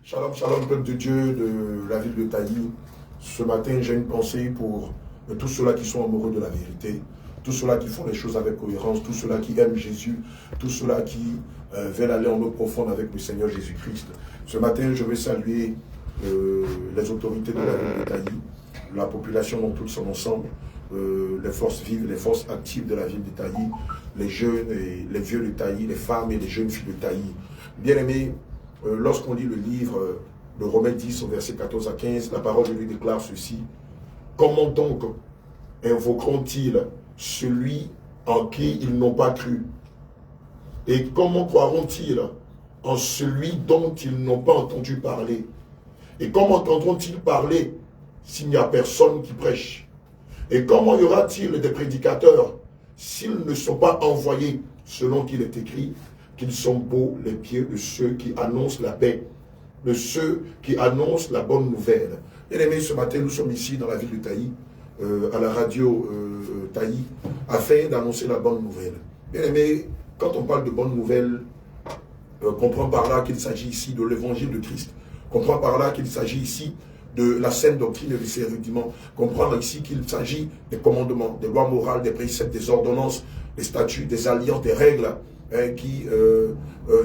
Shalom, shalom, peuple de Dieu de la ville de Tailly. Ce matin, j'ai une pensée pour tous ceux-là qui sont amoureux de la vérité, tous ceux-là qui font les choses avec cohérence, tous ceux-là qui aiment Jésus, tous ceux-là qui veulent aller en eau profonde avec le Seigneur Jésus-Christ. Ce matin, je veux saluer les autorités de la ville de Tailly, la population dans tout son ensemble, les forces vives, les forces actives de la ville de Tailly, les jeunes et les vieux de Tailly, les femmes et les jeunes filles de Tailly. Bien-aimés, lorsqu'on lit le livre de Romains 10 au verset 14 à 15, la parole de lui déclare ceci. Comment donc invoqueront-ils celui en qui ils n'ont pas cru? Et comment croiront-ils en celui dont ils n'ont pas entendu parler? Et comment entendront-ils parler s'il n'y a personne qui prêche? Et comment y aura-t-il des prédicateurs s'ils ne sont pas envoyés, selon qu'il est écrit, qu'ils sont beaux les pieds de ceux qui annoncent la paix, de ceux qui annoncent la bonne nouvelle. Bien-aimés, ce matin, nous sommes ici dans la ville de Tailly, à la radio Tailly, afin d'annoncer la bonne nouvelle. Bien-aimés, quand on parle de bonne nouvelle, comprend par là qu'il s'agit ici de l'évangile de Christ. Comprend par là qu'il s'agit ici de la saine doctrine et de ses rudiments. Comprendre ici qu'il s'agit des commandements, des lois morales, des préceptes, des ordonnances, des statuts, des alliances, des règles qui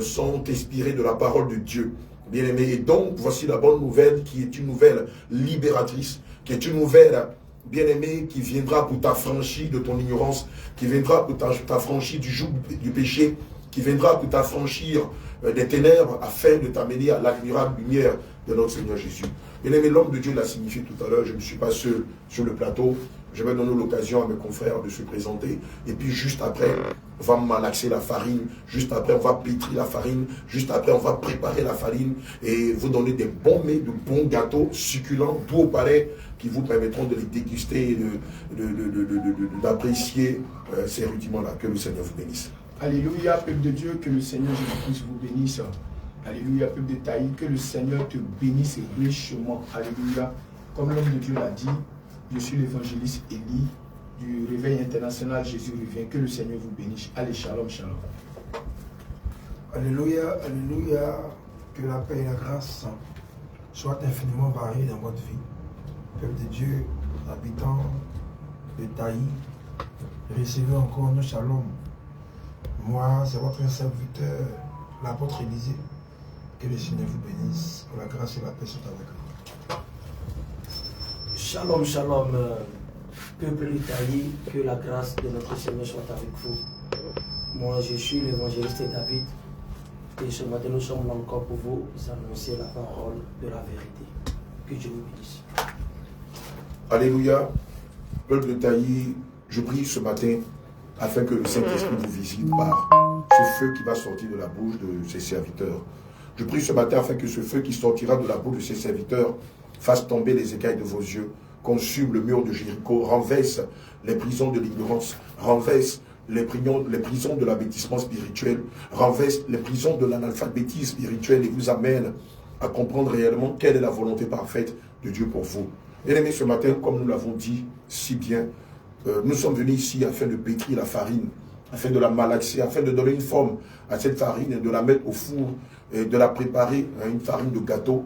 sont inspirés de la parole de Dieu. Bien-aimé, et donc voici la bonne nouvelle qui est une nouvelle libératrice, qui est une nouvelle, bien-aimé, qui viendra pour t'affranchir de ton ignorance, qui viendra pour t'affranchir du joug du péché, qui viendra pour t'affranchir des ténèbres afin de t'amener à l'admirable lumière de notre Seigneur Jésus. Bien-aimé, l'homme de Dieu l'a signifié tout à l'heure, je ne suis pas seul sur le plateau. Je vais donner l'occasion à mes confrères de se présenter. Et puis juste après, on va malaxer la farine. Juste après, on va pétrir la farine. Juste après, on va préparer la farine. Et vous donner des bons mets, de bons gâteaux succulents, doux au palais, qui vous permettront de les déguster et d'apprécier ces rudiments-là. Que le Seigneur vous bénisse. Alléluia, peuple de Dieu, que le Seigneur Jésus-Christ vous bénisse. Alléluia, peuple de Tailly, que le Seigneur te bénisse richement. Alléluia. Comme l'homme de Dieu l'a dit, je suis l'évangéliste Élie du Réveil International Jésus revient. Que le Seigneur vous bénisse. Allez, shalom, shalom. Alléluia, alléluia. Que la paix et la grâce soient infiniment variées dans votre vie. Peuple de Dieu, habitants de Tailly, recevez encore nos shalom. Moi, c'est votre serviteur, l'apôtre Élisée. Que le Seigneur vous bénisse. Que la grâce et la paix soient avec vous. Shalom, shalom, peuple de Tailly, que la grâce de notre Seigneur soit avec vous. Moi, je suis l'évangéliste David, et ce matin, nous sommes là encore pour vous annoncer la parole de la vérité. Que Dieu vous bénisse. Alléluia, peuple de Tailly, je prie ce matin afin que le Saint-Esprit vous visite par ce feu qui va sortir de la bouche de ses serviteurs. Je prie ce matin afin que ce feu qui sortira de la bouche de ses serviteurs fasse tomber les écailles de vos yeux, consume le mur de Jéricho, renverse les prisons de l'ignorance, renverse les prisons de l'abêtissement spirituel, renverse les prisons de l'analphabétisme spirituel et vous amène à comprendre réellement quelle est la volonté parfaite de Dieu pour vous. Bien-aimés, ce matin, comme nous l'avons dit si bien, nous sommes venus ici afin de pétrir la farine, afin de la malaxer, afin de donner une forme à cette farine et de la mettre au four et de la préparer à une farine de gâteau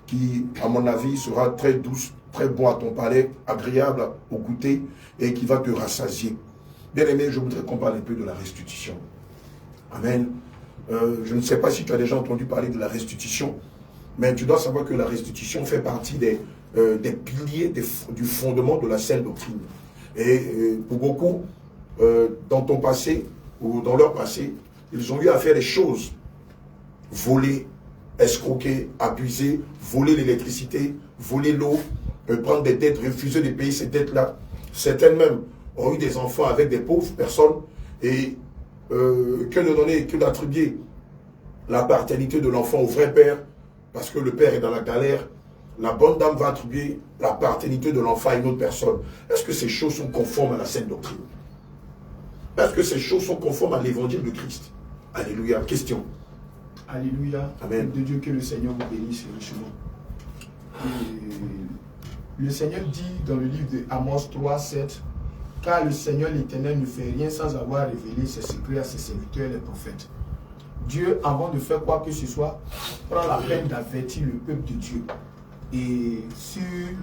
qui, à mon avis, sera très douce, très bon à ton palais, agréable au goûter et qui va te rassasier. Bien aimé, je voudrais qu'on parle un peu de la restitution. Amen. Je ne sais pas si tu as déjà entendu parler de la restitution, mais tu dois savoir que la restitution fait partie des piliers du fondement de la saine doctrine. Et pour beaucoup, dans ton passé ou dans leur passé, ils ont eu à faire des choses, voler, escroquer, abuser, voler l'électricité, voler l'eau, prendre des dettes, refuser de payer ces dettes-là. Certaines même ont eu des enfants avec des pauvres personnes et que de donner, que d'attribuer la paternité de l'enfant au vrai père, parce que le père est dans la galère, la bonne dame va attribuer la paternité de l'enfant à une autre personne. Est-ce que ces choses sont conformes à la saine doctrine? Est-ce que ces choses sont conformes à l'évangile de Christ? Alléluia. Question. Alléluia. Amen. De Dieu, que le Seigneur vous bénisse richement. Le Seigneur dit dans le livre de Amos 3, 7, car le Seigneur l'Éternel ne fait rien sans avoir révélé ses secrets à ses serviteurs les prophètes. Dieu, avant de faire quoi que ce soit, prend la peine d'avertir le peuple de Dieu. Et si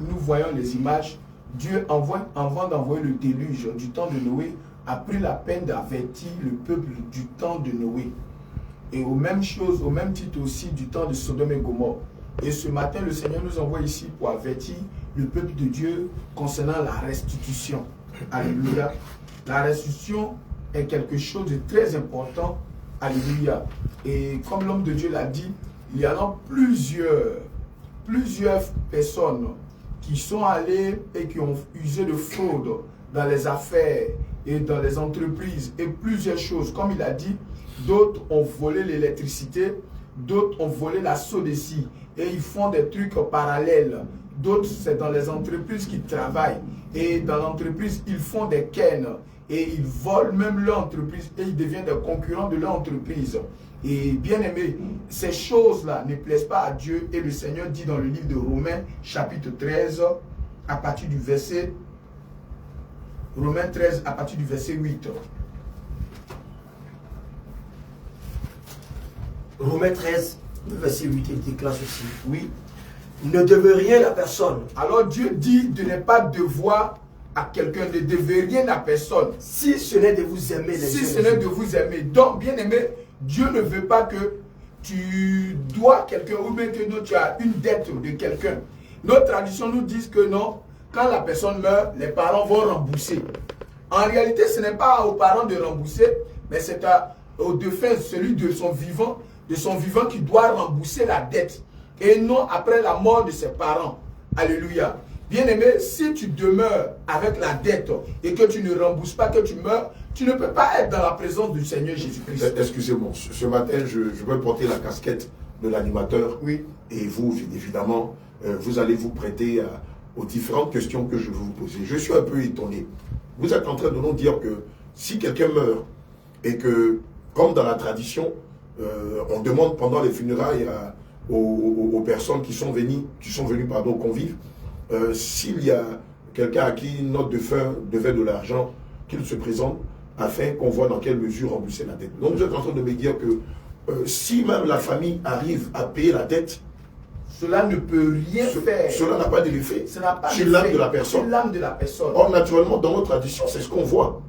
nous voyons les images, Dieu, avant d'envoyer le déluge du temps de Noé, a pris la peine d'avertir le peuple du temps de Noé. Et au même titre aussi du temps de Sodome et Gomorrhe. Et ce matin, le Seigneur nous envoie ici pour avertir le peuple de Dieu concernant la restitution. Alléluia. La restitution est quelque chose de très important. Alléluia. Et comme l'homme de Dieu l'a dit, il y en a plusieurs personnes qui sont allées et qui ont usé de fraude dans les affaires et dans les entreprises et plusieurs choses. Comme il a dit, d'autres ont volé l'électricité, d'autres ont volé la sodécie et ils font des trucs parallèles. D'autres, c'est dans les entreprises qui travaillent et dans l'entreprise, ils font des kennes et ils volent même leur entreprise et ils deviennent des concurrents de leur entreprise. Et bien aimé, ces choses-là ne plaisent pas à Dieu et le Seigneur dit dans le livre de Romains, chapitre 13, à partir du verset Romains 13, à partir du verset 8. Romains 13, verset 8, il déclare ceci. Oui. Ne devez rien à personne. Alors Dieu dit de ne pas devoir à quelqu'un, ne devez rien à personne. Si ce n'est de vous aimer les uns Si les ce n'est autres. de vous aimer. Donc, bien aimé, Dieu ne veut pas que tu dois quelqu'un ou bien que tu as une dette de quelqu'un. Nos traditions nous disent que non, quand la personne meurt, les parents vont rembourser. En réalité, ce n'est pas aux parents de rembourser, mais c'est au défunt, celui de son vivant qui doit rembourser la dette. Et non après la mort de ses parents. Alléluia. Bien-aimé, si tu demeures avec la dette et que tu ne rembourses pas, que tu meurs, tu ne peux pas être dans la présence du Seigneur Jésus-Christ. Excusez-moi, ce matin, je vais porter la casquette de l'animateur. Oui. Et vous, évidemment, vous allez vous prêter aux différentes questions que je vais vous poser. Je suis un peu étonné. Vous êtes en train de nous dire que si quelqu'un meurt et que, comme dans la tradition, on demande pendant les funérailles aux personnes qui sont venues convives, s'il y a quelqu'un à qui notre défunt devait de l'argent, qu'il se présente afin qu'on voit dans quelle mesure rembourser la dette. Donc vous êtes en train de me dire que si même la famille arrive à payer la dette, cela ne peut rien faire. Cela n'a pas d'effet sur l'âme de la personne. Sur l'âme de la personne. Or, naturellement, dans nos traditions, c'est ce qu'on voit.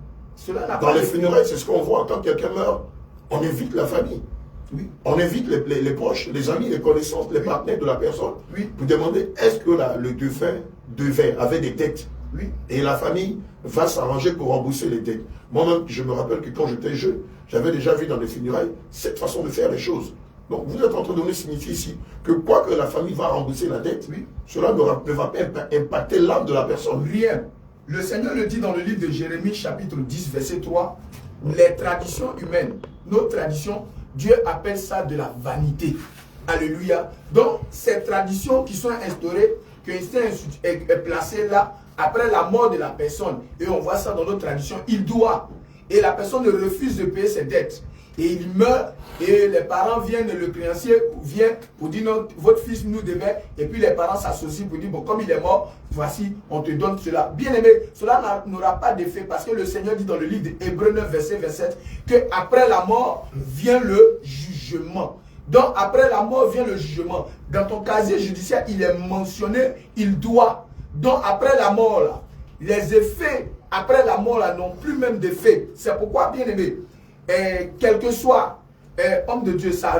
Dans les funérailles, c'est ce qu'on voit. Quand quelqu'un meurt, on invite la famille. Oui. On invite les proches, les amis, les connaissances, les partenaires de la personne. Oui. Pour demander est-ce que le défunt avait des dettes. Oui. Et la famille va s'arranger pour rembourser les dettes. Moi-même, je me rappelle que quand j'étais jeune, j'avais déjà vu dans les funérailles cette façon de faire les choses. Donc vous êtes en train de nous signifier ici que quoi que la famille va rembourser la dette, oui, cela ne va pas impacter l'âme de la personne. Rien. Le Seigneur le dit dans le livre de Jérémie chapitre 10 verset 3. Les traditions humaines, nos traditions, Dieu appelle ça de la vanité. Alléluia. Donc ces traditions qui sont instaurées, qui est placée là après la mort de la personne, et on voit ça dans nos traditions, il doit. Et la personne refuse de payer ses dettes. Et il meurt, et les parents viennent, le créancier vient pour dire non, votre fils nous devait, et puis les parents s'associent pour dire bon, comme il est mort, voici, on te donne cela. Bien aimé, cela n'aura pas d'effet parce que le Seigneur dit dans le livre d'Hébreux 9, verset 27, qu'après la mort vient le jugement. Donc après la mort vient le jugement. Dans ton casier judiciaire, il est mentionné, il doit. Donc après la mort, là, les effets après la mort là n'ont plus même d'effet. C'est pourquoi, bien aimé, quel que soit homme de Dieu, ça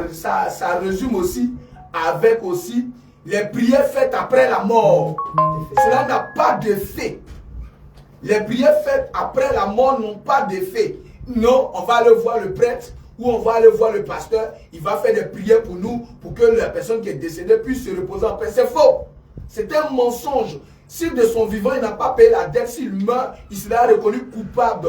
résume aussi avec aussi les prières faites après la mort. Cela n'a pas d'effet. Les prières faites après la mort n'ont pas d'effet. Non, on va aller voir le prêtre ou on va aller voir le pasteur. Il va faire des prières pour nous, pour que la personne qui est décédée puisse se reposer en paix. C'est faux. C'est un mensonge. Si de son vivant, il n'a pas payé la dette, s'il meurt, il sera reconnu coupable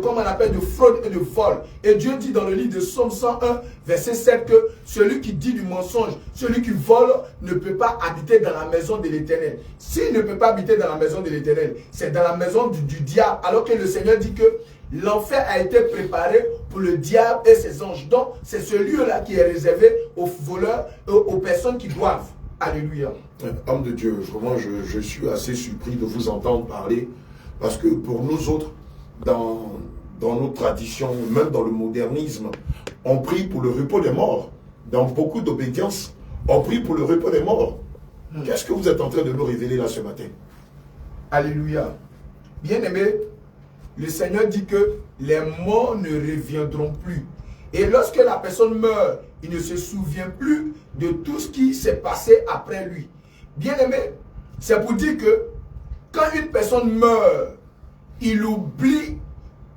comme on appelle, de fraude et de vol. Et Dieu dit dans le livre de Psaume 101, verset 7, que celui qui dit du mensonge, celui qui vole, ne peut pas habiter dans la maison de l'Éternel. S'il ne peut pas habiter dans la maison de l'Éternel, c'est dans la maison du diable. Alors que le Seigneur dit que l'enfer a été préparé pour le diable et ses anges. Donc, c'est ce lieu-là qui est réservé aux voleurs, aux personnes qui doivent. Alléluia. Homme de Dieu, vraiment, je suis assez surpris de vous entendre parler parce que pour nous autres, dans dans nos traditions, même dans le modernisme, on prie pour le repos des morts. Dans beaucoup d'obédiences, on prie pour le repos des morts. Qu'est-ce que vous êtes en train de nous révéler là ce matin? Alléluia. Bien-aimé, le Seigneur dit que les morts ne reviendront plus. Et lorsque la personne meurt, il ne se souvient plus de tout ce qui s'est passé après lui. Bien-aimé, c'est pour dire que quand une personne meurt, il oublie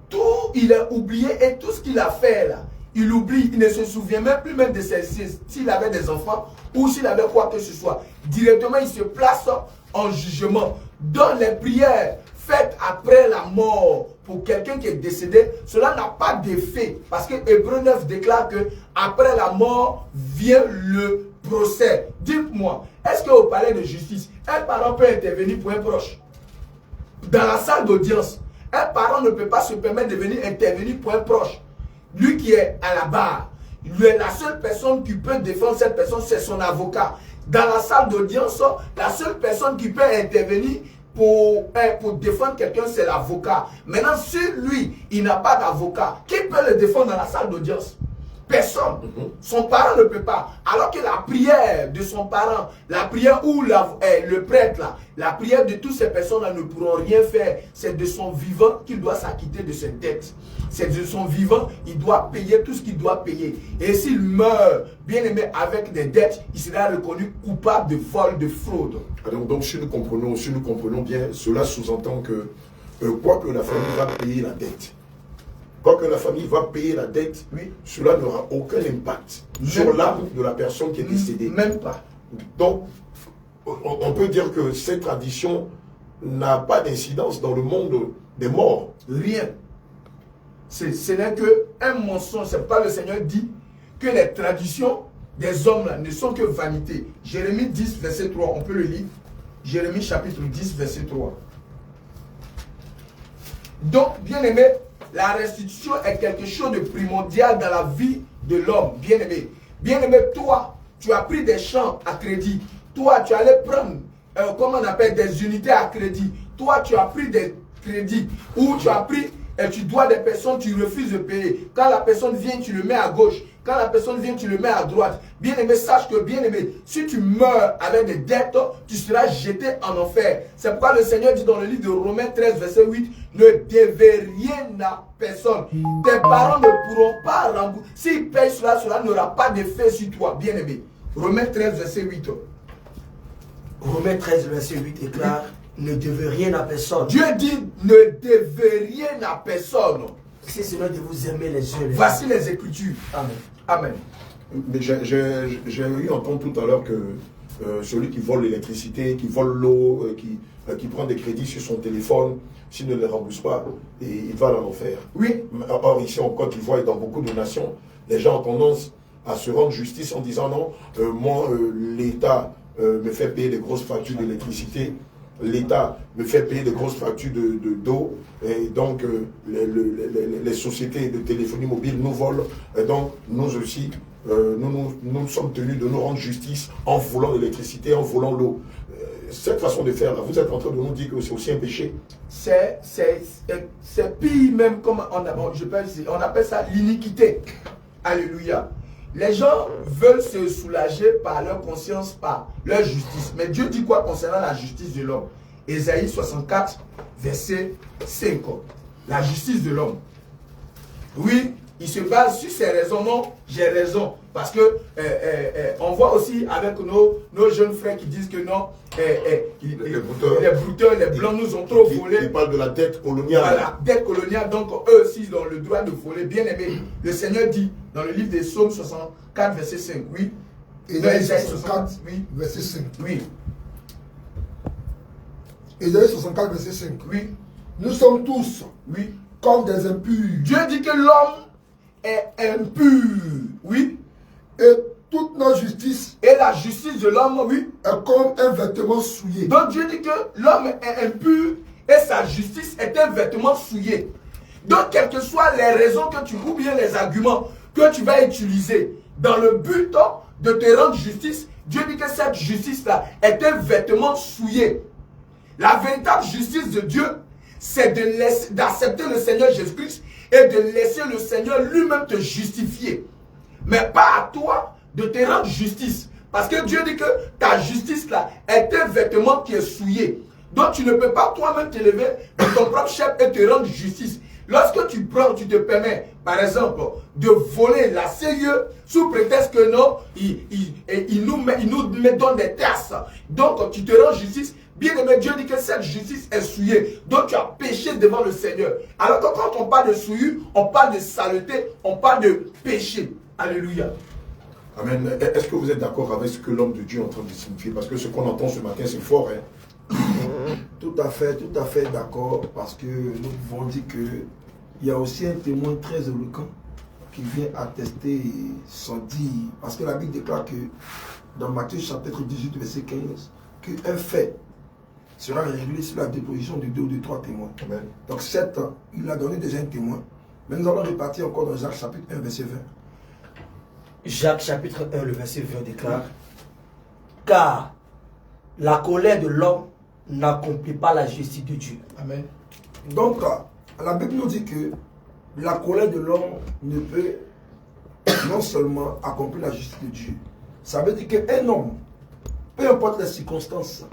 tout, il a oublié et tout ce qu'il a fait là. Il oublie, il ne se souvient même plus même de s'il avait des enfants ou s'il avait quoi que ce soit. Directement, il se place en jugement. Dans les prières faites après la mort pour quelqu'un qui est décédé, cela n'a pas d'effet. Parce que Hébreux 9 déclare que après la mort vient le procès. Dites-moi, est-ce qu'au palais de justice, un parent peut intervenir pour un proche? Dans la salle d'audience, un parent ne peut pas se permettre de venir intervenir pour un proche. Lui qui est à la barre, la seule personne qui peut défendre cette personne, c'est son avocat. Dans la salle d'audience, la seule personne qui peut intervenir pour défendre quelqu'un, c'est l'avocat. Maintenant, si lui, il n'a pas d'avocat, qui peut le défendre dans la salle d'audience? Personne. Son parent ne peut pas. Alors que la prière de son parent, la prière où le prêtre, là, la prière de toutes ces personnes-là ne pourront rien faire. C'est de son vivant qu'il doit s'acquitter de ses dettes. C'est de son vivant, il doit payer tout ce qu'il doit payer. Et s'il meurt, bien aimé, avec des dettes, il sera reconnu coupable de vol, de fraude. Donc si nous comprenons bien, cela sous-entend que quoi que la famille va payer la dette, quand la famille va payer la dette, oui, cela n'aura aucun impact sur l'âme de la personne qui est décédée. Même pas. Donc, on peut dire que cette tradition n'a pas d'incidence dans le monde des morts. Rien. Ce n'est qu'un mensonge. C'est pas le Seigneur dit que les traditions des hommes là, ne sont que vanité. Jérémie 10, verset 3, on peut le lire. Jérémie chapitre 10, verset 3. Donc, bien aimé, la restitution est quelque chose de primordial dans la vie de l'homme, bien-aimé. Bien-aimé, toi, tu as pris des champs à crédit. Toi, tu allais prendre, comment on appelle, des unités à crédit. Toi, tu as pris des crédits ou tu as pris, et tu dois des personnes, tu refuses de payer. Quand la personne vient, tu le mets à gauche. Quand la personne vient, tu le mets à droite. Bien-aimé, sache que, bien-aimé, si tu meurs avec des dettes, tu seras jeté en enfer. C'est pourquoi le Seigneur dit dans le livre de Romains 13, verset 8, ne devez rien à personne. Tes parents ne pourront pas rembourser. S'ils payent cela, cela n'aura pas d'effet sur toi, bien-aimé. Romains 13, verset 8. Romains 13, verset 8 déclare, ne devez rien à personne. Dieu dit, ne devez rien à personne. Si c'est de vous aimer les uns les autres. Voici les Écritures. Amen. Amen. Mais j'ai eu entendre tout à l'heure que celui qui vole l'électricité, qui vole l'eau, qui prend des crédits sur son téléphone, s'il ne les rembourse pas, il va dans l'enfer. Oui. Or, ici en Côte d'Ivoire et dans beaucoup de nations, les gens ont tendance à se rendre justice en disant non, moi, l'État me fait payer des grosses factures d'électricité, l'État me fait payer des grosses factures d'eau, et donc les sociétés de téléphonie mobile nous volent, et donc nous aussi, nous sommes tenus de nous rendre justice en volant l'électricité, en volant l'eau. Cette façon de faire, là, vous êtes en train de nous dire que c'est aussi un péché. C'est pire même, comme on appelle ça l'iniquité. Alléluia. Les gens veulent se soulager par leur conscience, par leur justice. Mais Dieu dit quoi concernant la justice de l'homme? Ésaïe 64, verset 5. La justice de l'homme. Oui, il se base sur ses raisons. Non, j'ai raison. Parce que on voit aussi avec nos jeunes frères qui disent que non, les brouteurs, les blancs nous ont trop volé. Ils parlent de la dette coloniale. Voilà, dette coloniale, donc eux aussi ils ont le droit de voler. Bien aimé, le Seigneur dit dans le livre des Psaumes 64, verset 5, oui. Ésaïe 64, oui. verset 5. Oui. Ésaïe 64, verset 5. Oui. Nous sommes tous, oui, comme des impurs. Dieu dit que l'homme est impur. Oui. Et toute notre justice et la justice de l'homme, oui, est comme un vêtement souillé. Donc Dieu dit que l'homme est impur et sa justice est un vêtement souillé. Donc quelles que soient les raisons que tu ou bien les arguments que tu vas utiliser dans le but de te rendre justice, Dieu dit que cette justice-là est un vêtement souillé. La véritable justice de Dieu, c'est d'accepter le Seigneur Jésus-Christ et de laisser le Seigneur lui-même te justifier. Mais pas à toi de te rendre justice. Parce que Dieu dit que ta justice là est un vêtement qui est souillé. Donc tu ne peux pas toi-même te lever de ton propre chef et te rendre justice. Lorsque tu te permets, par exemple, de voler la CIE sous prétexte que non, il nous donne des tasses. Donc tu te rends justice. Bien aimé, Dieu dit que cette justice est souillée. Donc tu as péché devant le Seigneur. Alors que quand on parle de souillure, on parle de saleté, on parle de péché. Alléluia. Amen. Est-ce que vous êtes d'accord avec ce que l'homme de Dieu est en train de signifier? Parce que ce qu'on entend ce matin, c'est fort. Hein? Tout à fait d'accord. Parce que nous pouvons dire qu'il y a aussi un témoin très éloquent qui vient attester son dit. Parce que la Bible déclare que dans Matthieu chapitre 18, verset 15, qu'un fait sera réglé sur la déposition de 2 ou de 3 témoins. Amen. Donc 7 ans, il a donné déjà un témoin. Mais nous allons repartir encore dans Jacques chapitre 1, verset 20. Jacques chapitre 1, le verset 20 déclare: car la colère de l'homme n'accomplit pas la justice de Dieu. Amen. Donc, la Bible nous dit que la colère de l'homme ne peut non seulement accomplir la justice de Dieu. Ça veut dire qu'un homme, peu importe les circonstances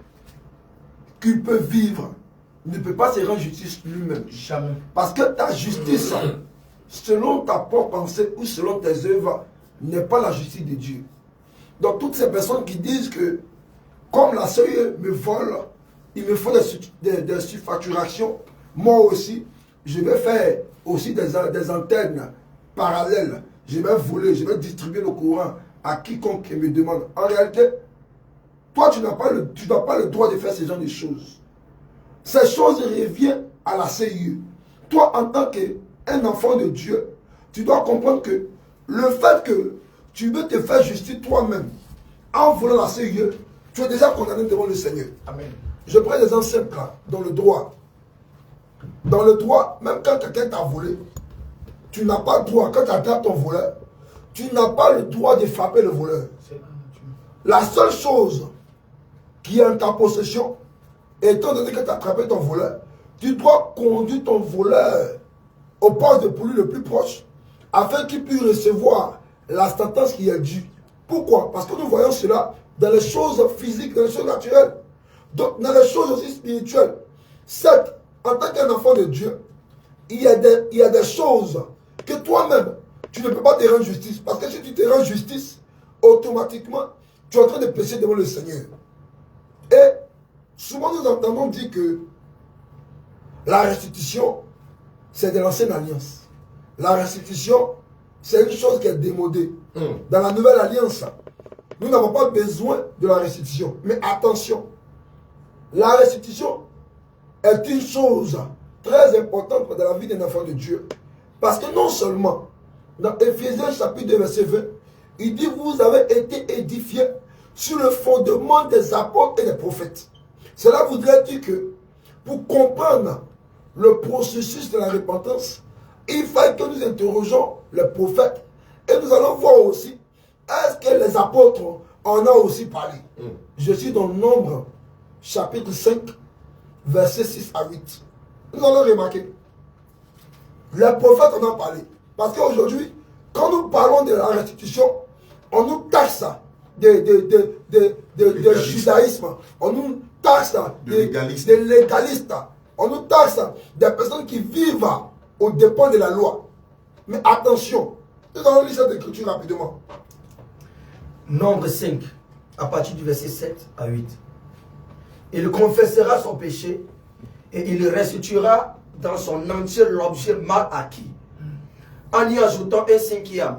qu'il peut vivre, ne peut pas se rendre justice lui-même. Jamais. Parce que ta justice, selon ta propre pensée ou selon tes œuvres, n'est pas la justice de Dieu. Donc toutes ces personnes qui disent que comme la CIE me vole, il me faut des surfacturations, moi aussi, je vais faire aussi des antennes parallèles. Je vais voler, je vais distribuer le courant à quiconque me demande. En réalité, toi, tu n'as pas le droit de faire ce genre de choses. Ces choses reviennent à la CIE. Toi, en tant qu'un enfant de Dieu, tu dois comprendre que le fait que tu veux te faire justice toi-même en volant la CIE, tu es déjà condamné devant le Seigneur. Amen. Je prends des exemples là, dans le droit. Dans le droit, même quand quelqu'un t'a volé, tu n'as pas le droit, quand tu attrapes ton voleur, tu n'as pas le droit de frapper le voleur. La seule chose qui est en ta possession, étant donné que tu as attrapé ton voleur, tu dois conduire ton voleur au poste de police le plus proche, afin qu'il puisse recevoir la sentence qui est due. Pourquoi? Parce que nous voyons cela dans les choses physiques, dans les choses naturelles. Donc, dans les choses aussi spirituelles. Certes, en tant qu'un enfant de Dieu, il y a des choses que toi-même, tu ne peux pas te rendre justice. Parce que si tu te rends justice, automatiquement, tu es en train de pécher devant le Seigneur. Et souvent, nous entendons dire que la restitution, c'est de l'ancienne alliance. La restitution, c'est une chose qui est démodée. Dans la nouvelle alliance, nous n'avons pas besoin de la restitution. Mais attention, la restitution est une chose très importante dans la vie d'un enfant de Dieu. Parce que non seulement, dans Éphésiens chapitre 2, verset 20, il dit: vous avez été édifiés sur le fondement des apôtres et des prophètes. Cela voudrait dire que pour comprendre le processus de la repentance, il faut que nous interrogeons les prophètes et nous allons voir aussi est-ce que les apôtres en ont aussi parlé. Je suis dans Nombre chapitre 5 verset 6 à 8. Nous allons remarquer les prophètes en ont parlé. Parce qu'aujourd'hui, quand nous parlons de la restitution, on nous taxe de judaïsme, on nous taxe de légalistes, on nous taxe des personnes qui vivent au dépend de la loi. Mais attention, nous allons lire cette écriture rapidement. Nombre 5, à partir du verset 7 à 8. Il confessera son péché et il restituera dans son entier l'objet mal acquis, en y ajoutant un cinquième.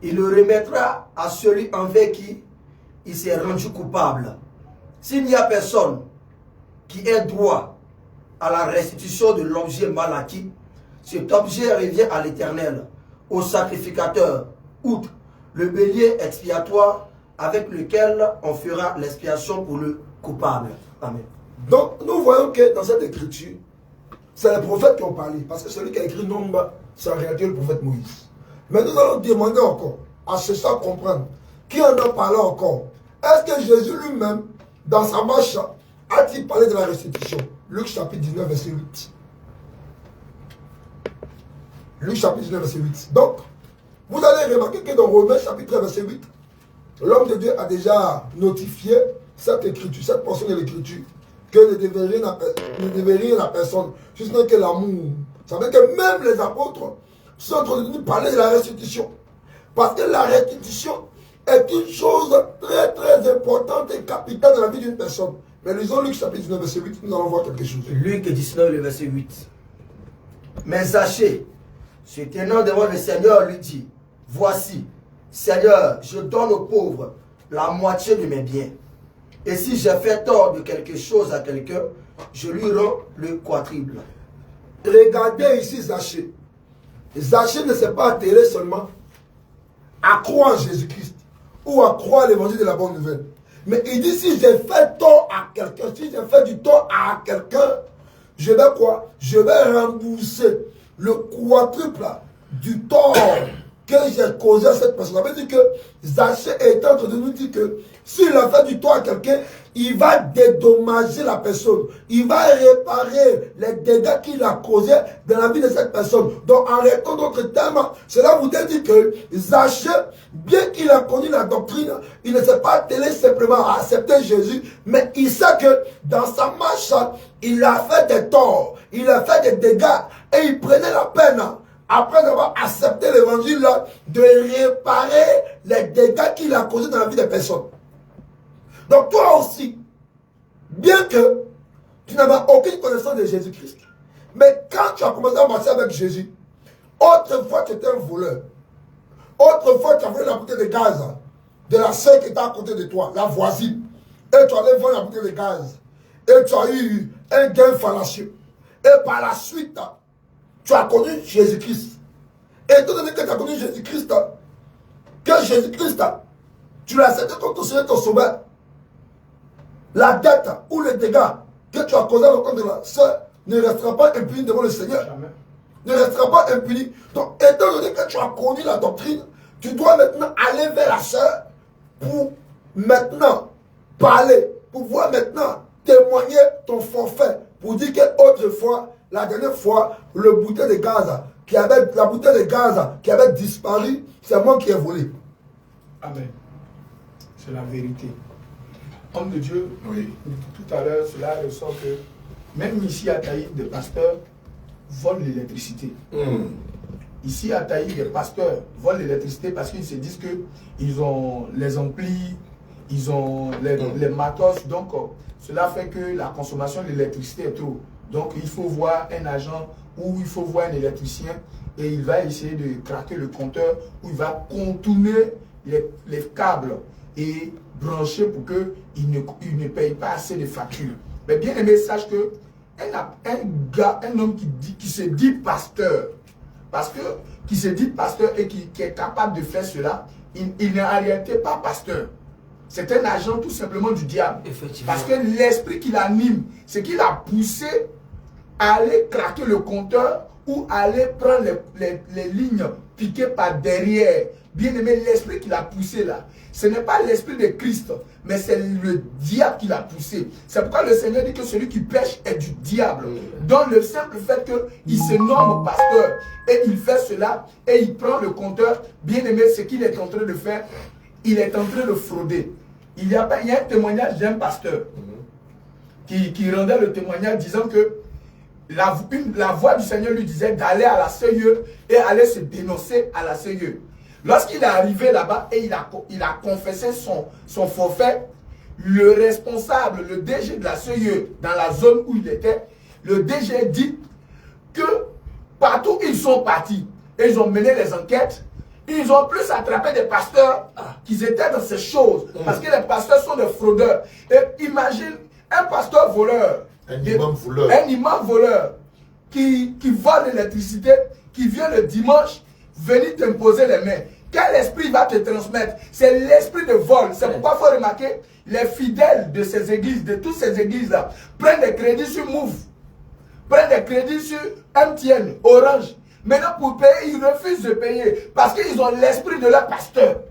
Il le remettra à celui envers qui il s'est rendu coupable. S'il n'y a personne qui ait droit à la restitution de l'objet mal acquis, cet objet revient à l'Éternel, au sacrificateur, outre le bélier expiatoire avec lequel on fera l'expiation pour le coupable. Amen. Donc, nous voyons que dans cette écriture, c'est les prophètes qui ont parlé. Parce que celui qui a écrit Nombre, c'est en réalité le prophète Moïse. Mais nous allons demander encore, à ce ça comprendre, qui en a parlé encore. Est-ce que Jésus lui-même, dans sa marche, a-t-il parlé de la restitution? Luc chapitre 19, verset 8. Luc chapitre 19, verset 8. Donc, vous allez remarquer que dans Romains chapitre 13, verset 8, l'homme de Dieu a déjà notifié cette écriture, cette portion de l'écriture, que ne devait rien à personne, juste que l'amour. Ça veut dire que même les apôtres sont entretenus parler de la restitution. Parce que la restitution est une chose très très importante et capitale dans la vie d'une personne. Mais lisons Luc chapitre 19, verset 8, nous allons voir quelque chose. Luc 19, le verset 8. Mais Zachée, se tenant devant le Seigneur, lui dit, voici, Seigneur, je donne aux pauvres la moitié de mes biens. Et si j'ai fait tort de quelque chose à quelqu'un, je lui rends le quadruple. Regardez ici Zachée. Zachée ne s'est pas attelé seulement à croire en Jésus-Christ ou à croire l'évangile de la bonne nouvelle. Mais il dit, si j'ai fait tort à quelqu'un, si j'ai fait du tort à quelqu'un, je vais quoi? Je vais rembourser le quadruple du tort que j'ai causé à cette personne. Ça veut dire que Zachée est en train de nous dire que s'il a fait du tort à quelqu'un, il va dédommager la personne. Il va réparer les dégâts qu'il a causés dans la vie de cette personne. Donc, en répondant d'autres termes, cela vous dit que Zachée, bien qu'il a connu la doctrine, il ne s'est pas attelé simplement à accepter Jésus, mais il sait que dans sa marche, il a fait des torts, il a fait des dégâts, et il prenait la peine, après avoir accepté l'évangile, de réparer les dégâts qu'il a causés dans la vie des personnes. Donc toi aussi, bien que tu n'avais aucune connaissance de Jésus-Christ, mais quand tu as commencé à marcher avec Jésus, autrefois tu étais un voleur, autrefois tu as volé la bouteille de gaz de la sœur qui était à côté de toi, la voisine, et tu allais vendre la bouteille de gaz, et tu as eu un gain fallacieux, et par la suite, tu as connu Jésus-Christ. Et étant donné que tu as connu Jésus-Christ, que Jésus-Christ, tu l'as accepté comme ton Seigneur, ton Sauveur, la dette ou les dégâts que tu as causés à l'encontre de la sœur ne restera pas impuni devant le Seigneur. Jamais. Ne restera pas impuni. Donc, étant donné que tu as connu la doctrine, tu dois maintenant aller vers la sœur pour maintenant parler, pour pouvoir maintenant témoigner ton forfait, pour dire qu'autrefois, la dernière fois, la bouteille de gaz qui avait disparu, c'est moi qui ai volé. Amen. C'est la vérité. Homme de Dieu, Oui. tout à l'heure, cela ressort que même ici à Taïf, des pasteurs volent l'électricité. Ici à Taïf, des pasteurs volent l'électricité parce qu'ils se disent qu'ils ont les amplis, ils ont les matos, donc cela fait que la consommation de l'électricité est trop. Donc il faut voir un agent ou il faut voir un électricien et il va essayer de craquer le compteur ou il va contourner les câbles et brancher pour qu'il ne paye pas assez de factures. Mais bien aimé, sache que un homme qui se dit pasteur, parce que qui se dit pasteur et qui est capable de faire cela, il n'est en réalité pas pasteur. C'est un agent tout simplement du diable. Parce que l'esprit qui l'anime, c'est qu'il a poussé à aller craquer le compteur ou aller prendre les lignes piquées par derrière. Bien aimé, l'esprit qui l'a poussé là, ce n'est pas l'esprit de Christ, mais c'est le diable qui l'a poussé. C'est pourquoi le Seigneur dit que celui qui pêche est du diable. Donc le simple fait qu'il se nomme pasteur et il fait cela et il prend le compteur, bien aimé, ce qu'il est en train de faire, il est en train de frauder. Il y a un témoignage d'un pasteur qui rendait le témoignage disant que la voix du Seigneur lui disait d'aller à la CEE et aller se dénoncer à la CEE. Lorsqu'il est arrivé là-bas et il a confessé son forfait, le responsable, le DG de la CEE, dans la zone où il était, le DG dit que partout ils sont partis et ils ont mené les enquêtes, ils ont plus attrapé des pasteurs qui étaient dans ces choses. Parce que les pasteurs sont des fraudeurs. Et imagine un pasteur voleur, un imam voleur qui vole l'électricité, qui vient le dimanche venir t'imposer les mains. Quel esprit va te transmettre? C'est l'esprit de vol. C'est pourquoi il faut remarquer, les fidèles de ces églises, de toutes ces églises-là, prennent des crédits sur Move, prennent des crédits sur MTN, Orange. Maintenant, pour payer, ils refusent de payer parce qu'ils ont l'esprit de leur pasteur.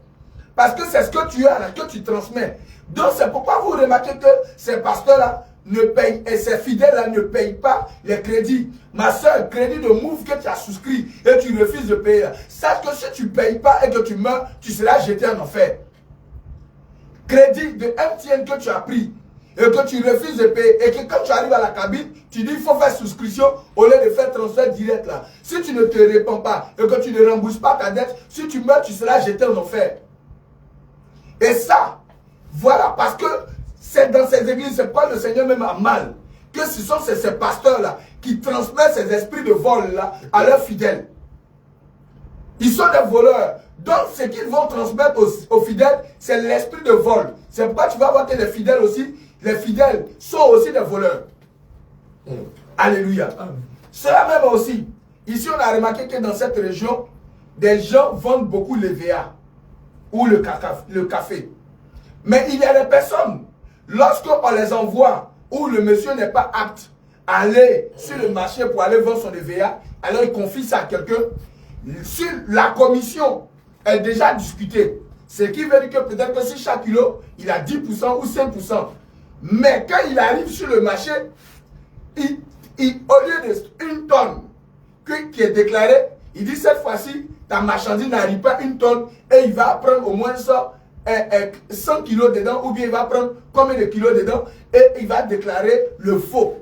Parce que c'est ce que tu as là, que tu transmets. Donc, c'est pourquoi vous remarquez que ces pasteurs-là, ne paye, et ces fidèles-là ne payent pas les crédits. Ma soeur, crédit de Move que tu as souscrit et tu refuses de payer, sache que si tu ne payes pas et que tu meurs, tu seras jeté en enfer. Crédit de MTN que tu as pris et que tu refuses de payer et que quand tu arrives à la cabine, tu dis il faut faire souscription au lieu de faire transfert direct là. Si tu ne te réponds pas et que tu ne rembourses pas ta dette, si tu meurs, tu seras jeté en enfer. Et ça, voilà, parce que c'est dans ces églises, c'est pas le Seigneur même a mal, que ce sont ces pasteurs-là qui transmettent ces esprits de vol-là à leurs fidèles. Ils sont des voleurs. Donc, ce qu'ils vont transmettre aux fidèles, c'est l'esprit de vol. C'est pourquoi tu vas voir que les fidèles aussi, les fidèles sont aussi des voleurs. Alléluia. Cela même aussi, ici on a remarqué que dans cette région, des gens vendent beaucoup l'EVA ou le café. Mais il y a des personnes, lorsqu'on les envoie, où le monsieur n'est pas apte à aller sur le marché pour aller vendre son EVA, alors il confie ça à quelqu'un. Si la commission est déjà discutée, ce qui veut dire que peut-être que si chaque kilo, il a 10% ou 5%. Mais quand il arrive sur le marché, au lieu d'une tonne qui est déclarée, il dit cette fois-ci, ta marchandise n'arrive pas une tonne et il va prendre au moins ça, 100 kilos dedans, ou bien il va prendre combien de kilos dedans et il va déclarer le faux.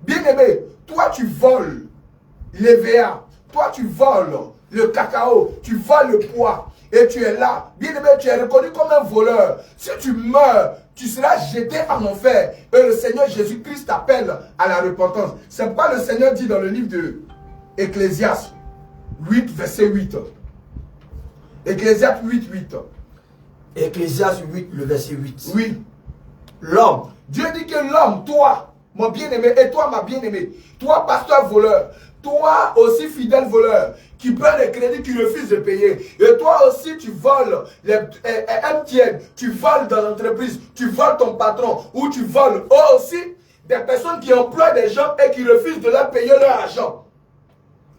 Bien aimé, toi tu voles l'EVA, toi tu voles le cacao, tu voles le poids et tu es là. Bien aimé, tu es reconnu comme un voleur. Si tu meurs, tu seras jeté en enfer. Et le Seigneur Jésus-Christ t'appelle à la repentance. C'est pourquoi le Seigneur dit dans le livre de Ecclésiaste 8, verset 8. Ecclésiaste 8, 8. Ecclésiaste 8, le verset 8. Oui. L'homme. Dieu dit que l'homme, toi, mon bien-aimé, et toi, ma bien-aimée, toi, pasteur voleur, toi aussi, fidèle voleur, qui prend les crédits, qui refuse de payer, et toi aussi, tu voles les MTN, tu voles dans l'entreprise, tu voles ton patron, ou tu voles aussi des personnes qui emploient des gens et qui refusent de leur payer leur argent.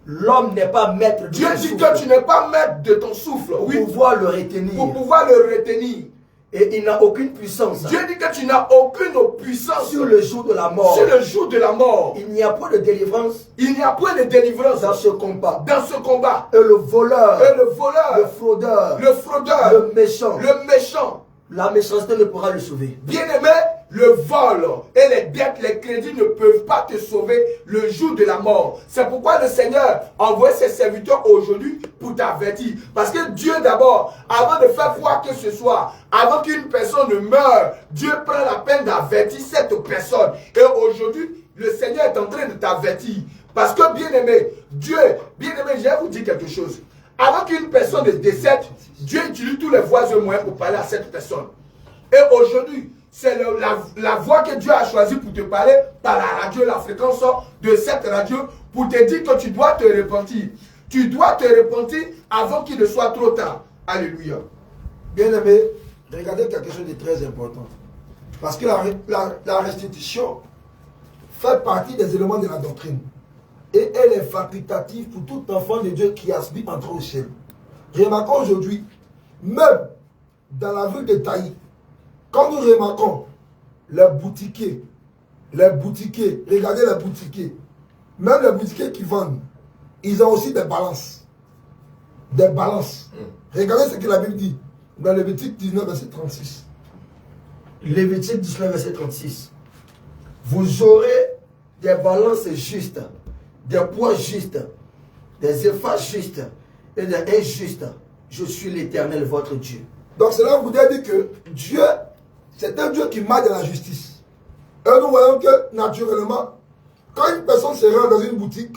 L'homme n'est pas maître de Dieu son dit souffle. que tu n'es pas maître de ton souffle. Pour Oui. pouvoir le retenir. Pour pouvoir le retenir. Et il n'a aucune puissance. Dieu dit que tu n'as aucune puissance Sur le jour de la mort. Sur le jour de la mort. Il n'y a pas de délivrance. Il n'y a point de délivrance dans ce combat. Dans ce combat. Et le voleur. Et le voleur. Le fraudeur. Le fraudeur. Le méchant. Le méchant. La méchanceté ne pourra le sauver. Bien-aimé, le vol et les dettes, les crédits ne peuvent pas te sauver le jour de la mort. C'est pourquoi le Seigneur envoie ses serviteurs aujourd'hui pour t'avertir. Parce que Dieu d'abord, avant de faire quoi que ce soit, avant qu'une personne ne meure, Dieu prend la peine d'avertir cette personne. Et aujourd'hui, le Seigneur est en train de t'avertir. Parce que bien-aimé, Dieu, bien-aimé, je vais vous dire quelque chose. Avant qu'une personne décède, Dieu utilise tous les voies et moyens pour parler à cette personne. Et aujourd'hui, c'est la voix que Dieu a choisie pour te parler par la radio, la fréquence de cette radio, pour te dire que tu dois te repentir. Tu dois te repentir avant qu'il ne soit trop tard. Alléluia. Bien-aimé, regardez quelque chose de très important. Parce que la restitution fait partie des éléments de la doctrine. Et elle est facultative pour tout enfant de Dieu qui aspire à entrer au ciel. Remarquons aujourd'hui, même dans la ville de Taï, quand nous remarquons les boutiquiers, regardez les boutiquiers, même les boutiquiers qui vendent, ils ont aussi des balances. Des balances. Regardez ce que la Bible dit dans Lévitique 19, verset 36. Lévitique 19, verset 36. Vous aurez des balances justes, des poids justes, des effaces justes et des injustes. Je suis l'Éternel, votre Dieu. Donc cela voudrait dire que Dieu, c'est un Dieu qui marche dans la justice. Et nous voyons que naturellement, quand une personne se rend dans une boutique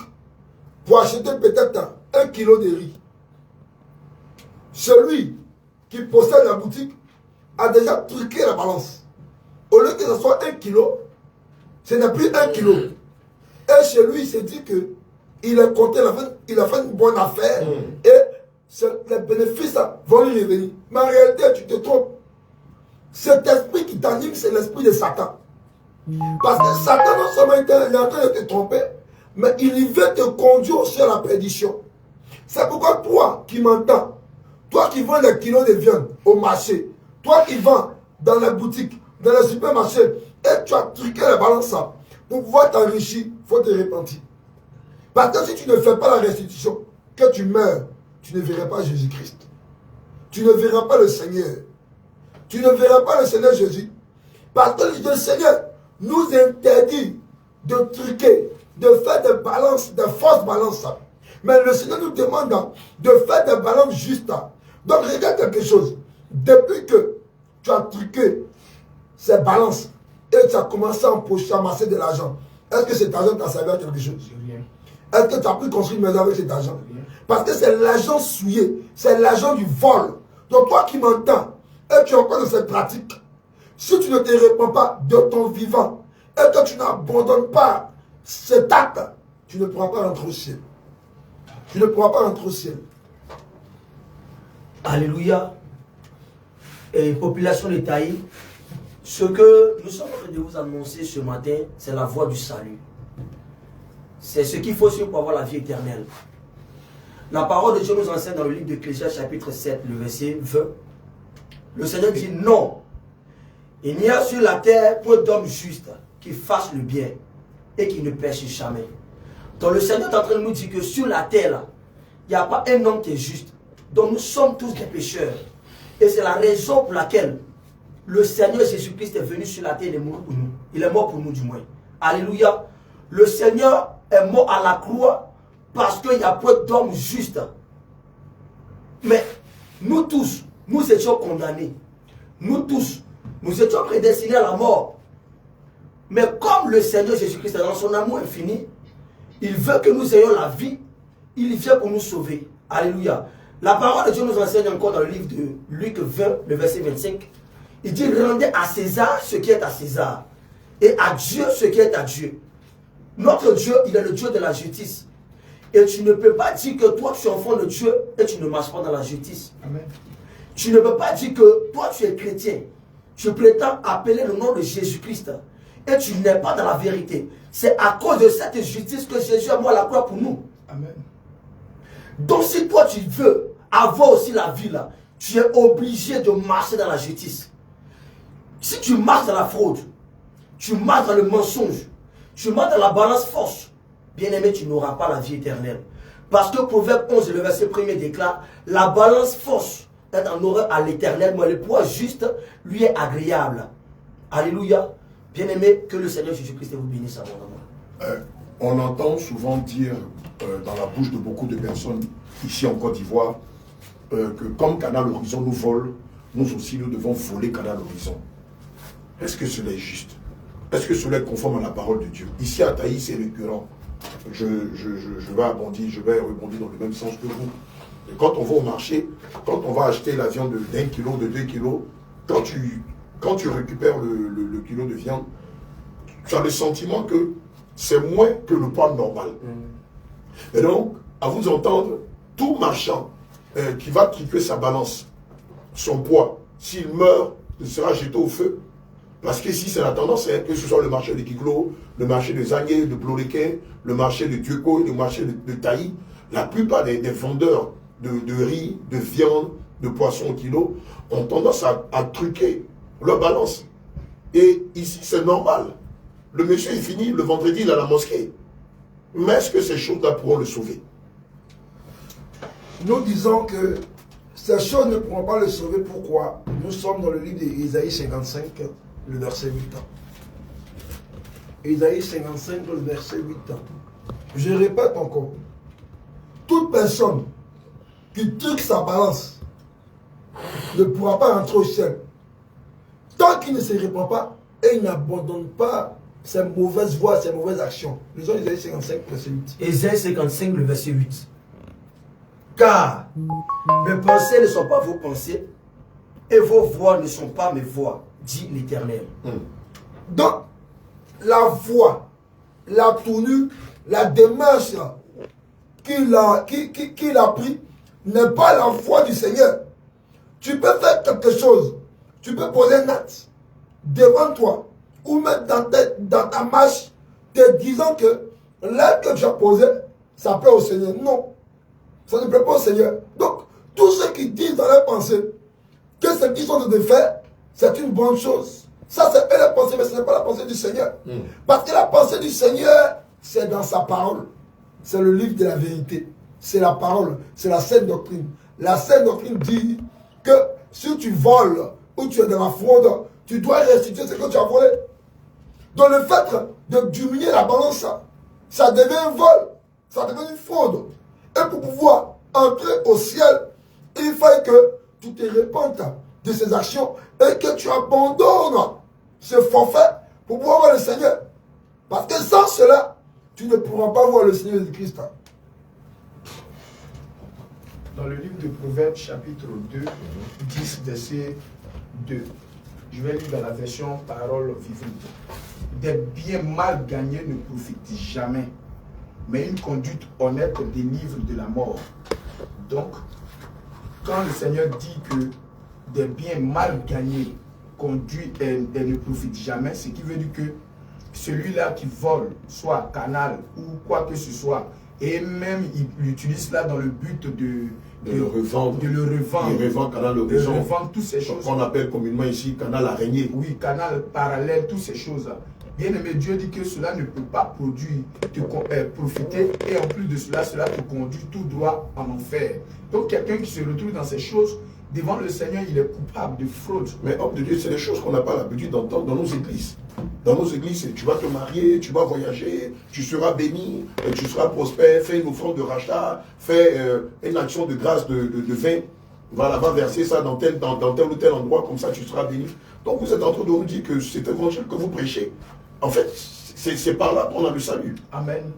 pour acheter peut-être 1 kilo de riz, celui qui possède la boutique a déjà truqué la balance. Au lieu que ce soit 1 kilo, ce n'est plus 1 kilo. Et chez lui, il s'est dit qu'il est content, il a fait une bonne affaire et les bénéfices vont lui revenir. Mais en réalité, tu te trompes. Cet esprit qui t'anime, c'est l'esprit de Satan. Parce que Satan, non seulement il est en train de te tromper, mais il veut te conduire aussi à la perdition. C'est pourquoi toi qui m'entends, toi qui vends des kilos de viande au marché, toi qui vends dans la boutique, dans le supermarché, et tu as truqué la balance, pour pouvoir t'enrichir, il faut te repentir. Parce que si tu ne fais pas la restitution, que tu meurs, tu ne verras pas Jésus-Christ. Tu ne verras pas le Seigneur. Tu ne verras pas le Seigneur Jésus. Parce que le Seigneur nous interdit de truquer, de faire des balances, des fausses balances. Mais le Seigneur nous demande de faire des balances justes. Donc regarde quelque chose. Depuis que tu as truqué ces balances et tu as commencé à empocher, à amasser de l'argent, est-ce que cet argent t'a servi à quelque chose? Rien. Est-ce que tu as pu construire une maison avec cet argent? Rien. Parce que c'est l'argent souillé, c'est l'argent du vol. Donc toi qui m'entends et tu es encore dans cette pratique, si tu ne te répands pas de ton vivant et que tu n'abandonnes pas cet acte, tu ne pourras pas rentrer au ciel. Tu ne pourras pas rentrer au ciel. Alléluia. Et population de Taï, ce que nous sommes en train de vous annoncer ce matin, c'est la voie du salut. C'est ce qu'il faut suivre pour avoir la vie éternelle. La parole de Dieu nous enseigne dans le livre d'Ecclésias chapitre 7, le verset 20. Le Seigneur dit non. Il n'y a sur la terre point d'homme juste qui fasse le bien et qui ne pêche jamais. Donc le Seigneur est en train de nous dire que sur la terre, là, il n'y a pas un homme qui est juste. Donc nous sommes tous des pécheurs. Et c'est la raison pour laquelle le Seigneur Jésus-Christ est venu sur la terre et est mort pour nous. Il est mort pour nous du moins. Alléluia. Le Seigneur est mort à la croix parce qu'il n'y a pas d'homme juste. Mais nous tous, nous étions condamnés. Nous tous, nous étions prédestinés à la mort. Mais comme le Seigneur Jésus-Christ est dans son amour infini, il veut que nous ayons la vie. Il vient pour nous sauver. Alléluia. La parole de Dieu nous enseigne encore dans le livre de Luc 20, le verset 25. Il dit, rendez à César ce qui est à César. Et à Dieu ce qui est à Dieu. Notre Dieu, il est le Dieu de la justice. Et tu ne peux pas dire que toi tu es enfant de Dieu et tu ne marches pas dans la justice. Amen. Tu ne peux pas dire que toi tu es chrétien. Tu prétends appeler le nom de Jésus-Christ. Et tu n'es pas dans la vérité. C'est à cause de cette justice que Jésus est mort à la croix pour nous. Amen. Donc si toi tu veux avoir aussi la vie là, tu es obligé de marcher dans la justice. Si tu marches dans la fraude, tu marches dans le mensonge, tu marches dans la balance fausse, bien aimé, tu n'auras pas la vie éternelle. Parce que Proverbe 11, le verset 1er déclare, la balance fausse est en horreur à l'éternel, mais le poids juste lui est agréable. Alléluia. Bien aimé, que le Seigneur Jésus-Christ vous bénisse abondamment. On entend souvent dire dans la bouche de beaucoup de personnes ici en Côte d'Ivoire que comme Canal Horizon nous vole, nous aussi nous devons voler Canal Horizon. Est-ce que cela est juste? Est-ce que cela est conforme à la parole de Dieu? Ici à Taï, c'est récurrent. Je vais rebondir dans le même sens que vous. Et quand on va au marché, quand on va acheter la viande d'1 kilo, de 2 kilos, quand tu récupères le kilo de viande, tu as le sentiment que c'est moins que le poids normal. Et donc, à vous entendre, tout marchand qui va triper sa balance, son poids, s'il meurt, il sera jeté au feu. Parce qu'ici, c'est la tendance, que ce soit le marché de Kiglo, le marché de Zangé, de Blolequin, le marché de Dieuco, le marché de Taï, la plupart des vendeurs de riz, de viande, de poisson au kilo, ont tendance à truquer leur balance. Et ici, c'est normal. Le monsieur est fini, le vendredi, il est à la mosquée. Mais est-ce que ces choses-là pourront le sauver? Nous disons que ces choses ne pourront pas le sauver. Pourquoi? Nous sommes dans le livre d'Ésaïe 55, le verset 8. Ésaïe 55, le verset 8. Je répète encore. Toute personne qui truque sa balance ne pourra pas rentrer au ciel. Tant qu'il ne se répand pas et il n'abandonne pas ses mauvaises voies, ses mauvaises actions. Lisons Ésaïe 55, verset 8. Ésaïe 55, le verset 8. Car mes pensées ne sont pas vos pensées et vos voix ne sont pas mes voix, dit l'Éternel. Donc, la voie, la tournure, la démarche qu'il a pris n'est pas la voie du Seigneur. Tu peux faire quelque chose, tu peux poser un acte devant toi ou mettre dans ta marche te disant que l'acte que tu as posé, ça plaît au Seigneur. Non, ça ne plaît pas au Seigneur. Donc, tous ceux qui disent dans leur pensée que ce qu'ils sont en train de faire, c'est une bonne chose, Ça, c'est la pensée, mais ce n'est pas la pensée du Seigneur. Parce que la pensée du Seigneur, c'est dans sa parole. C'est le livre de la vérité. C'est la parole. C'est la sainte doctrine. La sainte doctrine dit que si tu voles ou tu es dans la fraude, tu dois restituer ce que tu as volé. Donc le fait de diminuer la balance, ça devient un vol. Ça devient une fraude. Et pour pouvoir entrer au ciel, il faut que tu te repentes de ces actions et que tu abandonnes ce forfait pour pouvoir voir le Seigneur. Parce que sans cela, tu ne pourras pas voir le Seigneur Jésus-Christ. Dans le livre de Proverbes, chapitre 2, 10, verset 2, je vais lire dans la version parole vivante. Des biens mal gagnés ne profitent jamais, mais une conduite honnête délivre de la mort. Donc, quand le Seigneur dit que des biens mal gagnés conduit et ne profitent jamais, ce qui veut dire que celui-là qui vole, soit canal ou quoi que ce soit, et même il utilise cela dans le but de le revendre. Il revend canal horizon. Il revend toutes ces choses. Qu'on appelle communément ici canal araignée. Oui, canal parallèle, toutes ces choses. Bien aimé, Dieu dit que cela ne peut pas produire, profiter, et en plus de cela, cela te conduit tout droit en enfer. Donc quelqu'un qui se retrouve dans ces choses, devant le Seigneur, il est coupable de fraude. Mais homme de Dieu, c'est des choses qu'on n'a pas l'habitude d'entendre dans nos églises. Dans nos églises, tu vas te marier, tu vas voyager, tu seras béni, tu seras prospère, fais une offrande de rachat, fais une action de grâce de vin, va là-bas verser ça dans tel ou tel endroit, comme ça tu seras béni. Donc vous êtes en train de nous dire que cet évangile que vous prêchez, en fait, c'est par là qu'on a le salut. Amen.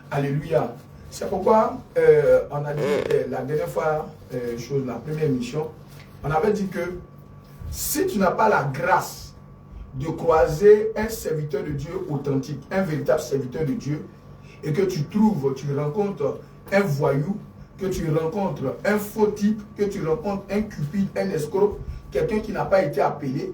Alléluia. C'est pourquoi on a dit la dernière fois, la première émission, on avait dit que si tu n'as pas la grâce de croiser un serviteur de Dieu authentique, un véritable serviteur de Dieu, et que tu rencontres un voyou, que tu rencontres un faux type, que tu rencontres un cupide, un escroc, quelqu'un qui n'a pas été appelé,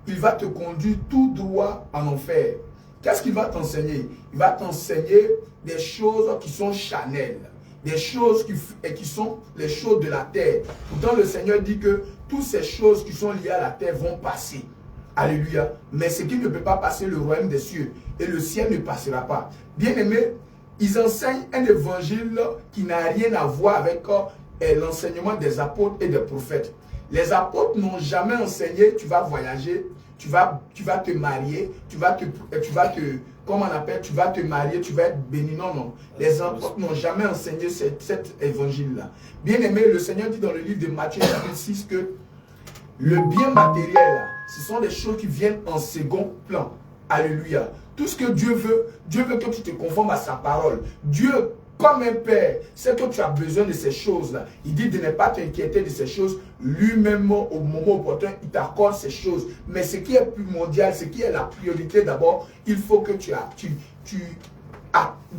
il va te conduire tout droit en enfer. Qu'est-ce qu'il va t'enseigner? Il va t'enseigner des choses qui sont charnelles, des choses qui sont les choses de la terre. Pourtant, le Seigneur dit que toutes ces choses qui sont liées à la terre vont passer. Alléluia. Mais ce qui ne peut pas passer, le royaume des cieux. Et le ciel ne passera pas. Bien aimé, ils enseignent un évangile qui n'a rien à voir avec l'enseignement des apôtres et des prophètes. Les apôtres n'ont jamais enseigné, tu vas voyager, tu vas te marier, tu vas te marier, tu vas être béni. Non, non. Les apôtres n'ont jamais enseigné cet évangile-là. Bien aimé, le Seigneur dit dans le livre de Matthieu chapitre 6 que le bien matériel, ce sont des choses qui viennent en second plan. Alléluia. Tout ce que Dieu veut que tu te conformes à sa parole. Dieu, comme un père, sait que tu as besoin de ces choses-là. Il dit de ne pas t'inquiéter de ces choses. Lui-même, au moment opportun, il t'accorde ces choses. Mais ce qui est plus mondial, ce qui est la priorité d'abord, il faut que tu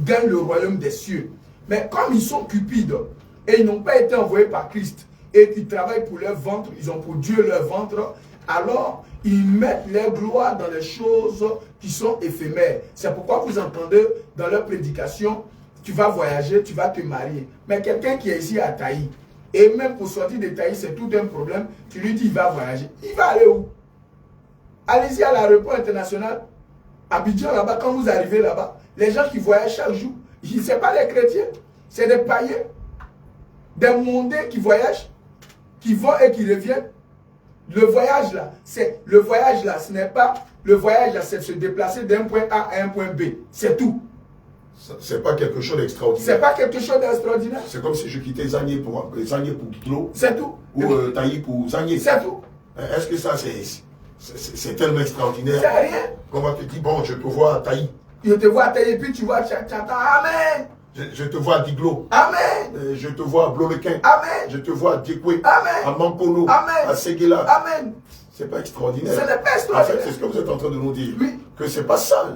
gagnes le royaume des cieux. Mais comme ils sont cupides et ils n'ont pas été envoyés par Christ et qu'ils travaillent pour leur ventre, ils ont pour Dieu leur ventre, alors ils mettent leur gloire dans les choses qui sont éphémères. C'est pourquoi vous entendez dans leur prédication, tu vas voyager, tu vas te marier. Mais quelqu'un qui est ici à Taï, et même pour sortir de Taï, c'est tout un problème, tu lui dis il va voyager. Il va aller où? Allez-y à l'aéroport international, Abidjan là-bas, quand vous arrivez là-bas, les gens qui voyagent chaque jour, ce n'est pas les chrétiens, c'est des païens, des mondains qui voyagent, qui vont et qui reviennent. Le voyage là, ce n'est pas le voyage là, c'est de se déplacer d'un point A à un point B. C'est tout. C'est pas quelque chose d'extraordinaire. C'est pas quelque chose d'extraordinaire. C'est comme si je quittais Zagné pour Guiglo. C'est tout. Ou Taï pour Zagné. C'est tout. Est-ce que ça c'est tellement extraordinaire? C'est rien. Qu'on va te dire, bon, je te vois à Taï. Je te vois à Taï et puis tu vois à Tchata. Amen. Je te vois à Diglo. Amen. Je te vois à Blolequin. Amen. Je te vois à Djekwe. Amen. À Mankolo. Amen. À Seguela. Amen. C'est pas extraordinaire. Ce n'est pas En extraordinaire. fait, c'est ce que vous êtes en train de nous dire. Oui. Que c'est pas ça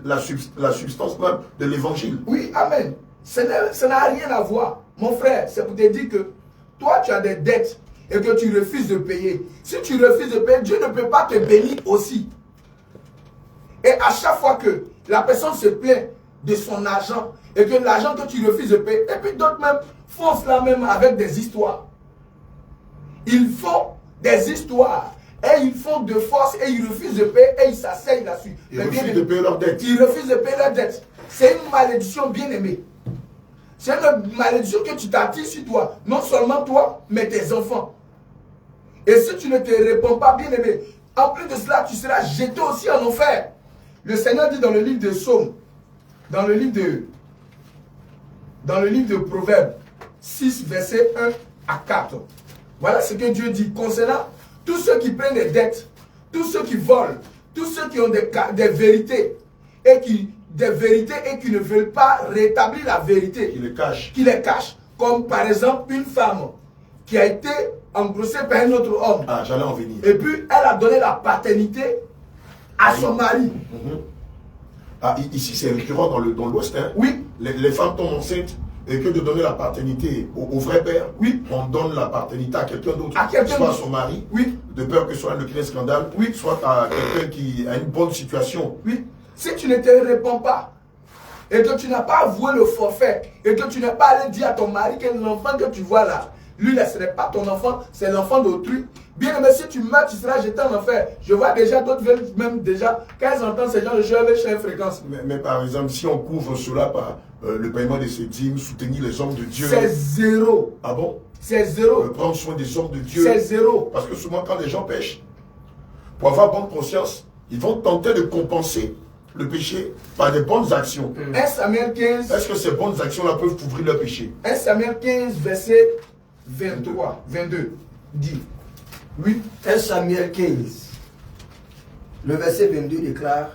la substance même de l'évangile. Oui, amen. Ça n'a rien à voir. Mon frère, c'est pour te dire que toi, tu as des dettes et que tu refuses de payer. Si tu refuses de payer, Dieu ne peut pas te bénir aussi. Et à chaque fois que la personne se plaint de son argent et que l'argent que tu refuses de payer, et puis d'autres même font cela même avec des histoires. Ils font des histoires. Et ils font de force et ils refusent de payer et ils s'asseyent là-dessus. Ils refusent de payer leurs dettes. Ils refusent de payer leurs dettes. C'est une malédiction, bien aimée. C'est une malédiction que tu t'attires sur toi. Non seulement toi, mais tes enfants. Et si tu ne te réponds pas, bien aimé, en plus de cela, tu seras jeté aussi en enfer. Le Seigneur dit dans le livre de Psaume, dans le livre de Proverbes 6, versets 1 à 4. Voilà ce que Dieu dit concernant tous ceux qui prennent des dettes, tous ceux qui volent, tous ceux qui ont des vérités et qui ne veulent pas rétablir la vérité. Qui les cachent. Comme par exemple une femme qui a été engrossée par un autre homme. Ah, j'allais en venir. Et puis elle a donné la paternité à son mari. Ah, ici c'est récurrent dans l'Ouest. Hein? Oui. Les femmes tombent enceintes et que de donner la paternité au vrai père, oui. On donne la paternité à quelqu'un d'autre, soit à son mari, oui. De peur que ce soit un petit scandale, oui. Soit à quelqu'un qui a une bonne situation. Oui. Si tu ne te réponds pas et que tu n'as pas avoué le forfait et que tu n'as pas allé dire à ton mari que l'enfant que tu vois là, lui, ce n'est pas ton enfant, c'est l'enfant d'autrui. Bien aimé, si tu meurs, tu seras jeté en enfer. Je vois déjà d'autres veulent même déjà, quand ils entendent ces gens, je vais chez une fréquence. Mais par exemple, si on couvre cela par le paiement de ces dîmes, soutenir les hommes de Dieu. C'est zéro. Ah bon? C'est zéro. Prendre soin des hommes de Dieu. C'est zéro. Parce que souvent, quand les gens pêchent, pour avoir bonne conscience, ils vont tenter de compenser le péché par des bonnes actions. 1 Samuel 15. Est-ce que ces bonnes actions-là peuvent couvrir le péché? 1 Samuel 15, verset 23, 22, dit. Oui. 1 Samuel 15, le verset 22 déclare.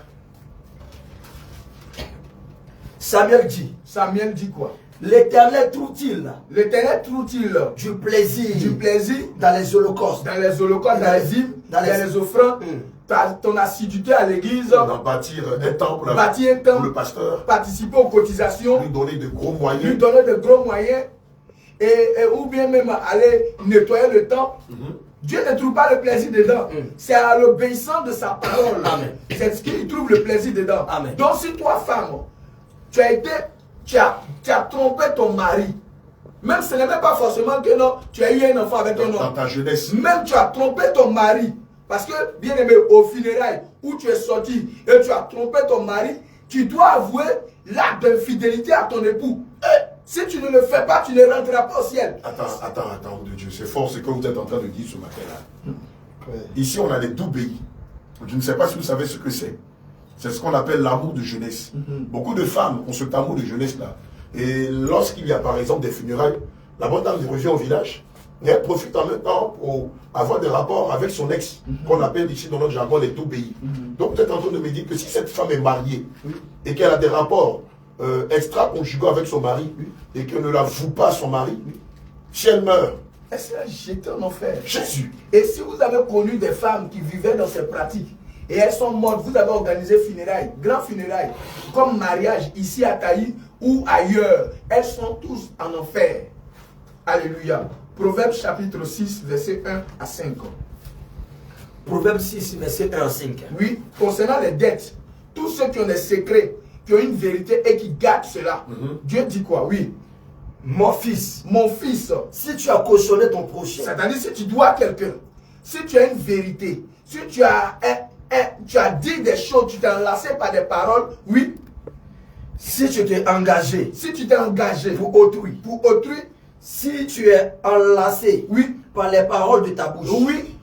Samuel dit quoi? L'Éternel trouve-t-il du plaisir dans les holocaustes, dans les hymnes, dans les offrandes, ton assiduité à l'église, bâtir un temple pour le pasteur, participer aux cotisations, lui donner de gros moyens, et ou bien même aller nettoyer le temple. Dieu ne trouve pas le plaisir dedans. C'est à l'obéissance de sa parole. C'est ce qu'il trouve le plaisir dedans. Amen. Donc si toi, femme, tu as trompé ton mari, même ce n'est même pas forcément que non, tu as eu un enfant avec un homme. Dans ta jeunesse. Même tu as trompé ton mari. Parce que, bien aimé, au funérailles où tu es sorti et tu as trompé ton mari, tu dois avouer l'acte d'infidélité à ton époux. Et si tu ne le fais pas, tu ne rentreras pas au ciel. Attends, de Dieu. C'est fort ce que vous êtes en train de dire ce matin-là. Ici, on a des doux-pays. Je ne sais pas si vous savez ce que c'est. C'est ce qu'on appelle l'amour de jeunesse. Beaucoup de femmes ont cet amour de jeunesse-là. Et lorsqu'il y a par exemple des funérailles, la bonne dame revient au village et elle profite en même temps pour avoir des rapports avec son ex, qu'on appelle ici dans notre jargon les doux-pays. Donc vous êtes en train de me dire que si cette femme est mariée et qu'elle a des rapports extra-conjugaux avec son mari et qu'elle ne l'avoue pas à son mari, si elle meurt, elle sera jetée en enfer. Jésus. Et si vous avez connu des femmes qui vivaient dans ces pratiques et elles sont mortes, vous avez organisé funérailles, grand funérailles, comme mariage ici à Taï ou ailleurs, elles sont tous en enfer. Alléluia. Proverbe chapitre 6, verset 1 à 5. Proverbe 6, verset 1 à 5. Oui, concernant les dettes, tous ceux qui ont des secrets, qui ont une vérité et qui gardent cela, Dieu dit quoi? Oui. Mon fils, si tu as cautionné ton prochain, c'est-à-dire si tu dois quelqu'un, si tu as une vérité, si tu as dit des choses, tu t'es enlacé par des paroles, oui. Si tu t'es engagé, pour autrui, si tu es enlacé, oui, par les paroles de ta bouche, oui,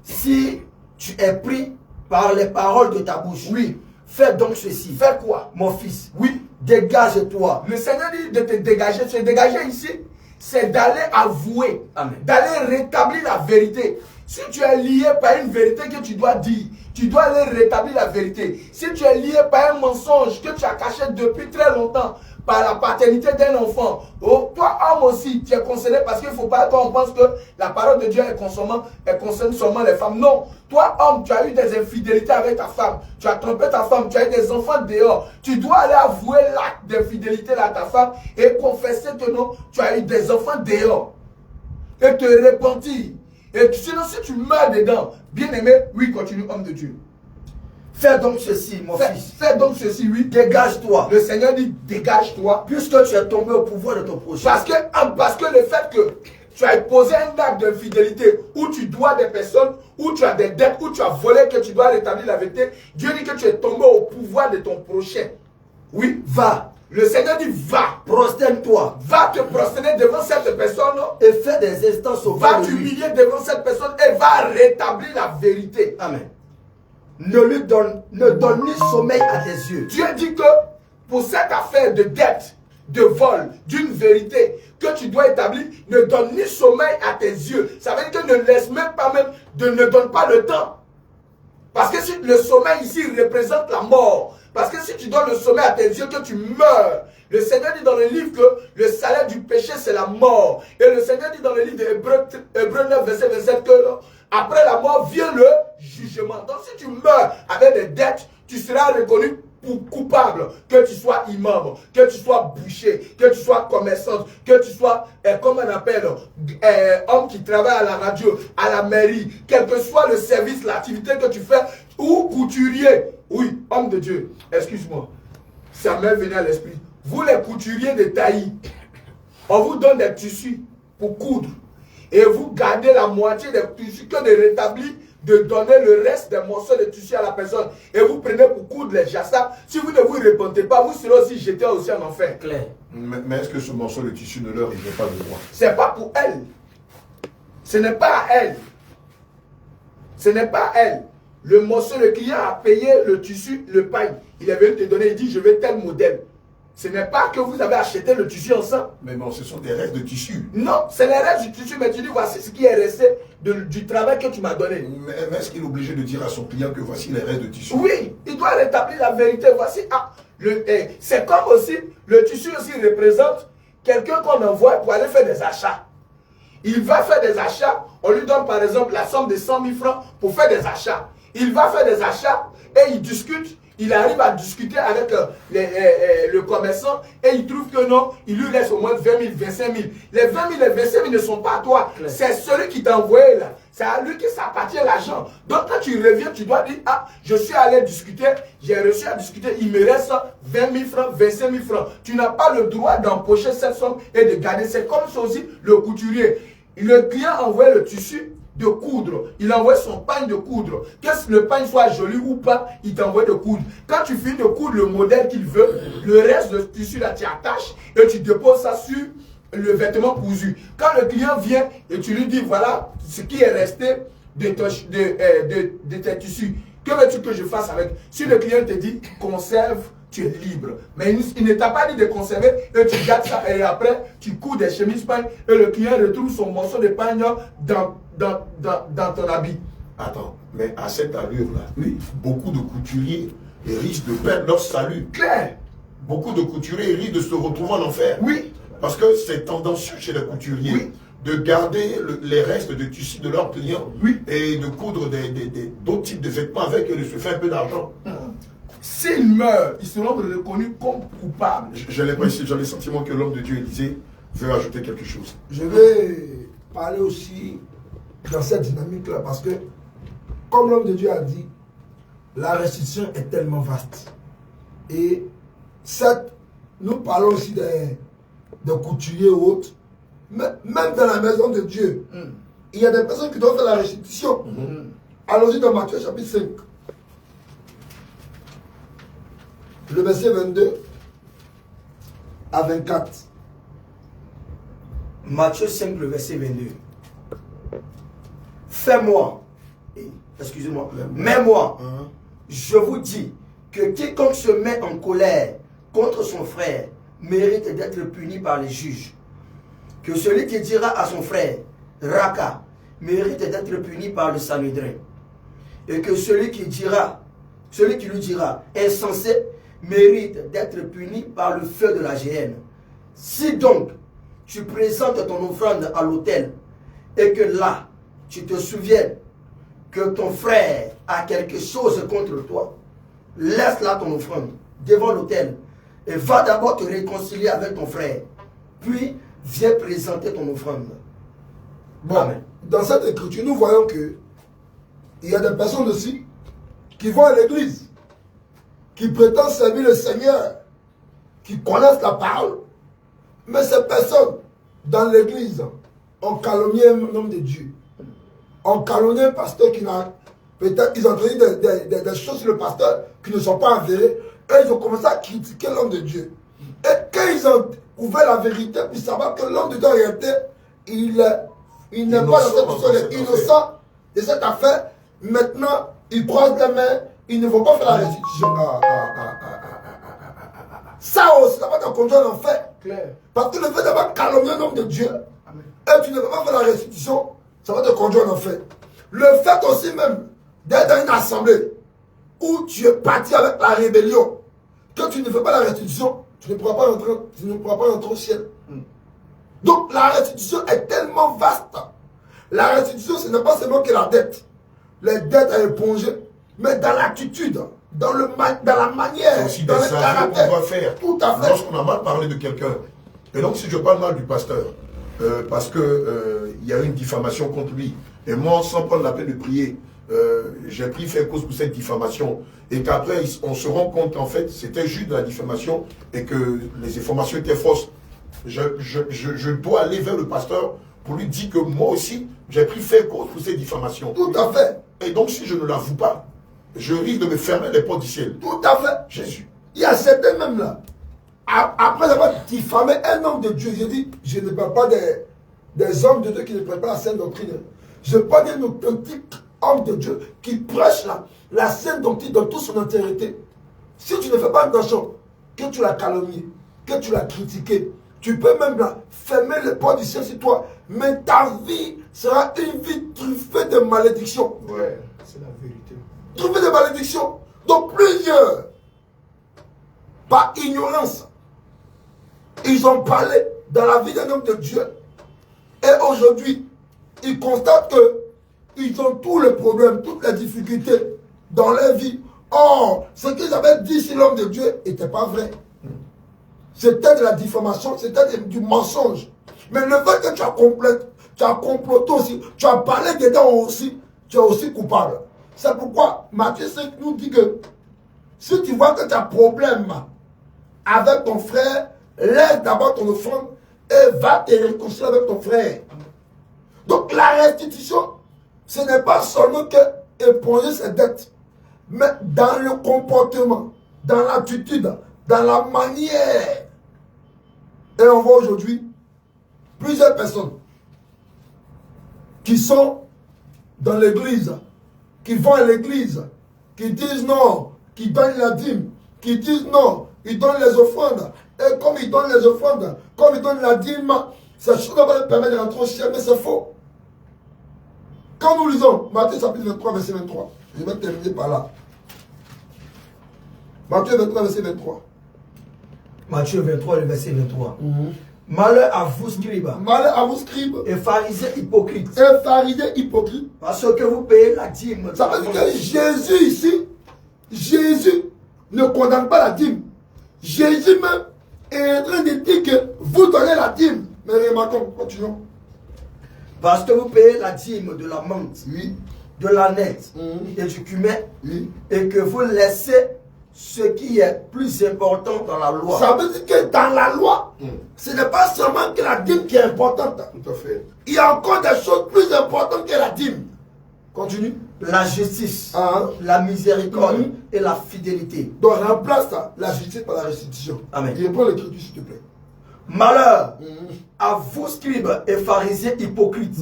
si tu es pris par les paroles de ta bouche, oui, fais donc ceci. Fais quoi? Mon fils, oui, dégage-toi. Le Seigneur dit de te dégager. Se dégager ici, c'est d'aller avouer, d'aller rétablir la vérité. Si tu es lié par une vérité que tu dois dire, tu dois aller rétablir la vérité. Si tu es lié par un mensonge que tu as caché depuis très longtemps, par la paternité d'un enfant, toi homme aussi, tu es concerné parce qu'il ne faut pas qu'on pense que la parole de Dieu concerne seulement les femmes. Non, toi homme, tu as eu des infidélités avec ta femme, tu as trompé ta femme, tu as eu des enfants dehors. Tu dois aller avouer l'acte d'infidélité à ta femme et confesser que non, tu as eu des enfants dehors. Et te repentir. Et sinon, si tu meurs dedans, bien aimé, oui, continue, homme de Dieu. Fais donc ceci, mon fils. Fais donc ceci, oui. Dégage-toi. Le Seigneur dit, dégage-toi. Puisque tu es tombé au pouvoir de ton prochain. Parce que le fait que tu as posé un acte d'infidélité, où tu dois des personnes, où tu as des dettes, où tu as volé, que tu dois rétablir la vérité, Dieu dit que tu es tombé au pouvoir de ton prochain. Oui, va. Le Seigneur dit va. Prosterne-toi. Va te prosterner devant cette personne et fais des instances au va t'humilier devant cette personne et va rétablir la vérité. Amen. Ne donne ni sommeil à tes yeux. Dieu dit que pour cette affaire de dette, de vol, d'une vérité que tu dois établir, ne donne ni sommeil à tes yeux. Ça veut dire que ne laisse même pas ne donne pas le temps. Parce que si le sommeil ici représente la mort, parce que si tu donnes le sommeil à tes yeux, que tu meurs. Le Seigneur dit dans le livre que le salaire du péché, c'est la mort. Et le Seigneur dit dans le livre de Hébreux 9, verset 27, que après la mort vient le jugement. Donc si tu meurs avec des dettes, tu seras reconnu pour coupable. Que tu sois imam, que tu sois boucher, que tu sois commerçant, que tu sois, comme on appelle, homme qui travaille à la radio, à la mairie, quel que soit le service, l'activité que tu fais, ou couturier. Oui, homme de Dieu, excuse-moi. Ça m'est venu à l'esprit. Vous les couturiers de taillis, on vous donne des tissus pour coudre. Et vous gardez la moitié des tissus que de rétablir, de donner le reste des morceaux de tissu à la personne. Et vous prenez pour coudre les jassas. Si vous ne vous repentez pas, vous serez aussi jeté aussi en enfer. Claire. Mais est-ce que ce morceau de tissu ne leur revient pas de droit? Ce n'est pas pour elle. Ce n'est pas à elle. Ce n'est pas à elle. Le morceau, le client a payé le tissu, le paille. Il est venu te donner, il dit, je veux tel modèle. Ce n'est pas que vous avez acheté le tissu ensemble. Mais bon, ce sont des restes de tissu. Non, c'est les restes du tissu, mais tu dis, voici ce qui est resté du travail que tu m'as donné. Mais est-ce qu'il est obligé de dire à son client que voici les restes de tissu? Oui, il doit rétablir la vérité. Voici, c'est comme aussi, le tissu aussi représente quelqu'un qu'on envoie pour aller faire des achats. Il va faire des achats, on lui donne par exemple la somme de 100 000 francs pour faire des achats. Il va faire des achats et il discute. Il arrive à discuter avec le commerçant et il trouve que non, il lui laisse au moins 20 000, 25 000. Les 20 000 et 25 000 ne sont pas à toi. C'est celui qui t'a envoyé là. C'est à lui que ça appartient l'argent. Donc quand tu reviens, tu dois dire, ah, je suis allé discuter, j'ai reçu à discuter, il me reste 20 000 francs, 25 000 francs. Tu n'as pas le droit d'empocher cette somme et de garder. C'est comme ça aussi le couturier. Le client envoie le tissu de coudre, il envoie son pagne de coudre, que le pagne soit joli ou pas, il t'envoie de coudre. Quand tu finis de coudre le modèle qu'il veut, le reste de tissu là tu attaches et tu déposes ça sur le vêtement cousu. Quand le client vient et tu lui dis voilà ce qui est resté de tes tissus, que veux-tu que je fasse avec? Si le client te dit conserve, tu es libre. Mais il ne t'a pas dit de conserver et tu gardes ça et après tu couds des chemises pagne et le client retrouve son morceau de pagne dans ton habit. Attends, mais à cette allure-là, oui, beaucoup de couturiers risquent de perdre leur salut. Claire. Beaucoup de couturiers risquent de se retrouver en enfer. Oui. Parce que c'est tendancieux chez les couturiers. Oui. De garder les restes de tissu de leurs clients. Oui. Et de coudre d'autres types de vêtements avec et de se faire un peu d'argent. S'ils meurent, ils seront reconnus comme coupables. J'ai l'impression, j'ai le sentiment que l'homme de Dieu, Élisée, veut ajouter quelque chose. Je vais parler aussi dans cette dynamique-là parce que, comme l'homme de Dieu a dit, la restitution est tellement vaste. Et nous parlons aussi de couturiers ou autres, mais même dans la maison de Dieu, il y a des personnes qui doivent faire la restitution. Allons-y dans Matthieu chapitre 5. Le verset 22 à 24. Matthieu 5, le verset 22. Fais-moi, excusez-moi, mais moi, je vous dis que quiconque se met en colère contre son frère mérite d'être puni par les juges. Que celui qui dira à son frère, Raka, mérite d'être puni par le Sanhédrin. Et que celui qui lui dira, insensé, mérite d'être puni par le feu de la géhenne. Si donc tu présentes ton offrande à l'autel et que là tu te souviens que ton frère a quelque chose contre toi, laisse là ton offrande devant l'autel et va d'abord te réconcilier avec ton frère, puis viens présenter ton offrande. Bon, amen. Dans cette écriture, nous voyons que il y a des personnes aussi qui vont à l'église, qui prétendent servir le Seigneur, qui connaissent la parole, mais ces personnes, dans l'église, on calomniait un homme de Dieu. On calomniait un pasteur qui n'a... Peut-être qu'ils ont entendu des choses sur le pasteur qui ne sont pas avérées. Et ils ont commencé à critiquer l'homme de Dieu. Et quand ils ont ouvert la vérité, puis savoir que l'homme de Dieu en réalité, il n'est pas dans cette histoire, il est innocent de cette affaire. Maintenant, ils croisent les mains, ils ne vont pas faire la restitution. Ça aussi, ça va te conduire en enfer. Parce que le fait d'avoir calomnié un homme de Dieu, et tu ne vas pas faire la restitution, ça va te conduire en enfer. Le fait aussi même d'être dans une assemblée où tu es parti avec la rébellion, que tu ne fais pas la restitution, tu ne pourras pas rentrer au ciel. Donc la restitution est tellement vaste. La restitution, ce n'est pas seulement que la dette. Les dettes à éponger, mais dans l'attitude, dans la manière, aussi dans des le caractère. qu'on doit faire. Tout à fait. Lorsqu'on a mal parlé de quelqu'un. Et donc si je parle mal du pasteur, parce que il y a une diffamation contre lui, et moi, sans prendre la peine de prier, j'ai pris fait cause pour cette diffamation, et qu'après on se rend compte qu'en fait c'était juste de la diffamation et que les informations étaient fausses. Je dois aller vers le pasteur pour lui dire que moi aussi j'ai pris fait cause pour cette diffamation. Tout à fait. Et donc si je ne l'avoue pas, je risque de me fermer les portes du ciel. Tout à fait. Jésus. Il y a certains même là, après avoir diffamé un homme de Dieu, je dis, je ne parle pas des hommes de Dieu qui ne prennent pas la sainte doctrine. Je parle d'un authentique homme de Dieu qui prêche la sainte doctrine dans toute son entièreté. Si tu ne fais pas attention, que tu l'as calomnié, que tu l'as critiqué, tu peux même là fermer les portes du ciel sur toi, mais ta vie sera une vie truffée de malédictions. Ouais, c'est la vérité. Truffée de malédictions. Donc plusieurs, par ignorance, ils ont parlé dans la vie d'un homme de Dieu. Et aujourd'hui, ils constatent qu'ils ont tous les problèmes, toutes les difficultés dans leur vie. Or, ce qu'ils avaient dit sur l'homme de Dieu n'était pas vrai. C'était de la diffamation, c'était du mensonge. Mais le fait que tu as comploté aussi, tu as parlé dedans aussi, tu es aussi coupable. C'est pourquoi Matthieu 5 nous dit que si tu vois que tu as problème avec ton frère, laisse d'abord ton offrande et va te réconcilier avec ton frère. Donc la restitution, ce n'est pas seulement que éponger ses dettes, mais dans le comportement, dans l'attitude, dans la manière. Et on voit aujourd'hui plusieurs personnes qui sont dans l'église, qui vont à l'église, qui disent non, qui donnent la dîme, qui disent non, ils donnent les offrandes. Et comme ils donnent les offrandes, comme ils donnent la dîme, ces choses va leur permettre de rentrer au ciel, mais c'est faux. Quand nous lisons Matthieu chapitre 23, verset 23, je vais terminer par là. Matthieu 23, verset 23. Matthieu 23, le verset 23. Malheur à vous, scribes. Malheur à vous, scribes. Et pharisiens hypocrites. Et pharisiens hypocrites. Parce que vous payez la dîme. Ça veut dire que Jésus ici, Jésus ne condamne pas la dîme. Jésus même est en train de dire que vous donnez la dîme. Mais remarquons, continuons. Parce que vous payez la dîme de la menthe, Oui. de l'ânesse et du cumin, Oui. et que vous laissez ce qui est plus important dans la loi. Ça veut dire que dans la loi, ce n'est pas seulement que la dîme qui est importante. Tout à fait. Il y a encore des choses plus importantes que la dîme. Continue. La justice, Hein? la miséricorde et la fidélité. Donc remplace la justice par la restitution. Amen. Et reprends l'écriture s'il te plaît. Malheur à vous, scribes et pharisiens hypocrites,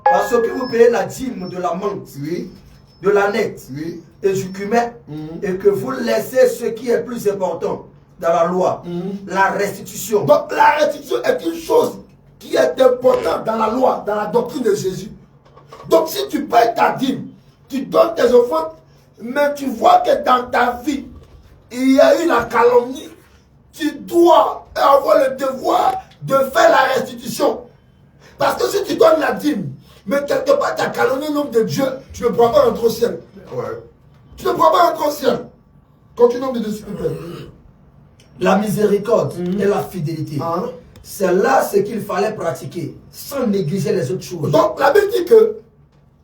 parce que vous payez la dîme de la menthe, Oui. de l'ânesse Oui. et du cumin, et que vous laissez ce qui est plus important dans la loi, la restitution. Donc la restitution est une chose qui est importante dans la loi, dans la doctrine de Jésus. Donc si tu payes ta dîme, tu donnes tes offrandes, mais tu vois que dans ta vie, il y a eu la calomnie, tu dois avoir le devoir de faire la restitution. Parce que si tu donnes la dîme, mais quelque part tu as calomnié le nom de Dieu, tu ne pourras pas rentrer au ciel. Ouais. Tu ne pourras pas rentrer au ciel. Continuons de s'il te plaît. La miséricorde et la fidélité. Hein? C'est là ce qu'il fallait pratiquer, sans négliger les autres choses. Donc la Bible dit que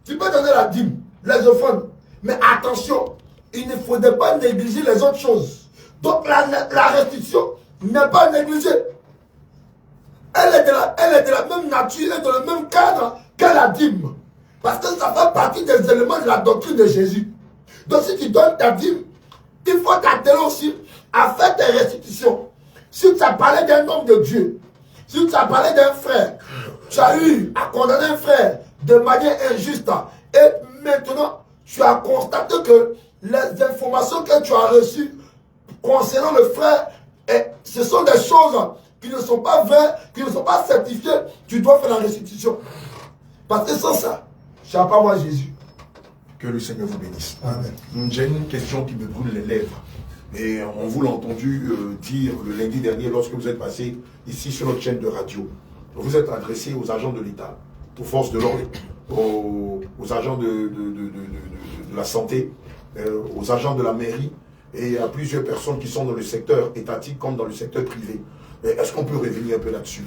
tu peux donner la dîme, les offrandes, mais attention, il ne faudrait pas négliger les autres choses. Donc la restitution n'est pas négligée. elle est de la même nature, elle est dans le même cadre que la dîme. Parce que ça fait partie des éléments de la doctrine de Jésus. Donc si tu donnes ta dîme, il faut t'atteler aussi à faire tes restitutions. Si tu as parlé d'un homme de Dieu, si tu as parlé d'un frère, tu as eu à condamner un frère de manière injuste, et maintenant tu as constaté que les informations que tu as reçues concernant le frère, ce sont des choses qui ne sont pas vraies, qui ne sont pas certifiées, tu dois faire la restitution. Parce que sans ça, tu n'as pas voir Jésus. Que le Seigneur vous bénisse. Amen. J'ai une question qui me brûle les lèvres. Et on vous l'a entendu dire le lundi dernier lorsque vous êtes passé ici sur notre chaîne de radio. Vous êtes adressé aux agents de l'État, aux forces de l'ordre, aux agents de la santé, aux agents de la mairie et à plusieurs personnes qui sont dans le secteur étatique comme dans le secteur privé. Est-ce qu'on peut revenir un peu là-dessus?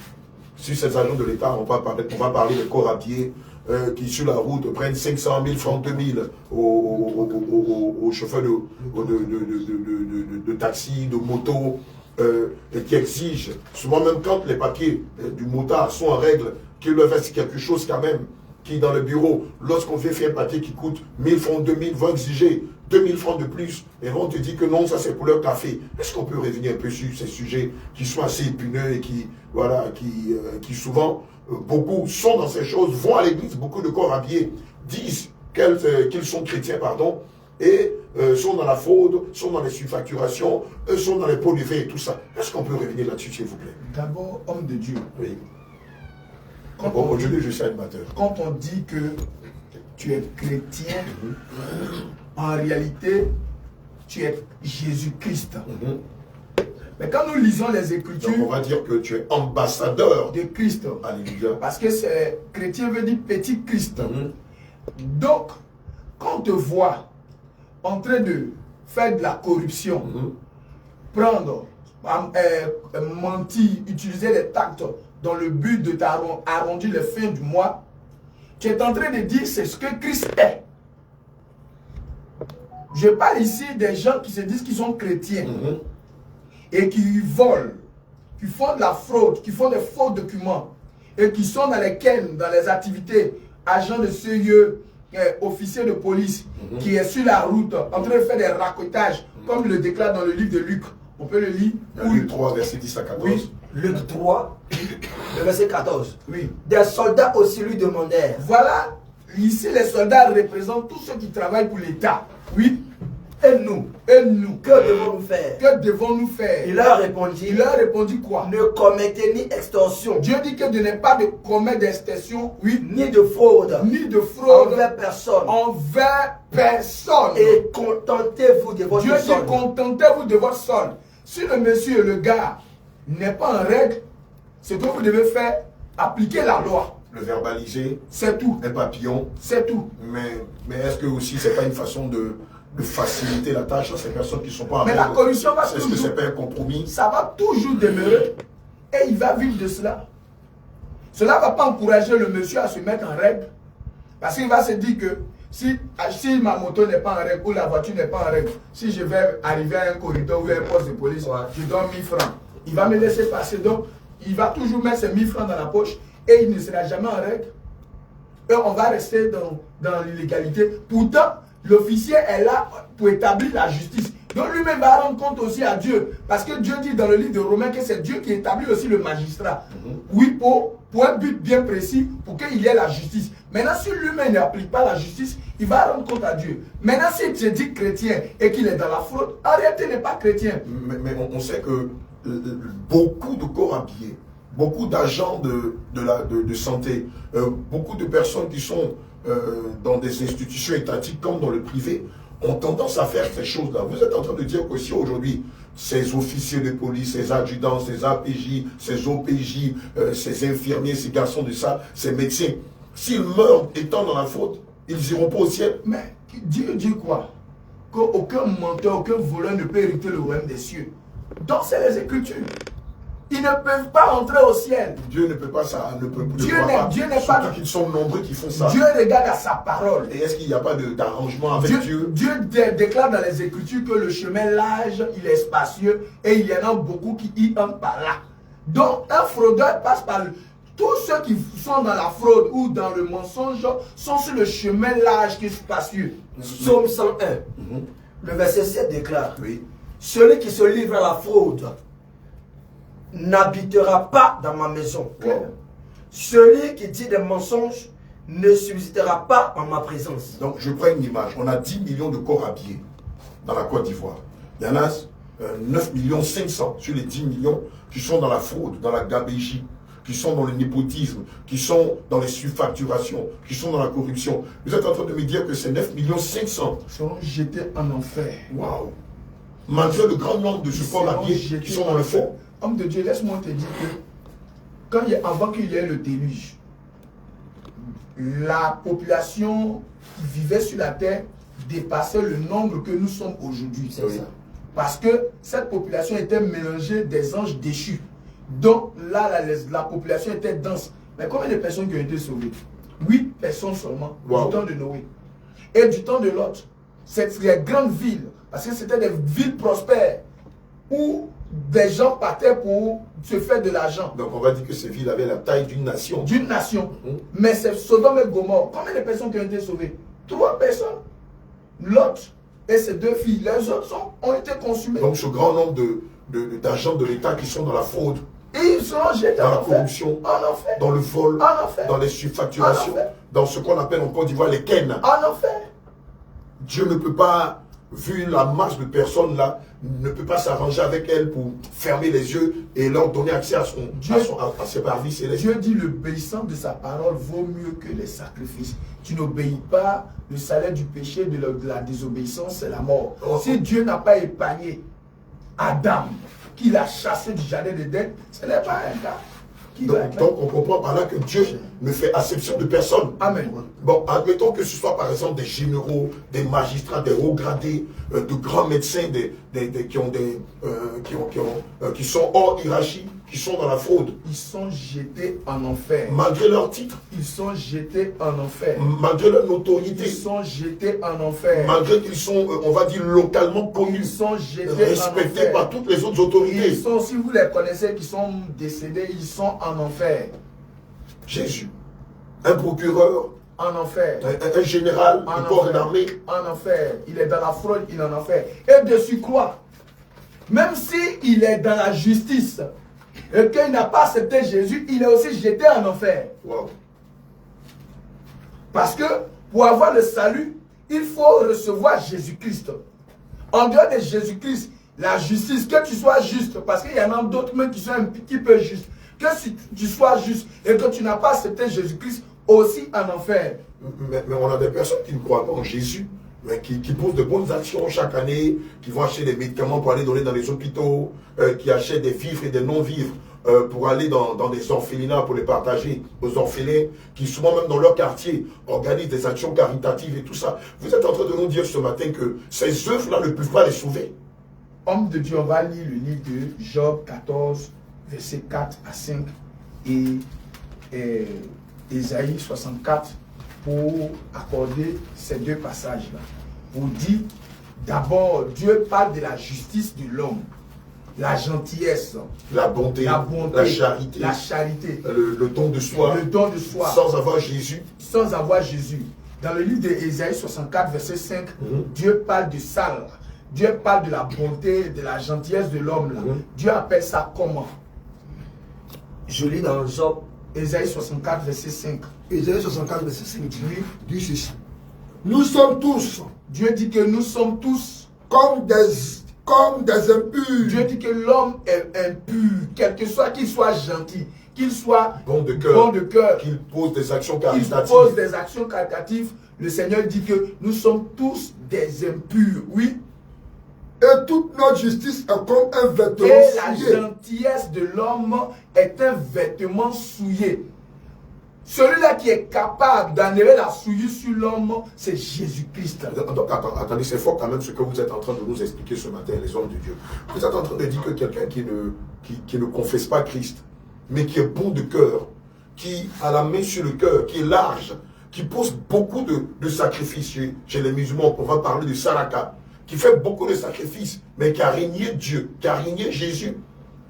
Sur ces agents de l'État, on va parler des corps habillés qui sur la route prennent 500 000 francs, 2 000 aux chauffeurs de taxi, de moto, et qui exigent, souvent même quand les papiers du motard sont en règle, qu'ils leur fassent quelque chose quand même, qui dans le bureau, lorsqu'on fait faire un papier qui coûte 1000 francs, 2000, vont exiger 2000 francs de plus, et on te dit que non, ça c'est pour leur café. Est-ce qu'on peut revenir un peu sur ces sujets qui sont assez épineux et qui, voilà, qui souvent, beaucoup sont dans ces choses, vont à l'église, beaucoup de corps habillés disent qu'ils sont chrétiens, pardon, et sont dans la fraude, sont dans les surfacturations, sont dans les pots de vin et tout ça. Est-ce qu'on peut revenir là-dessus, s'il vous plaît? D'abord, homme de Dieu. Oui. Aujourd'hui, je suis animateur. Quand on dit que tu es chrétien, en réalité, tu es Jésus-Christ. Mais quand nous lisons les Écritures, donc on va dire que tu es ambassadeur de Christ. Alléluia. Parce que chrétien veut dire petit Christ. Donc, quand on te voit en train de faire de la corruption, prendre, mentir, utiliser les tacts dans le but de t'arrondir les fins du mois, tu es en train de dire c'est ce que Christ est. Je parle ici des gens qui se disent qu'ils sont chrétiens et qui volent, qui font de la fraude, qui font des faux documents et qui sont dans les activités, agents de CIE, officiers de police, qui est sur la route en train de faire des racotages, comme le déclare dans le livre de Luc. On peut le lire. Luc 3, verset 10 à 14. Oui. Luc 3, le verset 14. Oui. Des soldats aussi lui demandèrent. Voilà, ici les soldats représentent tous ceux qui travaillent pour l'État. Oui. Et nous, que devons-nous faire? Que devons-nous faire? Il leur répondit. Il leur répondit quoi? Ne commettez ni extorsion. Dieu dit que de ne pas de commettre d'extorsion, oui, Ni de fraude. ni de fraude Envers personne. envers personne. Et contentez-vous de votre Dieu dit solde. contentez-vous de votre solde. Si le monsieur, le gars, n'est pas en règle, ce que vous devez faire, appliquer la loi. Le verbaliser, C'est tout. un papillon. C'est tout. Mais est-ce que aussi c'est pas une façon de faciliter la tâche à ces personnes qui ne sont pas en Mais règle? la corruption va Est-ce que toujours, c'est pas un compromis? ça va toujours demeurer et il va vivre de cela. Cela ne va pas encourager le monsieur à se mettre en règle. Parce qu'il va se dire que si ma moto n'est pas en règle ou la voiture n'est pas en règle, si je vais arriver à un corridor ou à un poste de police, je donne 1000 francs. Il va me laisser passer. Donc, il va toujours mettre ses 1000 francs dans la poche et il ne sera jamais en règle. Et on va rester dans l'illégalité. Pourtant, l'officier est là pour établir la justice. Donc lui-même va rendre compte aussi à Dieu. Parce que Dieu dit dans le livre de Romains que c'est Dieu qui établit aussi le magistrat. Oui, pour un but bien précis, pour qu'il y ait la justice. Maintenant, si lui-même n'applique pas la justice, il va rendre compte à Dieu. Maintenant, si tu dis chrétien et qu'il est dans la fraude, en réalité, il n'est pas chrétien. Mais on sait que beaucoup de corps habillés, beaucoup d'agents de santé, beaucoup de personnes qui sont dans des institutions étatiques comme dans le privé, ont tendance à faire ces choses-là. Vous êtes en train de dire que si aujourd'hui, ces officiers de police, ces adjudants, ces APJ, ces OPJ, ces infirmiers, ces garçons de ça, ces médecins, s'ils meurent étant dans la faute, ils n'iront pas au ciel. Mais Dieu dit quoi? Qu'aucun menteur, aucun voleur ne peut hériter le royaume des cieux. Donc c'est les Écritures. Ils ne peuvent pas entrer au ciel. Dieu ne peut pas ça. Dieu n'est pas. Surtout qu'ils sont nombreux qui font ça. Dieu regarde à sa parole. Et est-ce qu'il n'y a pas d'arrangement avec Dieu? Dieu déclare dans les Écritures que le chemin large, il est spacieux et il y en a beaucoup qui y entrent par là. Donc, un fraudeur passe par le... Tous ceux qui sont dans la fraude ou dans le mensonge sont sur le chemin large qui est spacieux. Psaume 101, le verset 7 déclare, Oui. celui qui se livre à la fraude n'habitera pas dans ma maison. Wow. Celui qui dit des mensonges ne subsistera pas en ma présence. Donc, je prends une image. On a 10 millions de corps habillés dans la Côte d'Ivoire. Il y en a 9 500 sur les 10 millions qui sont dans la fraude, dans la gabégie, qui sont dans le népotisme, qui sont dans les surfacturations, qui sont dans la corruption. Vous êtes en train de me dire que ces 9 500 seront jetés en enfer. Waouh! Malgré le grand nombre de ce corps habillés qui sont dans le fond. Homme de Dieu, laisse-moi te dire que avant qu'il y ait le déluge, la population qui vivait sur la terre dépassait le nombre que nous sommes aujourd'hui. C'est ça. Parce que cette population était mélangée des anges déchus. Donc là, la population était dense. Mais combien de personnes qui ont été sauvées? 8 personnes seulement, Wow. du temps de Noé. Et du temps de Lot, c'est des grandes villes, parce que c'était des villes prospères, où des gens partaient pour se faire de l'argent. Donc on va dire que ces villes avaient la taille d'une nation. D'une nation. Mais c'est Sodome et Gomorrhe. Combien de personnes qui ont été sauvées? 3 personnes. Lot et ses 2 filles. Les autres ont été consumés. Donc ce grand nombre d'agents de l'État qui sont dans la fraude, Et ils seront jetés dans la en enfer. corruption, En enfer. dans le vol, En enfer. dans les surfacturations, En enfer. dans ce qu'on appelle en Côte d'Ivoire les ken. En enfer. Dieu ne peut pas, vu la masse de personnes là, ne peut pas s'arranger avec elles pour fermer les yeux et leur donner accès à ses parvis célestes. Dieu dit l'obéissance de sa parole vaut mieux que les sacrifices. Tu n'obéis pas, le salaire du péché, de la désobéissance, c'est la mort. Oh. Si Dieu n'a pas épargné Adam, qu'il a chassé du jardin d'Éden, ce n'est pas un gars qui va épargner. Donc on comprend par là que Dieu ne fait acception de personne. Amen. Bon, admettons que ce soit par exemple des généraux, des magistrats, des hauts gradés, de grands médecins qui sont hors hiérarchie, qui sont dans la fraude. Ils sont jetés en enfer. Malgré leur titre, Ils sont jetés en enfer. malgré leur notoriété, Ils sont jetés en enfer. malgré qu'ils sont, on va dire, localement Ils connus, sont jetés en respectés enfer. par toutes les autres autorités. Ils sont, si vous les connaissez, qui sont décédés, ils sont en enfer. Jésus, un procureur, En enfer. un général En du corps enfer. d'armée, En enfer. Il est dans la fraude, il est en enfer. Et de surcroît, même s'il est dans la justice et qu'il n'a pas accepté Jésus, il est aussi jeté en enfer. wow. Parce que pour avoir le salut, il faut recevoir Jésus-Christ. En dehors de Jésus-Christ, la justice, que tu sois juste, parce qu'il y en a d'autres même qui sont un petit peu justes, que si tu sois juste et que tu n'as pas accepté Jésus-Christ, aussi en enfer. Mais on a des personnes qui ne croient pas en Jésus, mais qui posent de bonnes actions chaque année, qui vont acheter des médicaments pour aller donner dans les hôpitaux, qui achètent des vivres et des non-vivres pour aller dans des orphelinats pour les partager aux orphelins, qui souvent même dans leur quartier organisent des actions caritatives et tout ça. Vous êtes en train de nous dire ce matin que ces œuvres-là ne peuvent pas les sauver. Homme de Dieu, on va lire le livre de Job 14, versets 4 à 5 et Ésaïe 64 pour accorder ces 2 passages-là. Pour dire, d'abord, Dieu parle de la justice de l'homme, la gentillesse, La bonté, la charité, le don de soi, le don de soi, sans avoir Jésus. sans avoir Jésus. Dans le livre d'Ésaïe 64, verset 5, Dieu parle de ça. Dieu parle de la bonté, de la gentillesse de l'homme. Dieu appelle ça comment? Je lis dans Job. Ésaïe 64, verset 5. Ésaïe 64, verset 5 Oui. dit ceci. Nous sommes tous Dieu dit que nous sommes tous. comme des impurs. Dieu dit que l'homme est impur, quel que soit, qu'il soit gentil, qu'il soit Bon de cœur, qu'il pose des actions qu'il caritatives. pose des actions caritatives. Le Seigneur dit que nous sommes tous des impurs, oui. Et toute notre justice est comme un vêtement Et la souillé. gentillesse de l'homme est un vêtement souillé. Celui-là qui est capable d'enlever la souillure sur l'homme, c'est Jésus-Christ. Donc attendez, c'est fort quand même ce que vous êtes en train de nous expliquer ce matin, les hommes de Dieu. Vous êtes en train de dire que quelqu'un qui ne confesse pas Christ, mais qui est bon de cœur, qui a la main sur le cœur, qui est large, qui pose beaucoup de sacrifices chez les musulmans, on va parler de Saraka, qui fait beaucoup de sacrifices, mais qui a régné Dieu, qui a régné Jésus,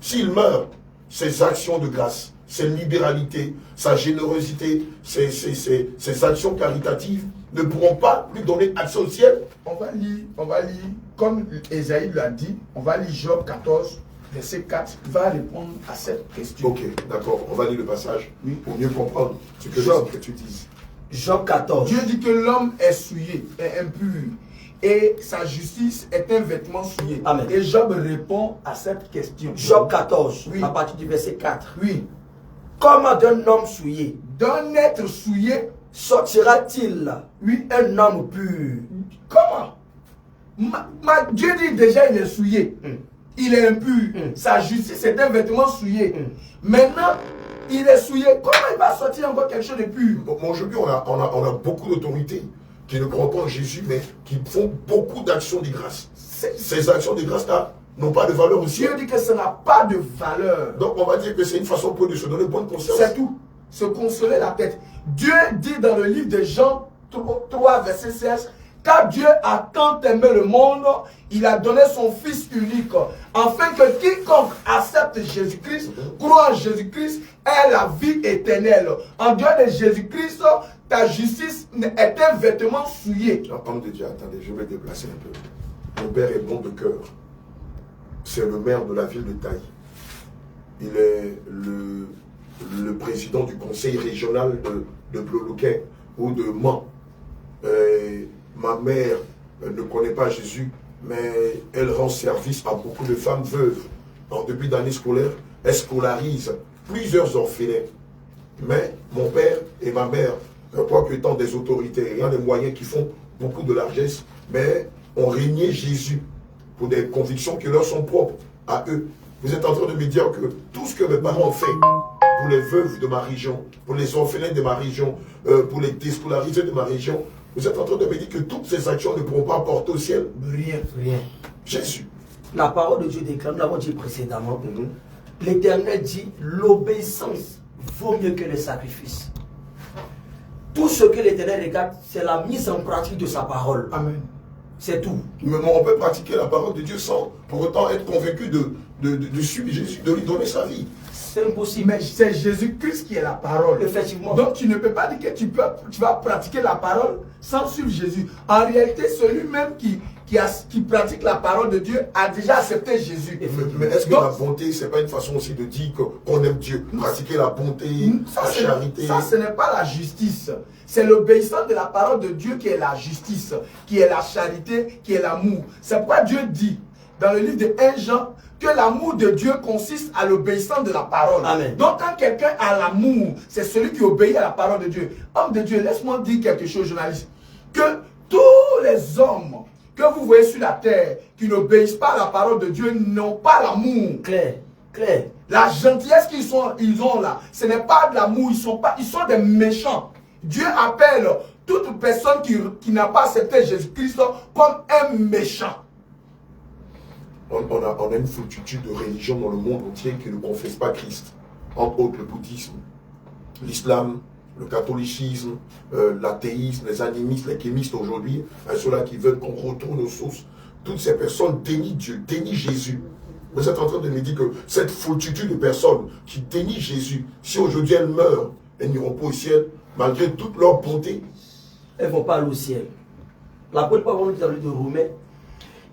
s'il meurt, ses actions de grâce, ses libéralités, sa générosité, ses actions caritatives ne pourront pas lui donner accès au ciel? On va lire, comme Esaïe l'a dit, on va lire Job 14, verset 4, il va répondre à cette question. Ok, d'accord, on va lire le passage pour mieux comprendre ce que Job, tu dises. Job 14. Dieu dit que l'homme est souillé, est impur, et sa justice est un vêtement souillé. Amen. Et Job répond à cette question. Job 14, Oui. à partir du verset 4. Oui. Comme d'un homme souillé, D'un être souillé, sortira-t-il oui. un homme pur? Comment? Dieu dit déjà il est souillé. Il est impur. Sa justice est un vêtement souillé. Maintenant, il est souillé. Comment il va sortir encore quelque chose de pur? Bon, aujourd'hui, on a beaucoup d'autorités qui ne croient pas en Jésus, mais qui font beaucoup d'actions de grâce. Ces actions de grâce-là n'ont pas de valeur aussi. Dieu dit que ça n'a pas de valeur. Donc, on va dire que c'est une façon pour eux de se donner bonne conscience. C'est tout. Se consoler la tête. Dieu dit dans le livre de Jean 3, verset 16, car Dieu a tant aimé le monde, il a donné son Fils unique, afin que quiconque accepte Jésus-Christ, croit en Jésus-Christ, ait la vie éternelle. En dehors de Jésus-Christ, ta justice est un vêtement souillé. Homme de Dieu, attendez, je vais me déplacer un peu. Mon père est bon de cœur. C'est le maire de la ville de Taï. Il est le président du conseil régional de Bloloquin ou de Mans. Ma mère ne connaît pas Jésus, mais elle rend service à beaucoup de femmes veuves. En début d'année scolaire, elle scolarise plusieurs orphelins. Mais mon père et ma mère, quoique étant des autorités, ayant des moyens qui font beaucoup de largesse, mais ont régné Jésus pour des convictions qui leur sont propres à eux. Vous êtes en train de me dire que tout ce que mes parents ont fait pour les veuves de ma région, pour les orphelins de ma région, pour les déscolarisés de ma région, vous êtes en train de me dire que toutes ces actions ne pourront pas porter au ciel? Rien. Rien. Jésus. La parole de Dieu déclare, nous l'avons dit précédemment, l'Éternel dit, l'obéissance vaut mieux que le sacrifice. Tout ce que l'Éternel regarde, c'est la mise en pratique de sa parole. Amen. C'est tout. Mais on peut pratiquer la parole de Dieu sans pour autant être convaincu de suivre Jésus, de lui donner sa vie. C'est impossible. Mais c'est Jésus-Christ qui est la parole. Effectivement. Donc tu ne peux pas dire que tu vas pratiquer la parole sans suivre Jésus. En réalité, celui-même qui pratique la parole de Dieu a déjà accepté Jésus. Mais est-ce que la bonté, c'est pas une façon aussi de dire qu'on aime Dieu? Pratiquer la bonté, la charité. Ça, ce n'est pas la justice. C'est l'obéissance de la parole de Dieu qui est la justice, qui est la charité, qui est l'amour. C'est pourquoi Dieu dit dans le livre de 1 Jean que l'amour de Dieu consiste à l'obéissance de la parole. Amen. Donc quand quelqu'un a l'amour, c'est celui qui obéit à la parole de Dieu. Homme de Dieu, laisse-moi dire quelque chose, journaliste. Que tous les hommes que vous voyez sur la terre qui n'obéissent pas à la parole de Dieu n'ont pas l'amour. Clair, clair. La gentillesse qu'ils ont là, ce n'est pas de l'amour, ils sont des méchants. Dieu appelle toute personne qui n'a pas accepté Jésus-Christ comme un méchant. On a une foultitude de religions dans le monde entier qui ne confessent pas Christ. Entre autres le bouddhisme, l'islam, le catholicisme, l'athéisme, les animistes, les kémistes aujourd'hui, ceux-là qui veulent qu'on retourne aux sources. Toutes ces personnes dénient Dieu, dénient Jésus. Vous êtes en train de me dire que cette foultitude de personnes qui dénient Jésus, si aujourd'hui elles meurent, elles n'iront pas au ciel, malgré toute leur bonté. Elles ne vont pas aller au ciel. L'apôtre Paul nous dit dans le livre de Romains,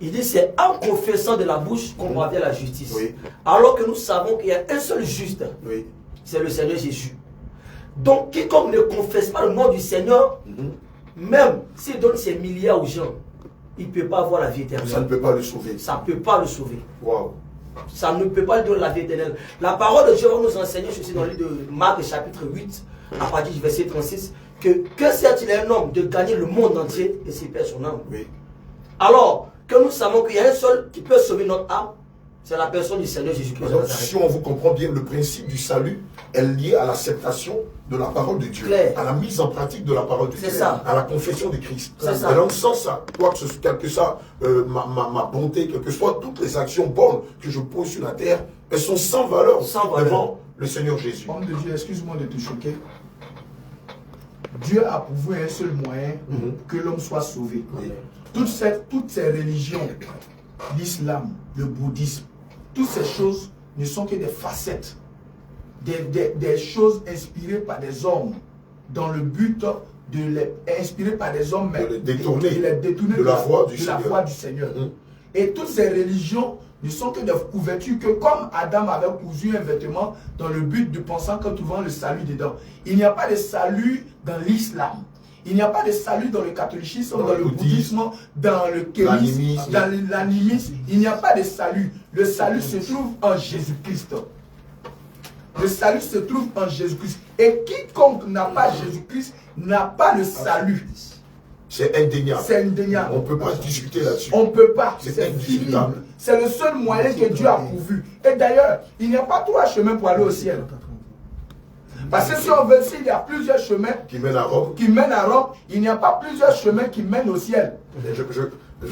il dit c'est en confessant de la bouche qu'on parvient à la justice. Oui. Alors que nous savons qu'il y a un seul juste, Oui. c'est le Seigneur Jésus. Donc quiconque ne confesse pas le nom du Seigneur, même s'il donne ses milliards aux gens, il ne peut pas avoir la vie éternelle. Ça ne peut pas le sauver. Ça ne peut pas le sauver. Waouh. Ça ne peut pas lui donner la vie éternelle. La parole de Dieu va nous enseigner ceci dans le livre de Marc chapitre 8, à partir du verset 36, que sert-il à un homme de gagner le monde entier et s'il perd son âme? Oui. Alors que nous savons qu'il y a un seul qui peut sauver notre âme, c'est la personne du Seigneur Jésus-Christ. Donc, si on vous comprend bien, le principe du salut est lié à l'acceptation de la parole de Dieu, Claire. à la mise en pratique de la parole de Dieu, ça. à la confession de Christ. C'est ça. Et donc, sans ça, quel que soit ma bonté, quelles que soient toutes les actions bonnes que je pose sur la terre, elles sont sans valeur, devant le Seigneur Jésus. Homme de Dieu, excuse-moi de te choquer. Dieu a pourvu un seul moyen que l'homme soit sauvé. Oui. Toutes ces religions, l'islam, le bouddhisme, toutes ces choses ne sont que des facettes des choses inspirées par des hommes dans le but de les inspirer par des hommes, mais de les détourner de la foi du Seigneur. Et toutes ces religions ne sont que des couvertures que comme Adam avait cousu un vêtement dans le but de pensant qu'en trouvant le salut dedans. Il n'y a pas de salut dans l'islam. Il n'y a pas de salut dans le catholicisme, dans le bouddhisme, dans le kémisme, dans l'animisme. Il n'y a pas de salut. Le salut se trouve en Jésus-Christ. Le salut se trouve en Jésus-Christ. Et quiconque n'a pas Jésus-Christ n'a pas le salut. C'est indéniable. C'est indéniable. On ne peut pas discuter là-dessus. On ne peut pas. C'est indiscutable. C'est le seul moyen que Dieu a pourvu. Et d'ailleurs, il n'y a pas trois chemins pour aller au ciel. Parce que si on veut, s'il y a plusieurs chemins qui mènent à Rome, il n'y a pas plusieurs chemins qui mènent au ciel.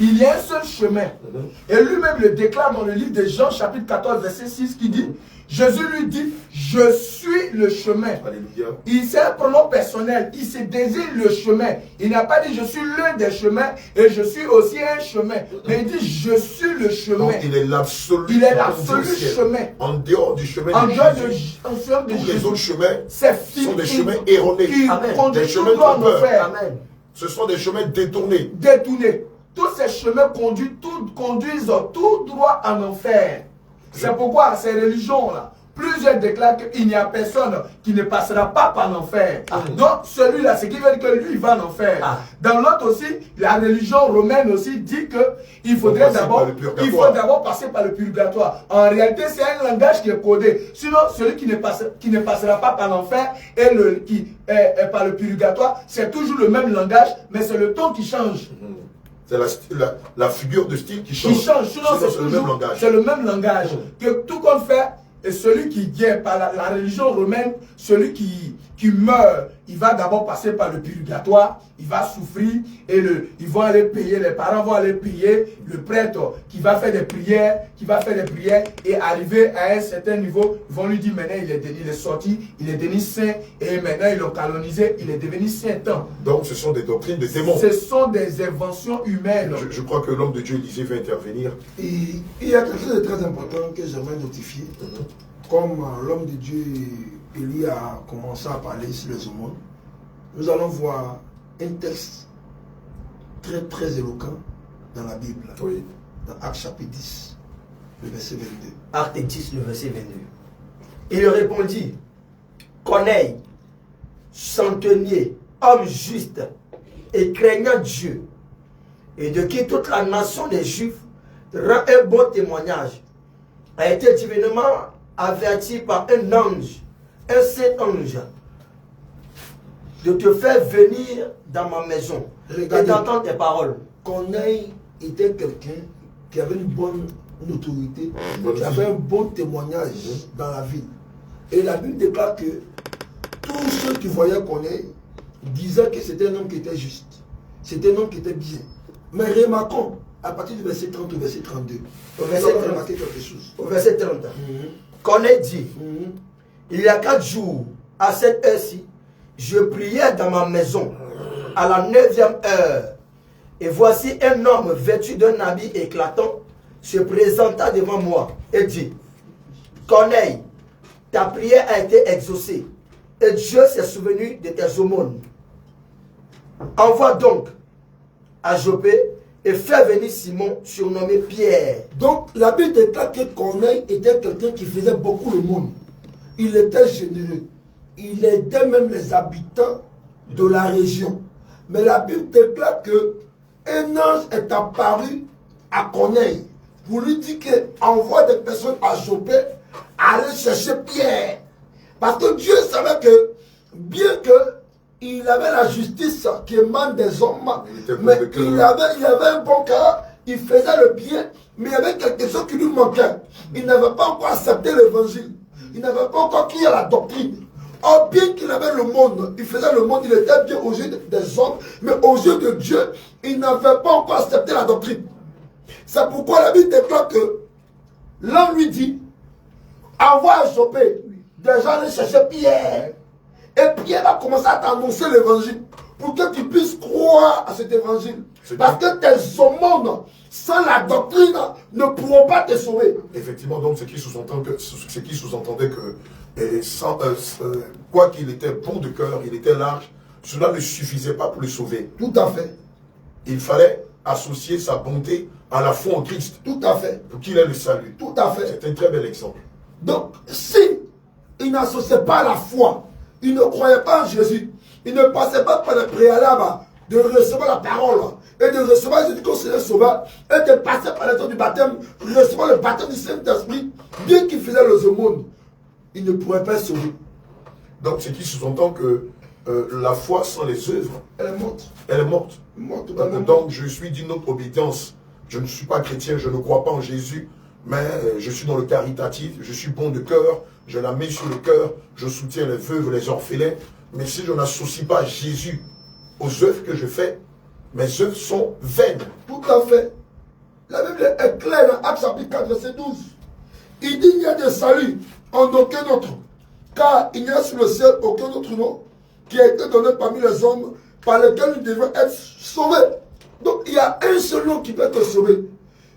Il y a un seul chemin. Et lui-même le déclare dans le livre de Jean, chapitre 14, verset 6, qui dit, Jésus lui dit, je suis le chemin. Alléluia. Il c'est un pronom personnel. Il se désigne le chemin. Il n'a pas dit, je suis l'un des chemins et je suis aussi un chemin. Mais il dit, je suis le chemin. Donc il est l'absolu. Il est l'absolu chemin. En dehors du chemin en de dehors Jésus. de Tous les autres chemins sont des chemins erronés. Des chemins trompeurs. Ce sont des chemins détournés. Tous ces chemins conduisent tout droit en enfer. C'est pourquoi ces religions-là, plusieurs déclarent qu'il n'y a personne qui ne passera pas par l'enfer. Donc celui-là, ce qui veut dire que lui, il va en enfer. Dans l'autre aussi, la religion romaine aussi dit qu'il faudrait d'abord passer par le purgatoire. En réalité, c'est un langage qui est codé. Sinon, celui qui ne passera pas par l'enfer et qui est par le purgatoire, c'est toujours le même langage, mais c'est le ton qui change. C'est la figure de style qui change. Sinon, c'est le même langage. C'est le même langage. Que tout compte fait, et celui qui vient par la religion romaine, celui qui meurt, il va d'abord passer par le purgatoire, il va souffrir, et ils vont aller payer, les parents vont aller payer le prêtre qui va faire des prières, et arriver à un certain niveau, ils vont lui dire maintenant il est sorti, il est devenu saint, et maintenant ils l'ont canonisé, il est devenu saint. Donc ce sont des doctrines de démons. Ce sont des inventions humaines. Je crois que l'homme de Dieu Élisée veut intervenir. Et il y a quelque chose de très important que j'aimerais notifier. Comme l'homme de Dieu Élie a commencé à parler sur les aumônes, nous allons voir un texte très très éloquent dans la Bible, dans Actes chapitre 10, le verset 22. Actes 10, le verset 22. Il répondit, Corneille, centenier, homme juste et craignant Dieu, et de qui toute la nation des Juifs rend un bon témoignage, a été divinement averti par un ange, un saint ange, de te faire venir dans ma maison et d'entendre tes paroles. Corneille était quelqu'un qui avait une bonne autorité, qui avait un bon témoignage dans la ville. Et la Bible déclare que tous ceux qui voyaient Corneille disaient que c'était un homme qui était juste, c'était un homme qui était bien. Mais remarquons, à partir du verset 30 au verset 32, au verset 30, remarquer quelque chose. Au verset 30, Corneille dit, il y a 4 jours, à cette heure-ci, je priais dans ma maison, à la 9e heure, et voici un homme vêtu d'un habit éclatant se présenta devant moi et dit, Corneille, ta prière a été exaucée, et Dieu s'est souvenu de tes aumônes. Envoie donc à Jopé et fais venir Simon, surnommé Pierre. Donc la Bible déclare que Corneille était quelqu'un qui faisait beaucoup le monde. Il était généreux. Il aidait même les habitants de la région. Mais la Bible déclare que un ange est apparu à Corneille pour lui dire qu'il envoie des personnes à Jopé aller chercher Pierre. Parce que Dieu savait que, bien qu'il avait la justice qui émane des hommes, mais il avait un bon cœur, il faisait le bien, mais il y avait quelque chose qui lui manquait. Il n'avait pas encore accepté l'évangile. Il n'avait pas encore crié la doctrine. Or, bien qu'il avait le monde, il faisait le monde, il était bien aux yeux des hommes, mais aux yeux de Dieu, il n'avait pas encore accepté la doctrine. C'est pourquoi la Bible déclare que l'homme lui dit, envoie à Jopé des gens aller chercher Pierre. Et Pierre va commencer à t'annoncer l'évangile pour que tu puisses croire à cet évangile. Parce que tes aumônes, sans la doctrine, ne pourront pas te sauver. Effectivement, donc ce qui sous-entendait que quoi qu'il était bon de cœur, il était large, cela ne suffisait pas pour le sauver. Tout à fait. Il fallait associer sa bonté à la foi en Christ. Tout à fait. Pour qu'il ait le salut. Tout à fait. C'est un très bel exemple. Donc, si il n'associait pas la foi, il ne croyait pas en Jésus, il ne passait pas par le préalable de recevoir la parole et de recevoir Jésus comme Seigneur Sauveur et de passer par le temps du baptême, recevoir le baptême du Saint-Esprit, bien qu'il faisait les aumônes, il ne pourrait pas se sauver. Donc, ce qui sous-entend que la foi sans les œuvres, Elle est morte. elle est morte. Donc, Je suis d'une autre obédience. Je ne suis pas chrétien, je ne crois pas en Jésus, mais je suis dans le caritatif, je suis bon de cœur, je la mets sur le cœur, je soutiens les veuves, les orphelins. Mais si je n'associe pas Jésus aux œuvres que je fais, mes œuvres sont vaines. tout à fait. La Bible est claire dans Actes chapitre 4, verset 12. Il dit il n'y a de salut en aucun autre, car il n'y a sur le ciel aucun autre nom qui a été donné parmi les hommes par lequel nous devons être sauvés. Donc il y a un seul nom qui peut te sauver.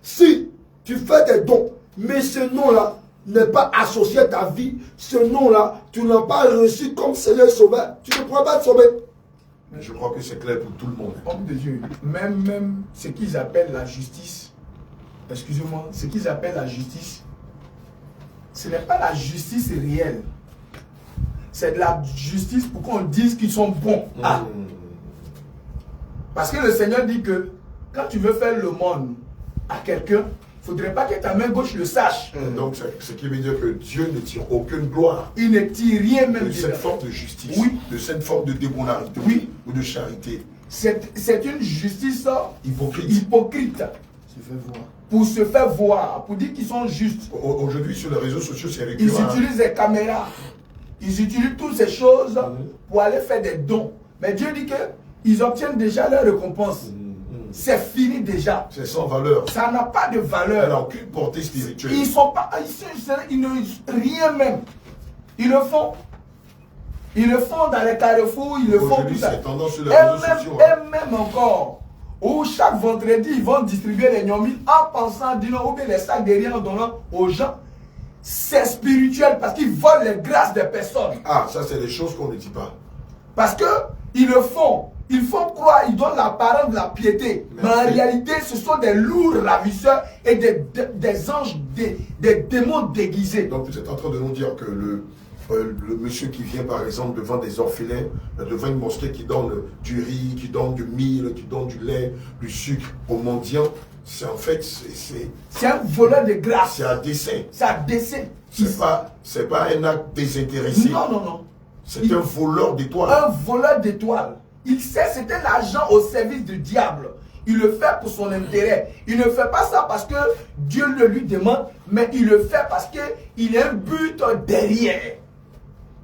Si tu fais des dons, mais ce nom-là n'est pas associé à ta vie, ce nom-là, tu n'as pas reçu comme Seigneur Sauveur, tu ne pourras pas te sauver. Mais je crois que c'est clair pour tout le monde. Homme de Dieu, même ce qu'ils appellent la justice, excusez-moi, ce qu'ils appellent la justice, ce n'est pas la justice réelle. C'est de la justice pour qu'on dise qu'ils sont bons. Ah. Parce que le Seigneur dit que quand tu veux faire le monde à quelqu'un, il ne faudrait pas que ta main gauche le sache. Donc, ce qui veut dire que Dieu ne tire aucune gloire Il ne tire rien même de de cette forme de justice, Oui. de cette forme de débonarité Oui. ou de charité. C'est une justice Hypocrite. hypocrite Tu fais voir. pour se faire voir, pour dire qu'ils sont justes. Aujourd'hui, sur les réseaux sociaux, c'est Ils récurrent. utilisent les caméras, ils utilisent toutes ces choses pour aller faire des dons. Mais Dieu dit qu'ils obtiennent déjà leur récompense. C'est fini déjà. C'est sans valeur. Ça n'a pas de Elle valeur. n'a aucune portée spirituelle. Ils sont pas, ils ne rien même. Ils le font. Ils le font dans les carrefours, ils le font tout Aujourd'hui, ça. c'est tendance sur les réseaux sociaux. Et même encore, où chaque vendredi, ils vont distribuer les gnomis en pensant, disons, ou bien les sacs de riz en donnant aux gens. C'est spirituel parce qu'ils volent les grâces des personnes. Ah, ça, c'est des choses qu'on ne dit pas. Parce que ils le font. Ils font croire, ils donnent l'apparence de la piété. Mais en réalité, ce sont des lourds ravisseurs et des anges, des démons déguisés. Donc, vous êtes en train de nous dire que le monsieur qui vient, par exemple, devant des orphelins, devant une mosquée qui donne du riz, qui donne du mil, qui donne du lait, du sucre aux mendiants, c'est en fait, c'est un voleur de grâce. c'est à dessein. C'est à dessein. C'est pas un acte désintéressé. Non, non, non. C'est un voleur d'étoiles. Un voleur d'étoiles. Il sait c'est un agent au service du diable. Il le fait pour son intérêt. Il ne fait pas ça parce que Dieu le lui demande, mais il le fait parce qu'il a un but derrière.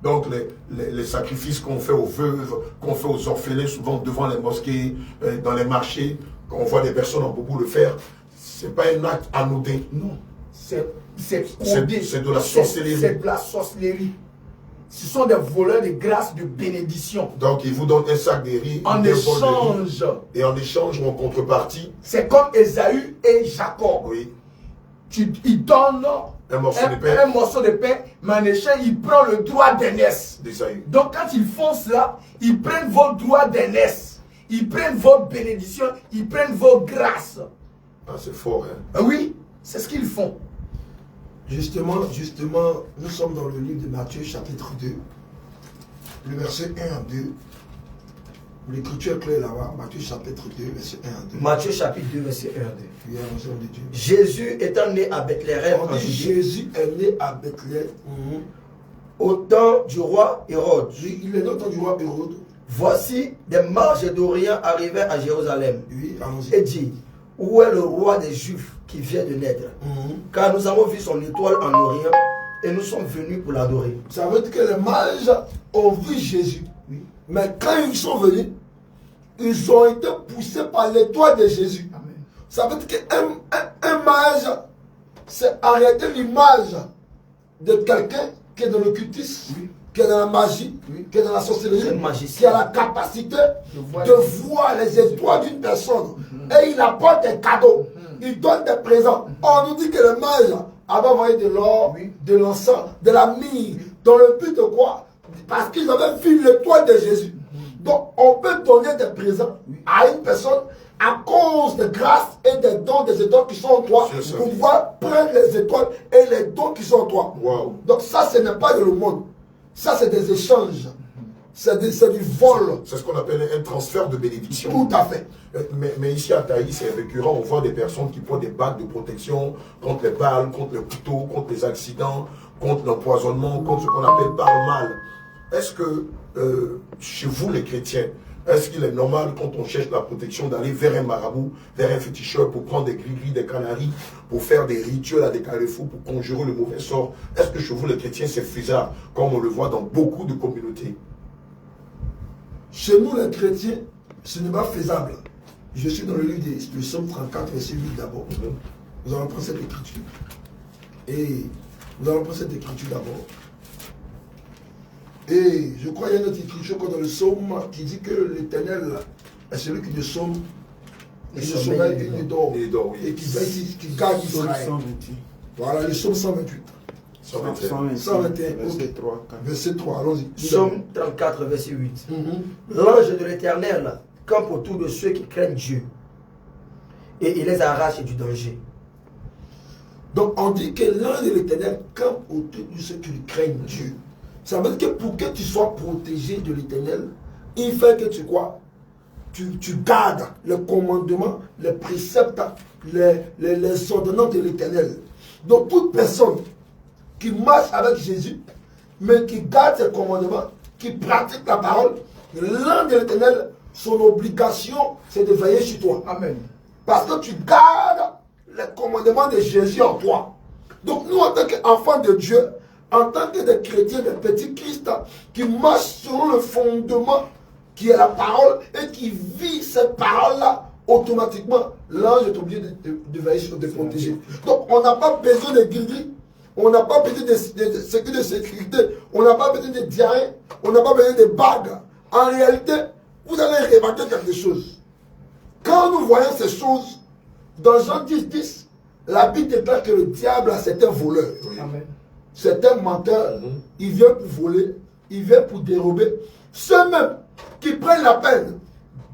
Donc les sacrifices qu'on fait aux veuves, qu'on fait aux orphelins, souvent devant les mosquées, dans les marchés, qu'on voit des personnes en beaucoup le faire, c'est pas un acte anodin. Non, c'est de la sorcellerie. C'est de la sorcellerie. Ce sont des voleurs de grâce, de bénédiction. Donc ils vous donnent un sac de riz, En échange. Et en échange ou en contrepartie. C'est comme Ésaü et Jacob. Oui. Ils donnent un morceau de pain, mais en échange, ils prennent le droit d'aînesse. Donc quand ils font cela, ils prennent vos droits d'aînesse. Ils prennent vos bénédictions, ils prennent vos grâces. Ah, c'est fort, hein? Oui, c'est ce qu'ils font. Justement, nous sommes dans le livre de Matthieu, chapitre 2, le verset 1 à 2. L'écriture est claire là-bas, Matthieu chapitre 2, verset 1 à 2. Matthieu chapitre 2, verset 1 à 2. Oui, de Dieu. Jésus étant né à Bethléem en Judée. Jésus est né à Bethléem. Au temps du roi Hérode. Oui, il est né au temps du roi Hérode. Voici des mages d'Orient arrivaient à Jérusalem. Oui, et dit, où est le roi des Juifs qui vient de naître? Car nous avons vu son étoile en Orient et nous sommes venus pour l'adorer. Ça veut dire que les mages ont vu Jésus. Oui. Mais quand ils sont venus, ils ont été poussés par l'étoile de Jésus. Amen. Ça veut dire qu'un mage, c'est arrêter l'image de quelqu'un qui est dans l'occultisme, oui, qui est dans la magie, oui, qui est dans la sorcellerie, qui a la capacité de voir les étoiles d'une personne. Et il apporte des cadeaux. il donne des présents. On nous dit que le mage avait envoyé de l'or, de l'encens, de la myrrhe, dans le but de quoi? Parce qu'ils avaient vu l'étoile de Jésus. Donc, on peut donner des présents à une personne à cause des grâces et des dons des étoiles qui sont en toi, pour pouvoir prendre les étoiles et les dons qui sont en toi. Wow. Donc ça, ce n'est pas de le monde. Ça, c'est des échanges. C'est du vol. C'est ce qu'on appelle un transfert de bénédiction. Tout à fait. Mais ici à Taï, c'est récurrent. On voit des personnes qui portent des bagues de protection contre les balles, contre le couteau, contre les accidents, contre l'empoisonnement, contre ce qu'on appelle par le mal. Est-ce que chez vous, les chrétiens, est-ce qu'il est normal, quand on cherche la protection, d'aller vers un marabout, vers un féticheur, pour prendre des gris-gris, des canaris, pour faire des rituels à des carrefours, pour conjurer le mauvais sort? Est-ce que chez vous, les chrétiens, c'est faisable, comme on le voit dans beaucoup de communautés? Chez nous, les chrétiens, ce n'est pas faisable. Je suis dans le livre du Psaume 34, verset 8 d'abord. Nous allons prendre cette écriture. Et nous allons prendre cette écriture d'abord. Et je crois qu'il y a une autre écriture dans le psaume qui dit que l'Éternel est celui qui ne somme, il ne sommeille et ne dort. Et qui garde Israël. Voilà, le psaume 128. 121, verset 3, allons-y. Psaume 34, verset 8. L'ange de l'Éternel campe autour de ceux qui craignent Dieu et il les arrache du danger. Donc on dit que l'ange de l'Éternel campe autour de ceux qui craignent Dieu. Ça veut dire que pour que tu sois protégé de l'Éternel, il faut que tu quoi? Tu gardes les commandements, les préceptes, les ordonnances de l'Éternel. Donc toute personne qui marche avec Jésus, mais qui garde ses commandements, qui pratique la parole, l'ange de l'Éternel, son obligation, c'est de veiller sur toi. Amen. Parce que tu gardes les commandements de Jésus en toi. Donc nous, en tant qu'enfants de Dieu, en tant que des chrétiens, des petits Christ, qui marchent selon le fondement qui est la parole et qui vit cette parole-là, automatiquement, l'ange est obligé de veiller sur, de protéger. Donc on n'a pas besoin de gris-gris. On n'a pas besoin de sécurité, on n'a pas besoin de diarrhée, on n'a pas besoin de bagues. En réalité, vous allez remarquer quelque chose. Quand nous voyons ces choses, dans Jean 10, la Bible déclare que le diable, c'est un voleur. Amen. C'est un menteur. Il vient pour voler, il vient pour dérober. Ceux-mêmes qui prennent la peine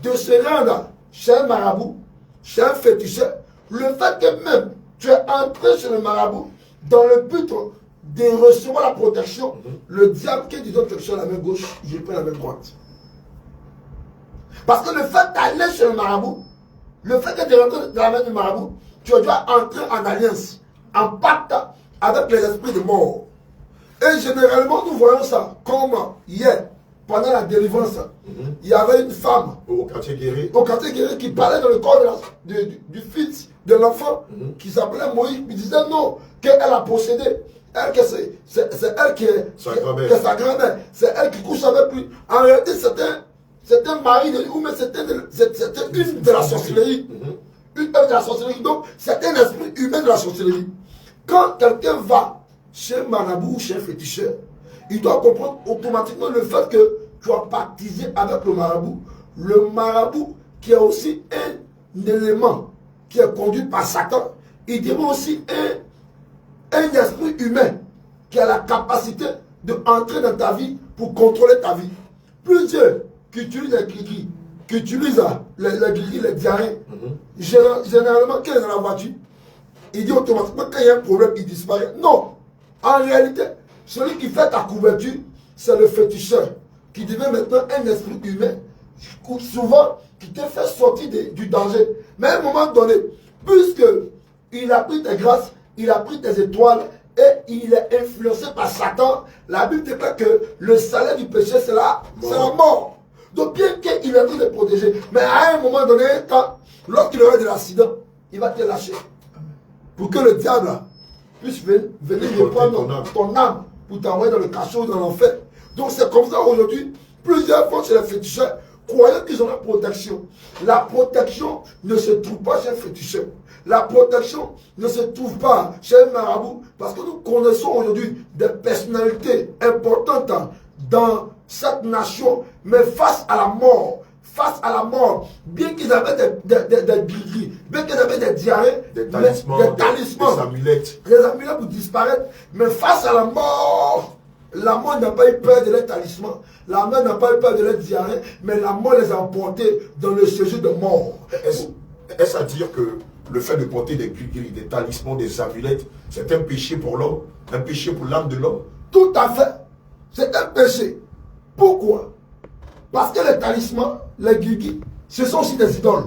de se rendre chez un marabout, chez un féticheur, le fait que même tu es entré chez le marabout, dans le but de recevoir la protection, le diable qui dit donc quelque chose à la main gauche, il prend la main droite. Parce que le fait d'aller chez le marabout, le fait de rentrer dans la main du marabout, tu dois entrer en alliance, en pacte avec les esprits de mort. Et généralement, nous voyons ça comme hier, pendant la délivrance, il y avait une femme au quartier Guéry, qui parlait dans le corps du fils de l'enfant qui s'appelait Moïse. Il disait non, qu'elle a possédé. Elle, c'est elle qui est sa grand-mère. C'est elle qui couche avec lui. En réalité, c'était un mari de lui, ou mais c'était une de la sorcellerie. Une œuvre de la sorcellerie. Donc, c'est un esprit humain de la sorcellerie. Quand quelqu'un va chez un marabout ou chez un féticheur, il doit comprendre automatiquement le fait que tu as baptisé avec le marabout. Le marabout qui est aussi un élément qui est conduit par Satan. Il devient aussi un esprit humain qui a la capacité d'entrer dans ta vie pour contrôler ta vie. Plusieurs qui utilisent les gris-gris, qui utilisent les diarrhées, généralement, quand il est dans la voiture, il dit automatiquement quand il y a un problème, il disparaît. Non. En réalité, celui qui fait ta couverture, c'est le féticheur, qui devient maintenant un esprit humain, souvent qui te fait sortir du danger. Mais à un moment donné, puisque il a pris tes grâces, il a pris tes étoiles, et il est influencé par Satan, la Bible déclare que le salaire du péché, c'est la mort. Donc bien qu'il est en train de protéger, mais à un moment donné, lorsqu'il aura de l'accident, il va te lâcher. Pour que le diable puisse venir reprendre ton âme pour t'envoyer dans le cachot, dans l'enfer. Donc c'est comme ça aujourd'hui, plusieurs fois chez les féticheurs, croyant qu'ils ont la protection. La protection ne se trouve pas chez un féticheur. La protection ne se trouve pas chez un marabout, parce que nous connaissons aujourd'hui des personnalités importantes dans cette nation, mais face à la mort, face à la mort, bien qu'ils avaient des guéris, bien qu'ils avaient des diarrhées, des talismans, des amulettes. Les amulettes pour disparaître, mais face à la mort n'a pas eu peur de leurs talismans, la mort n'a pas eu peur de leurs diarrhées, mais la mort les a emportés dans le séjour de mort. Est-ce à dire que le fait de porter des gris, des talismans, des amulettes, c'est un péché pour l'homme, un péché pour l'âme de l'homme? Tout à fait. C'est un péché. Pourquoi? Parce que les talismans, les guigui, ce sont aussi des idoles.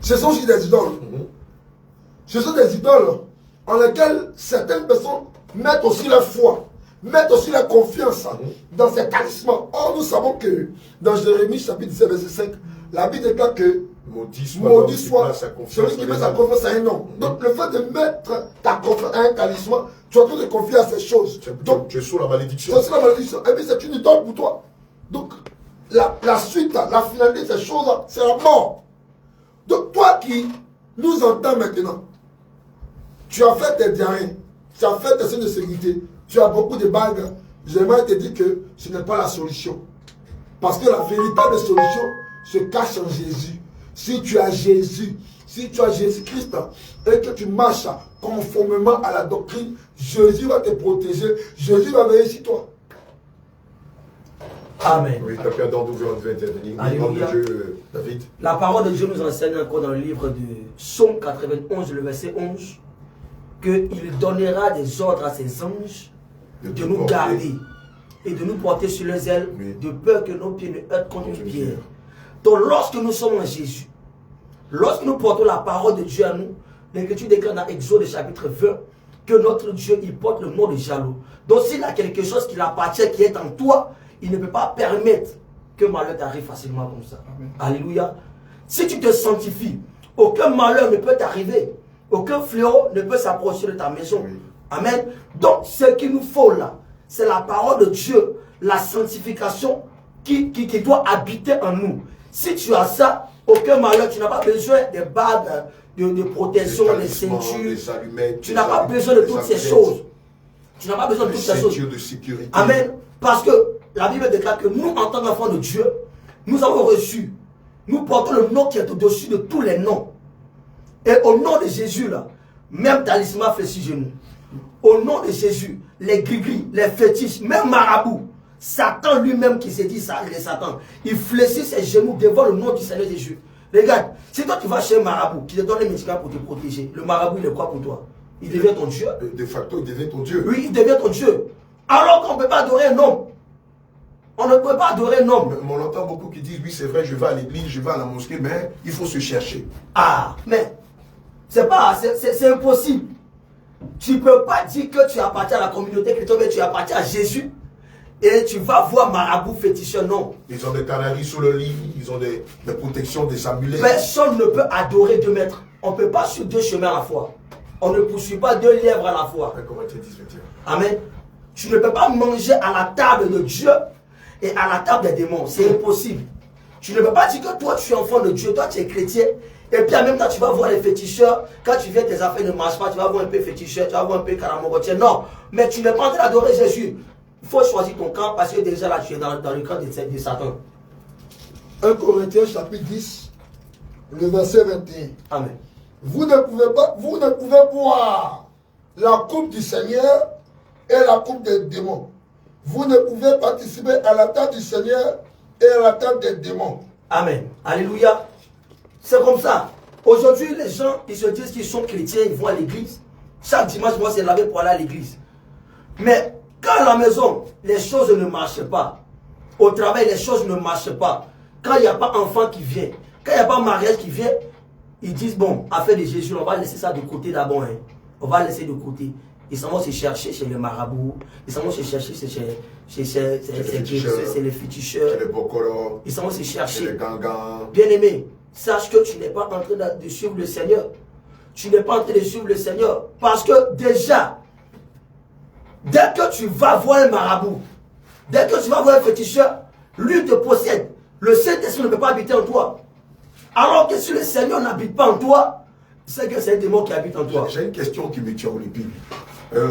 Ce sont aussi des idoles. Ce sont des idoles en lesquelles certaines personnes mettent aussi leur foi, mettent aussi leur confiance dans ces talismans. Or, nous savons que dans Jérémie chapitre 17, verset 5, la Bible déclare que maudit soit celui qui met sa confiance à un homme. Donc, le fait de mettre ta confiance à un talisman, tu es en train de confier à ces choses. Donc, tu es sous la malédiction. Tu es sous la malédiction. Et puis, c'est une idole pour toi. Donc, la suite, la finalité de ces choses, c'est la mort. Donc, toi qui nous entends maintenant, tu as fait tes diarrhées, tu as fait tes signes de sécurité, tu as beaucoup de bagues. J'aimerais te dire que ce n'est pas la solution. Parce que la véritable solution se cache en Jésus. Si tu as Jésus, si tu as Jésus-Christ et que tu marches conformément à la doctrine, Jésus va te protéger, Jésus va veiller sur toi. Amen. Oui, quelqu'un d'entre vous veut intervenir. Alléluia. David. La parole de Dieu nous enseigne encore dans le livre de Psaume 91, le verset 11, qu'il donnera des ordres à ses anges de nous garder et de nous porter sur les ailes, de peur que nos pieds ne heurtent contre une pierre. Donc lorsque nous sommes en Jésus, lorsque nous portons la parole de Dieu à nous, l'Écriture déclare dans Exode chapitre 20 que notre Dieu, il porte le nom de jaloux. Donc s'il y a quelque chose qui l'appartient, qui est en toi, il ne peut pas permettre que malheur t'arrive facilement comme ça. Amen. Alléluia. Si tu te sanctifies, aucun malheur ne peut t'arriver. Aucun fléau ne peut s'approcher de ta maison. Oui. Amen. Donc ce qu'il nous faut là, c'est la parole de Dieu, la sanctification qui doit habiter en nous. Si tu as ça, aucun malheur, tu n'as pas besoin des bagues de protection, des ceintures. Tu n'as pas besoin de toutes ces choses. Tu n'as pas besoin de toutes ces choses. De sécurité. Amen. Parce que la Bible déclare que nous, en tant qu'enfants de Dieu, nous avons reçu, nous portons le nom qui est au-dessus de tous les noms. Et au nom de Jésus, là, même talisman fléchit genoux. Au nom de Jésus, les gris-gris, les fétiches, même marabout, Satan lui-même qui s'est dit ça, il est Satan, il fléchit ses genoux devant le nom du Seigneur Jésus. Regarde, si toi tu vas chez un marabout qui te donne les médicaments pour te protéger, le marabout il est quoi pour toi? Il devient ton Dieu. De facto, il devient ton Dieu. Oui, il devient ton Dieu. Alors qu'on ne peut pas adorer un homme. On ne peut pas adorer un homme. On entend beaucoup qui disent, oui c'est vrai, je vais à l'église, je vais à la mosquée, mais il faut se chercher. Ah, mais c'est impossible. Tu ne peux pas dire que tu appartiens à la communauté chrétienne, mais tu appartiens à Jésus. Et tu vas voir marabout féticheur, non. Ils ont des canaries sous le lit, ils ont des protections, des amulettes. Personne ne peut adorer deux maîtres. On ne peut pas suivre deux chemins à la fois. On ne poursuit pas deux lièvres à la fois. Amen. Tu ne peux pas manger à la table de Dieu et à la table des démons. C'est impossible. Tu ne peux pas dire que toi tu es enfant de Dieu, toi tu es chrétien. Et puis en même temps tu vas voir les féticheurs. Quand tu viens, tes affaires ne marchent pas, tu vas voir un peu féticheur, tu vas voir un peu caramorotier. Non, mais tu n'es pas en train d'adorer Jésus. Il faut choisir ton camp parce que déjà là tu es dans le camp de Satan. 1 Corinthiens chapitre 10, le verset 21. Amen. Vous ne pouvez boire la coupe du Seigneur et la coupe des démons. Vous ne pouvez participer à la table du Seigneur et à la table des démons. Amen. Alléluia. C'est comme ça. Aujourd'hui, les gens, ils se disent qu'ils sont chrétiens, ils vont à l'église. Chaque dimanche, ils vont se laver pour aller à l'église. Mais quand à la maison, les choses ne marchent pas. Au travail, les choses ne marchent pas. Quand il n'y a pas enfant qui vient, quand il n'y a pas mariage qui vient, ils disent, bon, affaire de Jésus, on va laisser ça de côté d'abord. Hein. On va laisser de côté. Ils s'en vont se chercher chez les marabouts. Ils s'en vont se chercher chez les féticheurs. Ils s'en vont se chercher. Bien-aimé, sache que tu n'es pas en train de suivre le Seigneur. Tu n'es pas en train de suivre le Seigneur. Parce que déjà, dès que tu vas voir un marabout, dès que tu vas voir un féticheur, lui te possède. Le Saint-Esprit ne peut pas habiter en toi. Alors que si le Seigneur n'habite pas en toi, c'est que c'est un démon qui habite en toi. J'ai une question qui me tient au épine.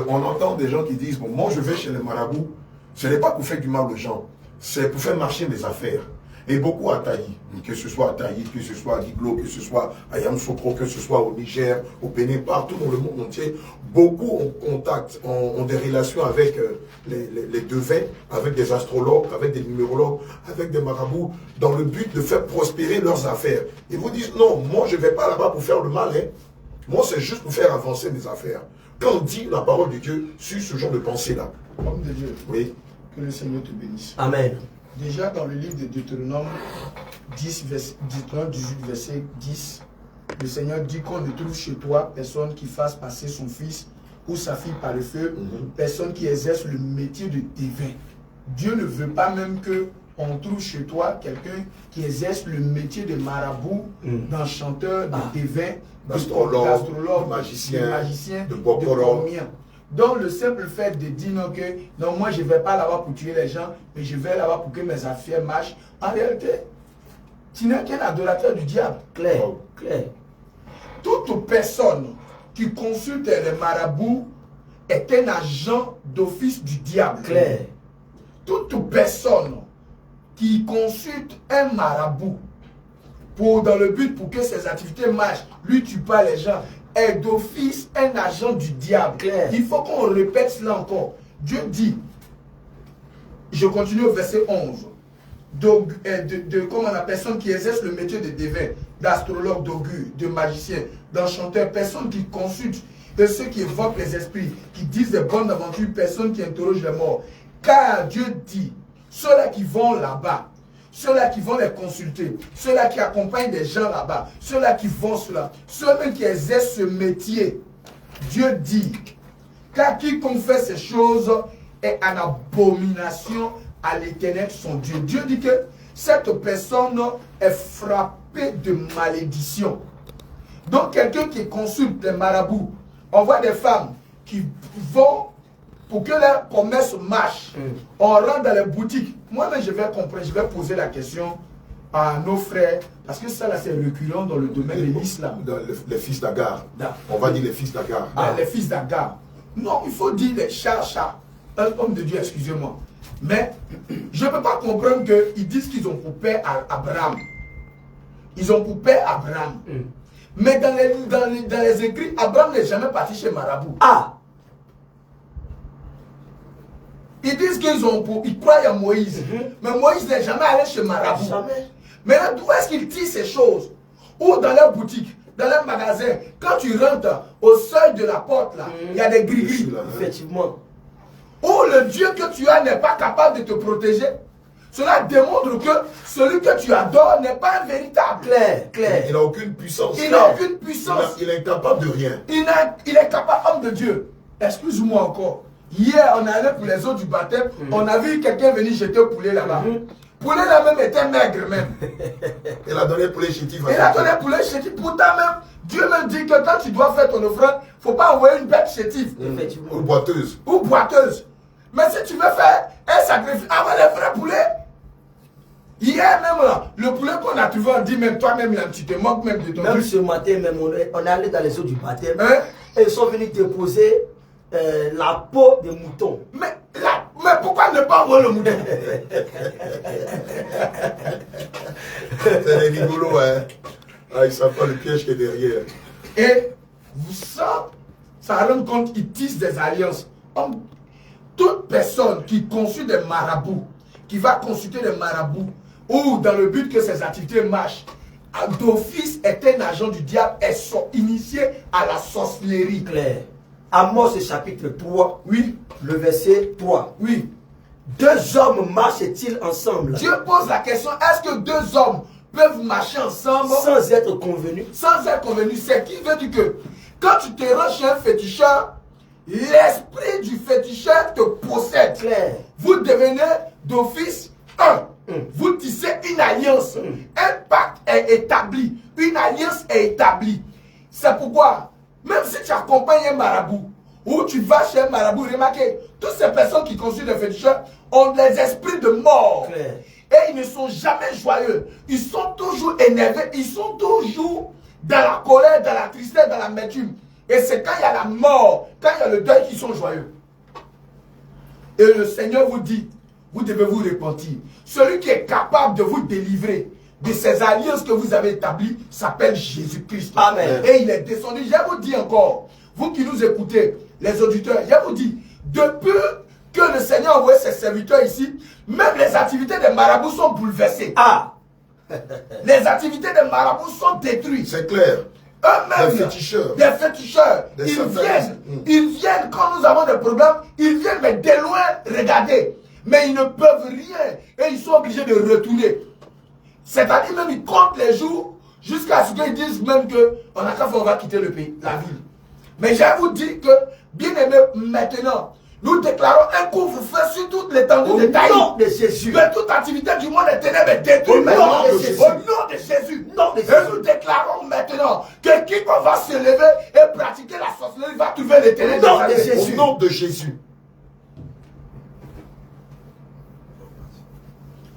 On entend des gens qui disent, bon, moi je vais chez les marabouts, ce n'est pas pour faire du mal aux gens, c'est pour faire marcher mes affaires. Et beaucoup à Taï, que ce soit à Taï, que ce soit à Giglo, que ce soit à Yamoussoukro, que ce soit au Niger, au Bénin, partout dans le monde entier, beaucoup ont des relations avec les devins, avec des astrologues, avec des numérologues, avec des marabouts, dans le but de faire prospérer leurs affaires. Ils vous disent, non, moi je ne vais pas là-bas pour faire le mal, hein. Moi c'est juste pour faire avancer mes affaires. Quand on dit la parole de Dieu sur ce genre de pensée-là. Homme de Dieu, Oui. que le Seigneur te bénisse. Amen. Déjà dans le livre de Deutéronome 18, verset 10, le Seigneur dit qu'on ne trouve chez toi personne qui fasse passer son fils ou sa fille par le feu, personne qui exerce le métier de divin. Dieu ne veut pas même que on trouve chez toi quelqu'un qui exerce le métier de marabout, d'enchanteur, de divin, d'astrologue, de magicien, de comien. Donc le simple fait de dire non, que non, moi je ne vais pas là-bas pour tuer les gens, mais je vais là-bas pour que mes affaires marchent. En réalité, tu n'es qu'un adorateur du diable. Clair, clair. Toute personne qui consulte les marabouts est un agent d'office du diable. Clair. Toute personne qui consulte un marabout dans le but pour que ses activités marchent, lui tue pas les gens, est d'office un agent du diable. Claire. Il faut qu'on répète cela encore. Dieu dit, je continue au verset 11, comment la personne qui exerce le métier de devin, d'astrologue, d'augure, de magicien, d'enchanteur, personne qui consulte, de ceux qui évoquent les esprits, qui disent des bonnes aventures, personne qui interroge les morts. Car Dieu dit, ceux-là qui vont là-bas, ceux-là qui vont les consulter, ceux-là qui accompagnent des gens là-bas, ceux-là qui vont cela, ceux-là qui exercent ce métier, Dieu dit, car quiconque fait ces choses est en abomination à l'Éternel son Dieu. Dieu dit que cette personne est frappée de malédiction. Donc quelqu'un qui consulte les marabouts, on voit des femmes qui vont pour que leur commerce marche. On rentre dans les boutiques. Moi-même, je vais comprendre, je vais poser la question à nos frères, parce que ça, là, c'est récurrent dans le domaine de l'islam. Les fils d'Agar. On va dire les fils d'Agar. Les fils d'Agar. Non, il faut dire les chats. Un homme de Dieu, excusez-moi. Mais je ne peux pas comprendre qu'ils disent qu'ils ont pour père Abraham. Ils ont pour père Abraham. Mais dans les écrits, Abraham n'est jamais parti chez Marabout. Ah! Ils disent qu'ils croient à Moïse. Mais Moïse n'est jamais allé chez Marabout. Jamais. Maintenant, d'où est-ce qu'ils disent ces choses? Ou dans leur boutique, dans leur magasin, quand tu rentres au seuil de la porte, là, il y a des gris-gris. Effectivement. Ou le Dieu que tu as n'est pas capable de te protéger. Cela démontre que celui que tu adores n'est pas un véritable. Clair, clair. Il n'a aucune puissance. Il n'a aucune puissance. Il est incapable de rien. Il est capable, homme de Dieu. Excuse-moi encore. Hier, on allait pour les eaux du baptême. On a vu quelqu'un venir jeter au poulet là-bas. Poulet là-même était maigre même. Il a donné poulet chétif. Il a donné poulet chétif. Pourtant même, Dieu me dit que quand tu dois faire ton offrande, il ne faut pas envoyer une bête chétive. Ou boiteuse. Ou boiteuse. Mais si tu veux faire un sacrifice, avoir les vrais poulets. Hier même, le poulet qu'on a trouvé, on dit même toi-même, tu te moques même de ton Même Dieu. ce matin, même, on est allé dans les eaux du baptême. Hein? Et ils sont venus déposer la peau des moutons. Mais pourquoi ne pas envoyer le mouton? C'est rigolo, hein. Ah, ils ne savent pas le piège qui est derrière. Et ça rend compte qu'ils tissent des alliances. Toute personne qui consulte des marabouts, qui va consulter des marabouts, ou dans le but que ses activités marchent, d'office est un agent du diable et sont initiés à la sorcellerie. Clair. Amos chapitre 3, Oui, le verset 3. oui. Deux hommes marchent-ils ensemble Dieu pose la question, est-ce que deux hommes peuvent marcher ensemble sans être convenus? sans être convenus? C'est qui veut dire que quand tu te rends chez un féticheur, l'esprit du féticheur te possède. Clair. Vous devenez d'office un. Vous tissez une alliance. Un pacte est établi. Une alliance est établie. C'est pourquoi, même si tu accompagnes un marabout, ou tu vas chez un marabout, remarquez, toutes ces personnes qui consultent les féticheurs ont des esprits de mort. Clair. Et ils ne sont jamais joyeux. Ils sont toujours énervés. Ils sont toujours dans la colère, dans la tristesse, dans l'amertume. Et c'est quand il y a la mort, quand il y a le deuil qu'ils sont joyeux. Et le Seigneur vous dit, vous devez vous repentir. Celui qui est capable de vous délivrer de ces alliances que vous avez établies s'appelle Jésus-Christ. Amen. Et il est descendu. Je vous dis encore, vous qui nous écoutez, les auditeurs, je vous dis, depuis que le Seigneur a envoyé ses serviteurs ici, même les activités des marabouts sont bouleversées. Ah. Les activités des marabouts sont détruites. C'est clair. Eux-mêmes, Des féticheurs. Ils viennent quand nous avons des problèmes, ils viennent mais de loin regarder. Mais ils ne peuvent rien. Et ils sont obligés de retourner. C'est-à-dire même ils comptent les jours jusqu'à ce qu'ils disent même qu'on a qu'à faire, on va quitter le pays, la ville. Mais je vous dis que, bien aimé, maintenant, nous déclarons un couvre-feu sur toute l'étendue de Taï. Au nom de Jésus. Que toute activité du monde est ténèbres est détruite. Au nom de Jésus. Au nom de Jésus. Nom de Et Jésus. nous déclarons maintenant que quiconque va se lever et pratiquer la sorcellerie va trouver les ténèbres. Au nom de Jésus. Au nom de Jésus.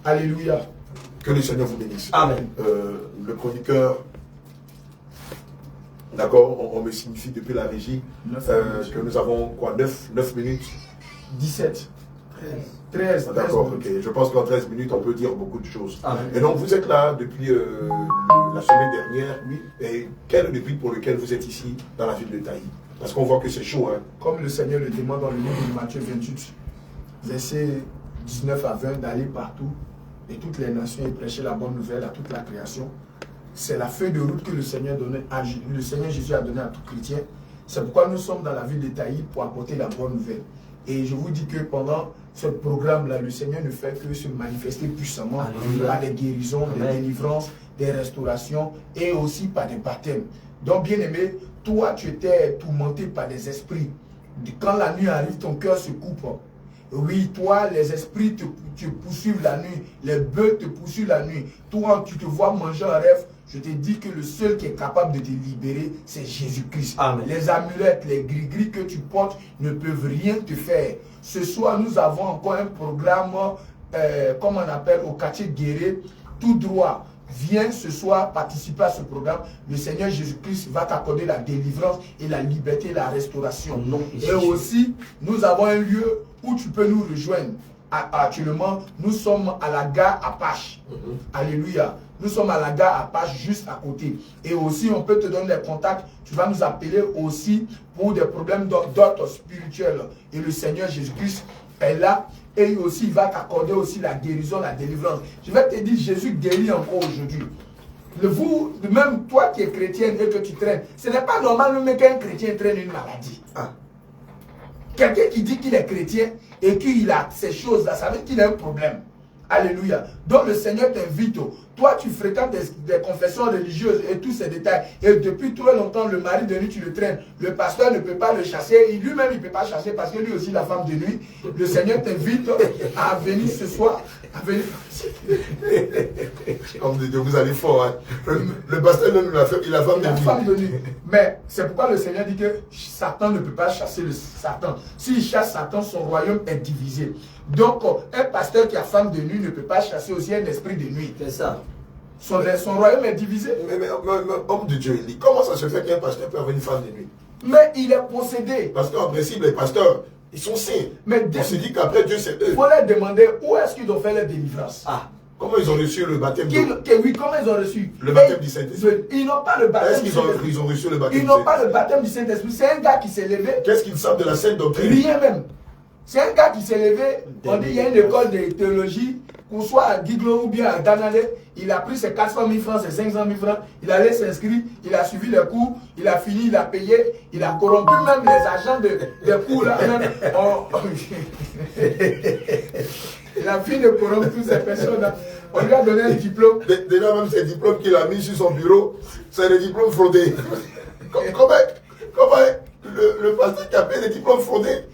Alléluia. Que le Seigneur vous bénisse. Amen. Le chroniqueur, d'accord, on me signifie depuis la régie que nous avons quoi, 9 minutes. 17. 13. D'accord, ok. Je pense qu'en 13 minutes, on peut dire beaucoup de choses. Amen. Et donc, vous êtes là depuis la semaine dernière. Oui. Et quel est le but pour lequel vous êtes ici, dans la ville de Taï? Parce qu'on voit que c'est chaud, hein. Comme le Seigneur le demande dans le livre de Matthieu 28, versets 19 à 20, d'aller partout et toutes les nations et prêcher la bonne nouvelle à toute la création. C'est la feuille de route que le Seigneur Jésus a donnée à tout chrétien. C'est pourquoi nous sommes dans la ville de Taï pour apporter la bonne nouvelle. Et je vous dis que pendant ce programme-là, le Seigneur ne fait que se manifester puissamment par des guérisons, des délivrances, des restaurations et aussi par des baptêmes. Donc, bien aimé, toi, tu étais tourmenté par des esprits. Quand la nuit arrive, ton cœur se coupe. Oui, toi, les esprits te poursuivent la nuit. Les bœufs te poursuivent la nuit. Toi, tu te vois manger un rêve. Je te dis que le seul qui est capable de te libérer, c'est Jésus-Christ. Les amulettes, les gris-gris que tu portes ne peuvent rien te faire. Ce soir, nous avons encore un programme, comme on appelle, au quartier Guéré, tout droit. Viens ce soir participer à ce programme. Le Seigneur Jésus-Christ va t'accorder la délivrance et la liberté et la restauration. Et aussi, nous avons un lieu où tu peux nous rejoindre. Actuellement, nous sommes à la gare Apache. Alléluia. Nous sommes à la gare Apache juste à côté. Et aussi, on peut te donner des contacts. Tu vas nous appeler aussi pour des problèmes d'ordre spirituel. Et le Seigneur Jésus-Christ est là. Et aussi, il va t'accorder aussi la guérison, la délivrance. Je vais te dire, Jésus guérit encore aujourd'hui. Même toi qui es chrétien et que tu traînes, ce n'est pas normal même qu'un chrétien traîne une maladie. Quelqu'un qui dit qu'il est chrétien et qu'il a ces choses-là, ça veut dire qu'il a un problème. Alléluia. Donc le Seigneur t'invite. Toi, tu fréquentes des confessions religieuses et tous ces détails. Et depuis trop longtemps, le mari de nuit, tu le traînes. Le pasteur ne peut pas le chasser. Lui-même, il ne peut pas chasser parce que lui aussi, la femme de nuit. Le Seigneur t'invite à venir ce soir. À venir. Comme de Dieu, vous allez fort. Hein. Le pasteur même, il a femme de nuit. Mais c'est pourquoi le Seigneur dit que Satan ne peut pas chasser le Satan. S'il chasse Satan, son royaume est divisé. Donc, un pasteur qui a femme de nuit ne peut pas chasser aussi un esprit de nuit. C'est ça. Son royaume est divisé. Mais homme de Dieu, il dit, comment ça se fait qu'un pasteur peut avoir une femme de nuit? Mais il est possédé. Parce qu'en principe, les pasteurs, ils sont saints. Mais on se dit qu'après Dieu, c'est eux. Il faut leur demander où est-ce qu'ils ont fait leur délivrance. Comment ils ont reçu le baptême Oui, comment ils ont reçu le baptême du Saint-Esprit? Ils n'ont pas le baptême du Saint-Esprit. Ils ont reçu le baptême Ils n'ont pas le baptême du Saint-Esprit. C'est un gars qui s'est levé. Qu'est-ce qu'ils savent de la sainte doctrine? Rien même. C'est un gars qui s'est levé. On dit qu'il y a une école de théologie, qu'on soit à Guiglo ou bien à Danale. Il a pris ses 400 000 francs, ses 500 000 francs. Il allait s'inscrire. Il a suivi les cours. Il a fini, il a payé. Il a corrompu même les agents des cours là. Même, il a fini de corrompre toutes ces personnes là. On lui a donné un diplôme. Déjà même ces diplômes qu'il a mis sur son bureau, c'est des diplômes fraudés. Comment le pasteur qui a payé des diplômes fraudés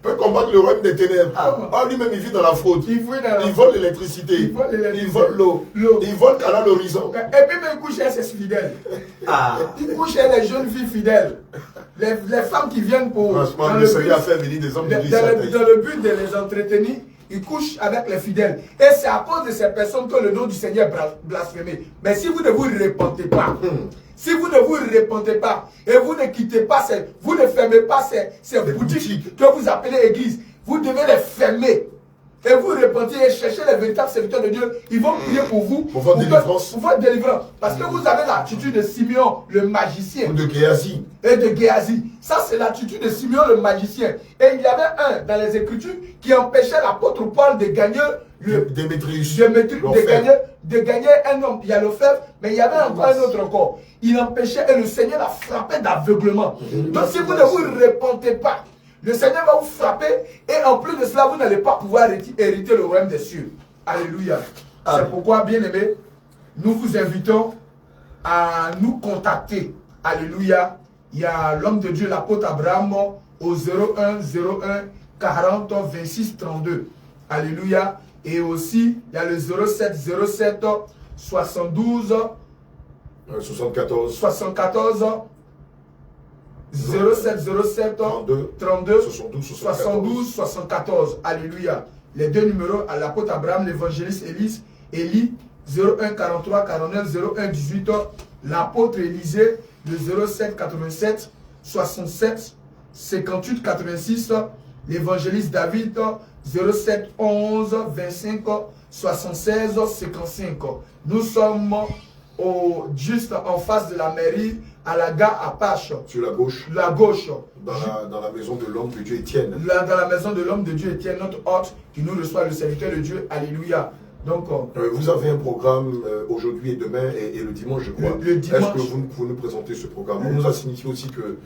peut combattre le royaume des ténèbres? Lui-même, il vit dans la fraude. Il vole l'électricité. Il vole l'eau. Il vole à l'horizon. Et puis, il couche avec ses fidèles. Il couche avec les jeunes filles fidèles. Les femmes qui viennent pour. Franchement, le Seigneur a fait venir des hommes de Dieu. Dans le but de les entretenir, il couche avec les fidèles. Et c'est à cause de ces personnes que le nom du Seigneur est blasphémé. Mais si vous ne vous repentez pas, si vous ne vous repentez pas et vous ne quittez pas, vous ne fermez pas ces boutiques que vous appelez église, vous devez les fermer. et vous repentez et cherchez les véritables serviteurs de Dieu, ils vont prier pour vous, pour votre délivrance. Pour votre délivrance. Parce que vous avez l'attitude de Simeon, le magicien. Ou de Géasi. Et de Géasi. Ça, c'est l'attitude de Simeon, le magicien. Et il y avait un dans les Écritures qui empêchait l'apôtre Paul de gagner Démétrius. De gagner un homme. Il y a le fleuve, mais il y avait encore un autre encore. Il empêchait et le Seigneur l'a frappé d'aveuglement. Donc si vous ne vous repentez pas, le Seigneur va vous frapper et en plus de cela, vous n'allez pas pouvoir hériter le royaume des cieux. Alléluia. C'est pourquoi, bien aimé, nous vous invitons à nous contacter. Alléluia. Il y a l'homme de Dieu, l'apôtre Abraham, au 01 01 40 26 32. Alléluia. Et aussi, il y a le 07 07 72 74 07 07 32 72 74. Alléluia. Les deux numéros à l'apôtre Abraham, l'évangéliste Élie, 01 43 49 01 18. L'apôtre Élisée, le 07 87 67 58 86. L'évangéliste David, 07 11 25 76 55. Nous sommes juste en face de la mairie à la gare Apache. Sur la gauche. La gauche. Dans la maison de l'homme de Dieu Étienne. Dans la maison de l'homme de Dieu Étienne, notre hôte qui nous reçoit, le serviteur de Dieu. Alléluia. Donc, vous avez un programme aujourd'hui et demain et le dimanche, je crois. Le dimanche. Est-ce que vous pouvez nous présenter ce programme? On nous a signifié aussi que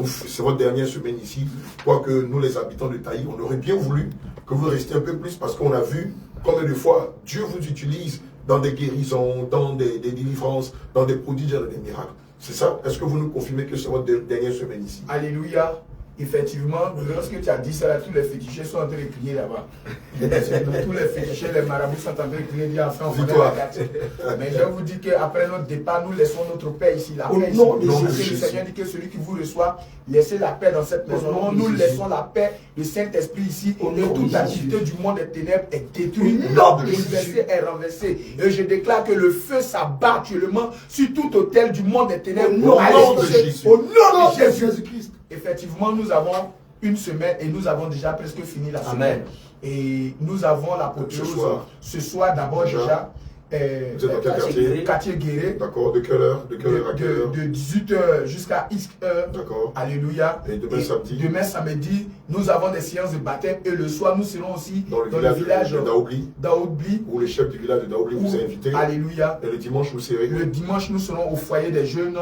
c'est votre dernière semaine ici. Quoique nous, les habitants de Taï, on aurait bien voulu que vous restiez un peu plus parce qu'on a vu combien de fois Dieu vous utilise dans des guérisons, dans des délivrances, dans des prodiges, dans des miracles. C'est ça? Est-ce que vous nous confirmez que c'est votre dernière semaine ici? Alléluia. Effectivement, lorsque tu as dit ça, tous les fétichés sont en train de crier là-bas. Tous les fétichés, les marabouts sont en train de crier, dire enfin, on connaît la date. Mais je vous dis qu'après notre départ, nous laissons notre paix ici. La paix ici. Le Seigneur dit que celui qui vous reçoit, laissez la paix dans cette maison. Nous laissons la paix du Saint-Esprit ici. Et toute activité du monde des ténèbres est détruite. Bouleversée est renversée. Et je déclare que le feu s'abat actuellement sur tout hôtel du monde des ténèbres. Au nom de Jésus. Au nom de Jésus-Christ. Effectivement, nous avons une semaine et nous avons déjà presque fini la semaine. Et nous avons l'apothéose ce soir d'abord déjà. Vous êtes dans quel quartier Guéré. D'accord. De quelle heure? De quelle heure à quelle heure? De 18h jusqu'à X1. D'accord. Alléluia. Et demain samedi? Demain samedi, nous avons des séances de baptême. Et le soir, nous serons aussi dans le village de Daoudbli. Où le chef du village de Daoudbli vous a invité. Alléluia. Et le dimanche, vous serez? Le dimanche, nous serons au foyer des jeunes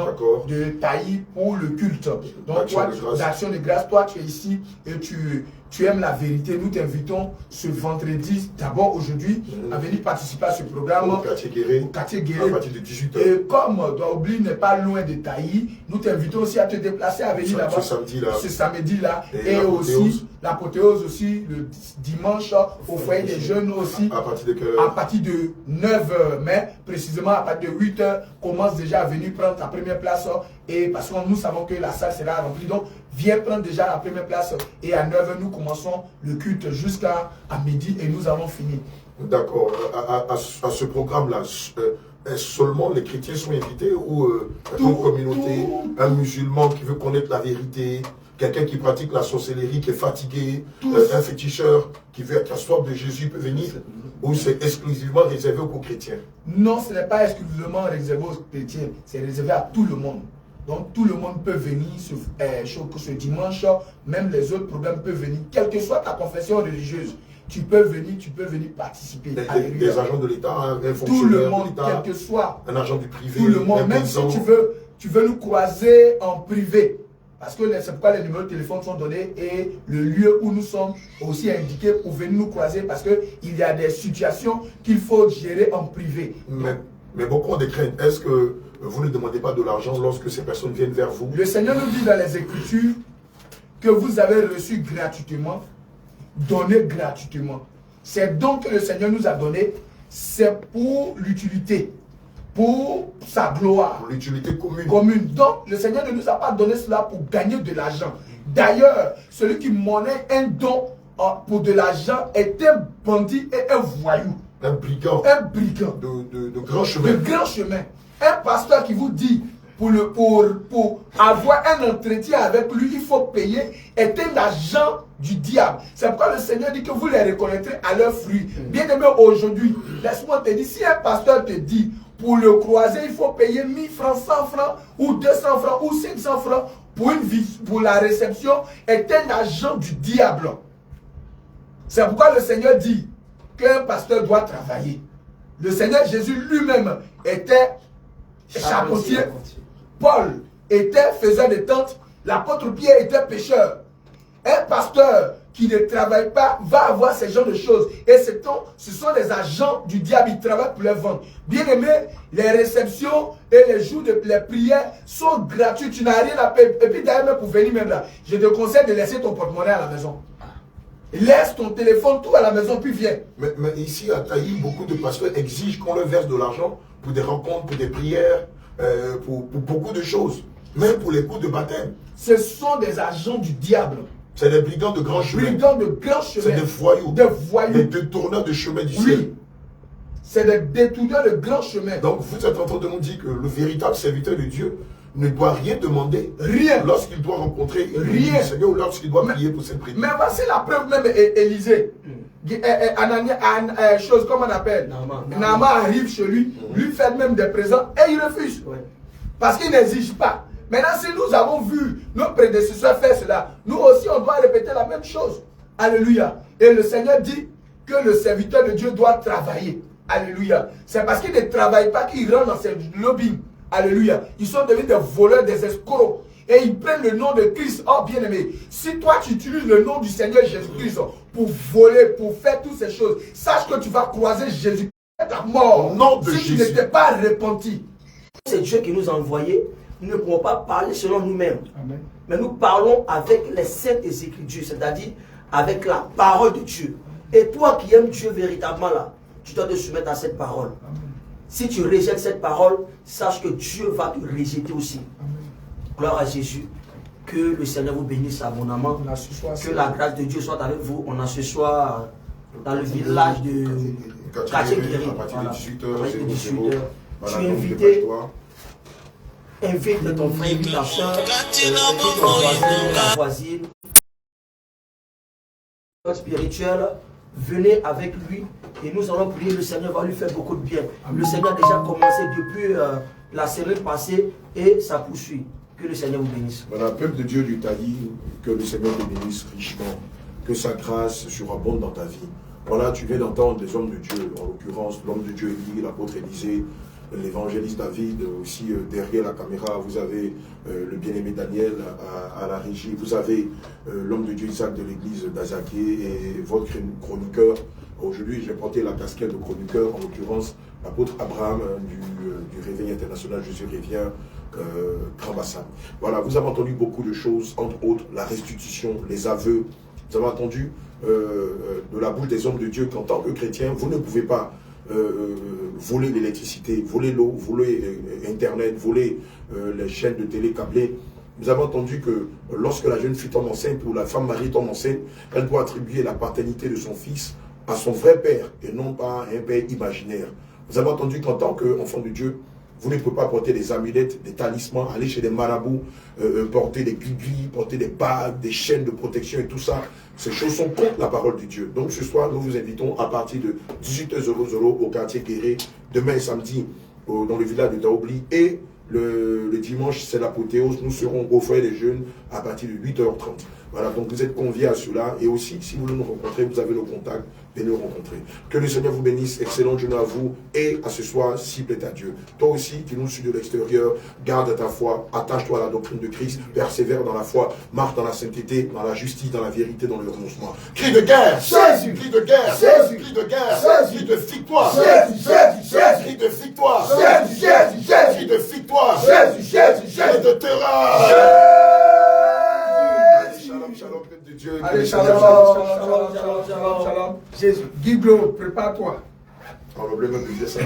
de Taï pour le culte. Donc, toi, d'action de grâce, toi, tu es ici et tu aimes la vérité. Nous t'invitons ce vendredi, d'abord aujourd'hui, à venir participer à ce programme. Au quartier Guéré. À partir de 18h. Et comme Daoudbli n'est pas loin de Taï, nous t'invitons aussi à te déplacer à venir là-bas. Ce samedi-là. Et aussi, l'apothéose aussi, le dimanche, au foyer des jeunes aussi. À partir de quelle heure? À partir de 9h, mais précisément à partir de 8h, commence déjà à venir prendre ta première place. Et parce que nous savons que la salle sera remplie. Donc, viens prendre déjà la première place. Et à 9h, nous commençons le culte jusqu'à midi et nous avons fini. D'accord. À ce programme-là, seulement les chrétiens sont invités ou une communauté, un musulman qui veut connaître la vérité, quelqu'un qui pratique la sorcellerie, qui est fatigué, un féticheur qui veut être soif de Jésus peut venir, ou c'est exclusivement réservé aux chrétiens? Non, ce n'est pas exclusivement réservé aux chrétiens, c'est réservé à tout le monde. Donc tout le monde peut venir ce dimanche, même les autres programmes peuvent venir, quelle que soit ta confession religieuse. Tu peux venir participer. Des agents de l'État, un fonctionnaire tout le monde, de l'État, quel que soit. Un agent du privé. Tout le monde, même si tu veux nous croiser en privé. Parce que c'est pourquoi les numéros de téléphone sont donnés et le lieu où nous sommes aussi indiqué pour venir nous croiser parce qu'il y a des situations qu'il faut gérer en privé. Mais beaucoup ont des craintes. Est-ce que vous ne demandez pas de l'argent lorsque ces personnes viennent vers vous? Le Seigneur nous dit dans les Écritures que vous avez reçu gratuitement, donné gratuitement. Ces dons que le Seigneur nous a donnés, c'est pour l'utilité, pour sa gloire. Pour l'utilité commune. Donc, le Seigneur ne nous a pas donné cela pour gagner de l'argent. D'ailleurs, celui qui monnaie un don pour de l'argent est un bandit et un voyou. Un brigand. Un brigand. De grand chemin. De grand chemin. Un pasteur qui vous dit, pour avoir un entretien avec lui, il faut payer, est un agent du diable. C'est pourquoi le Seigneur dit que vous les reconnaîtrez à leurs fruits. Bien aimé, aujourd'hui, laisse-moi te dire, si un pasteur te dit, pour le croiser, il faut payer 1000 francs, 100 francs, ou 200 francs, ou 500 francs, pour la réception, est un agent du diable. C'est pourquoi le Seigneur dit qu'un pasteur doit travailler. Le Seigneur Jésus lui-même était charpentier. Paul était faiseur de tentes. L'apôtre Pierre était pêcheur. Un pasteur qui ne travaille pas va avoir ce genre de choses. Et ce sont des agents du diable. Ils travaillent pour leur vendre. Bien aimé, les réceptions et les jours de les prières sont gratuits. Tu n'as rien à payer. Et puis d'ailleurs, pour venir même là, je te conseille de laisser ton porte-monnaie à la maison. Laisse ton téléphone, tout à la maison, puis viens. Mais ici, à Taï, beaucoup de pasteurs exigent qu'on leur verse de l'argent pour des rencontres, pour des prières, pour beaucoup de choses. Même pour les coups de baptême. Ce sont des agents du diable. C'est des brigands de grands chemins. Brigands de grands chemins. C'est des voyous. Des voyous. Des détourneurs de chemin du ciel. Oui. C'est des détourneurs de grands chemins. Donc vous êtes en train de nous dire que le véritable serviteur de Dieu ne doit rien demander. Rien. Lorsqu'il doit rencontrer rien. Le Seigneur ou lorsqu'il doit prier pour cette prière. Mais voici la preuve même, Élisée. Chose, comment on appelle? Naaman arrive chez lui, lui fait même des présents et il refuse. Ouais. Parce qu'il n'exige pas. Maintenant, si nous avons vu nos prédécesseurs faire cela, nous aussi on doit répéter la même chose. Alléluia. Et le Seigneur dit que le serviteur de Dieu doit travailler. Alléluia. C'est parce qu'il ne travaille pas qu'il rentre dans ces lobbies. Alléluia. Ils sont devenus des voleurs, des escrocs. Et ils prennent le nom de Christ. Oh bien aimé, si toi tu utilises le nom du Seigneur Jésus-Christ pour voler, pour faire toutes ces choses, sache que tu vas croiser Jésus à mort. Au nom de si Jésus. tu n'étais pas repenti. C'est Dieu qui nous a envoyés. Nous ne pouvons pas parler selon nous-mêmes. Mais nous parlons avec les saintes écritures, c'est-à-dire avec la parole de Dieu. Et toi qui aimes Dieu véritablement là, tu dois te soumettre à cette parole. Amen. Si tu rejettes cette parole, sache que Dieu va te rejeter aussi. Amen. Gloire à Jésus. Que le Seigneur vous bénisse abondamment. Que la grâce de Dieu soit avec vous. On a ce soir dans le village de Quartier-Guéry. À partir de 18h, tu es invité. Invite ton frère, invite ta soeur, invite ton voisin, ta voisine. Spirituel, venez avec lui et nous allons prier. Le Seigneur va lui faire beaucoup de bien. Le Seigneur a déjà commencé depuis la semaine passée et ça poursuit. Que le Seigneur vous bénisse. Voilà, peuple de Dieu du Taï, que le Seigneur te bénisse richement, que sa grâce surabonde dans ta vie. Voilà, tu viens d'entendre des hommes de Dieu, en l'occurrence l'homme de Dieu Élie, l'apôtre Élisée, l'évangéliste David, aussi derrière la caméra, vous avez le bien-aimé Daniel à la régie, vous avez l'homme de Dieu Isaac de l'église d'Azaké et votre chroniqueur. Aujourd'hui, j'ai porté la casquette de chroniqueur, en l'occurrence l'apôtre Abraham du Réveil international Jésus revient, Grand Bassin. Voilà, vous avez entendu beaucoup de choses, entre autres la restitution, les aveux. Vous avez entendu de la bouche des hommes de Dieu qu'en tant que chrétien, vous ne pouvez pas voler l'électricité, voler l'eau, voler Internet, voler les chaînes de télé câblées. Vous avez entendu que lorsque la jeune fille tombe enceinte ou la femme mariée tombe enceinte, elle doit attribuer la paternité de son fils à son vrai père et non pas à un père imaginaire. Vous avez entendu qu'en tant qu'enfant de Dieu, vous ne pouvez pas porter des amulettes, des talismans, aller chez des marabouts, porter des gris-gris, porter des bagues, des chaînes de protection et tout ça. Ces choses sont contre la parole de Dieu. Donc ce soir, nous vous invitons à partir de 18h00 au quartier Guéret. Demain et samedi, dans le village de Daoubli. Et le dimanche, c'est l'apothéose. Nous serons au foyer des jeunes à partir de 8h30. Voilà, donc vous êtes conviés à cela. Et aussi, si vous voulez nous rencontrer, vous avez le contact. Venez nous rencontrer. Que le Seigneur vous bénisse. Excellente journée à vous. Et à ce soir, s'il plaît à Dieu. Toi aussi, qui nous suis de l'extérieur, garde ta foi. Attache-toi à la doctrine de Christ. Persévère dans la foi. Marche dans la sainteté, dans la justice, dans la vérité, dans le renoncement. Cri de guerre. Jésus. Cri de guerre. Jésus. Cri de guerre. Jésus. Cri de victoire. Jésus. Jésus. Jésus. Cri de victoire. Jésus. Jésus. Jésus. Cri de victoire. Jésus. Jésus. Jésus. Cri de terreur. Shalom, shalom, peuple de Dieu. Allez, shalom, shalom, shalom, shalom, shalom. Jésus. Guy Glo, prépare-toi. On va me dire ça.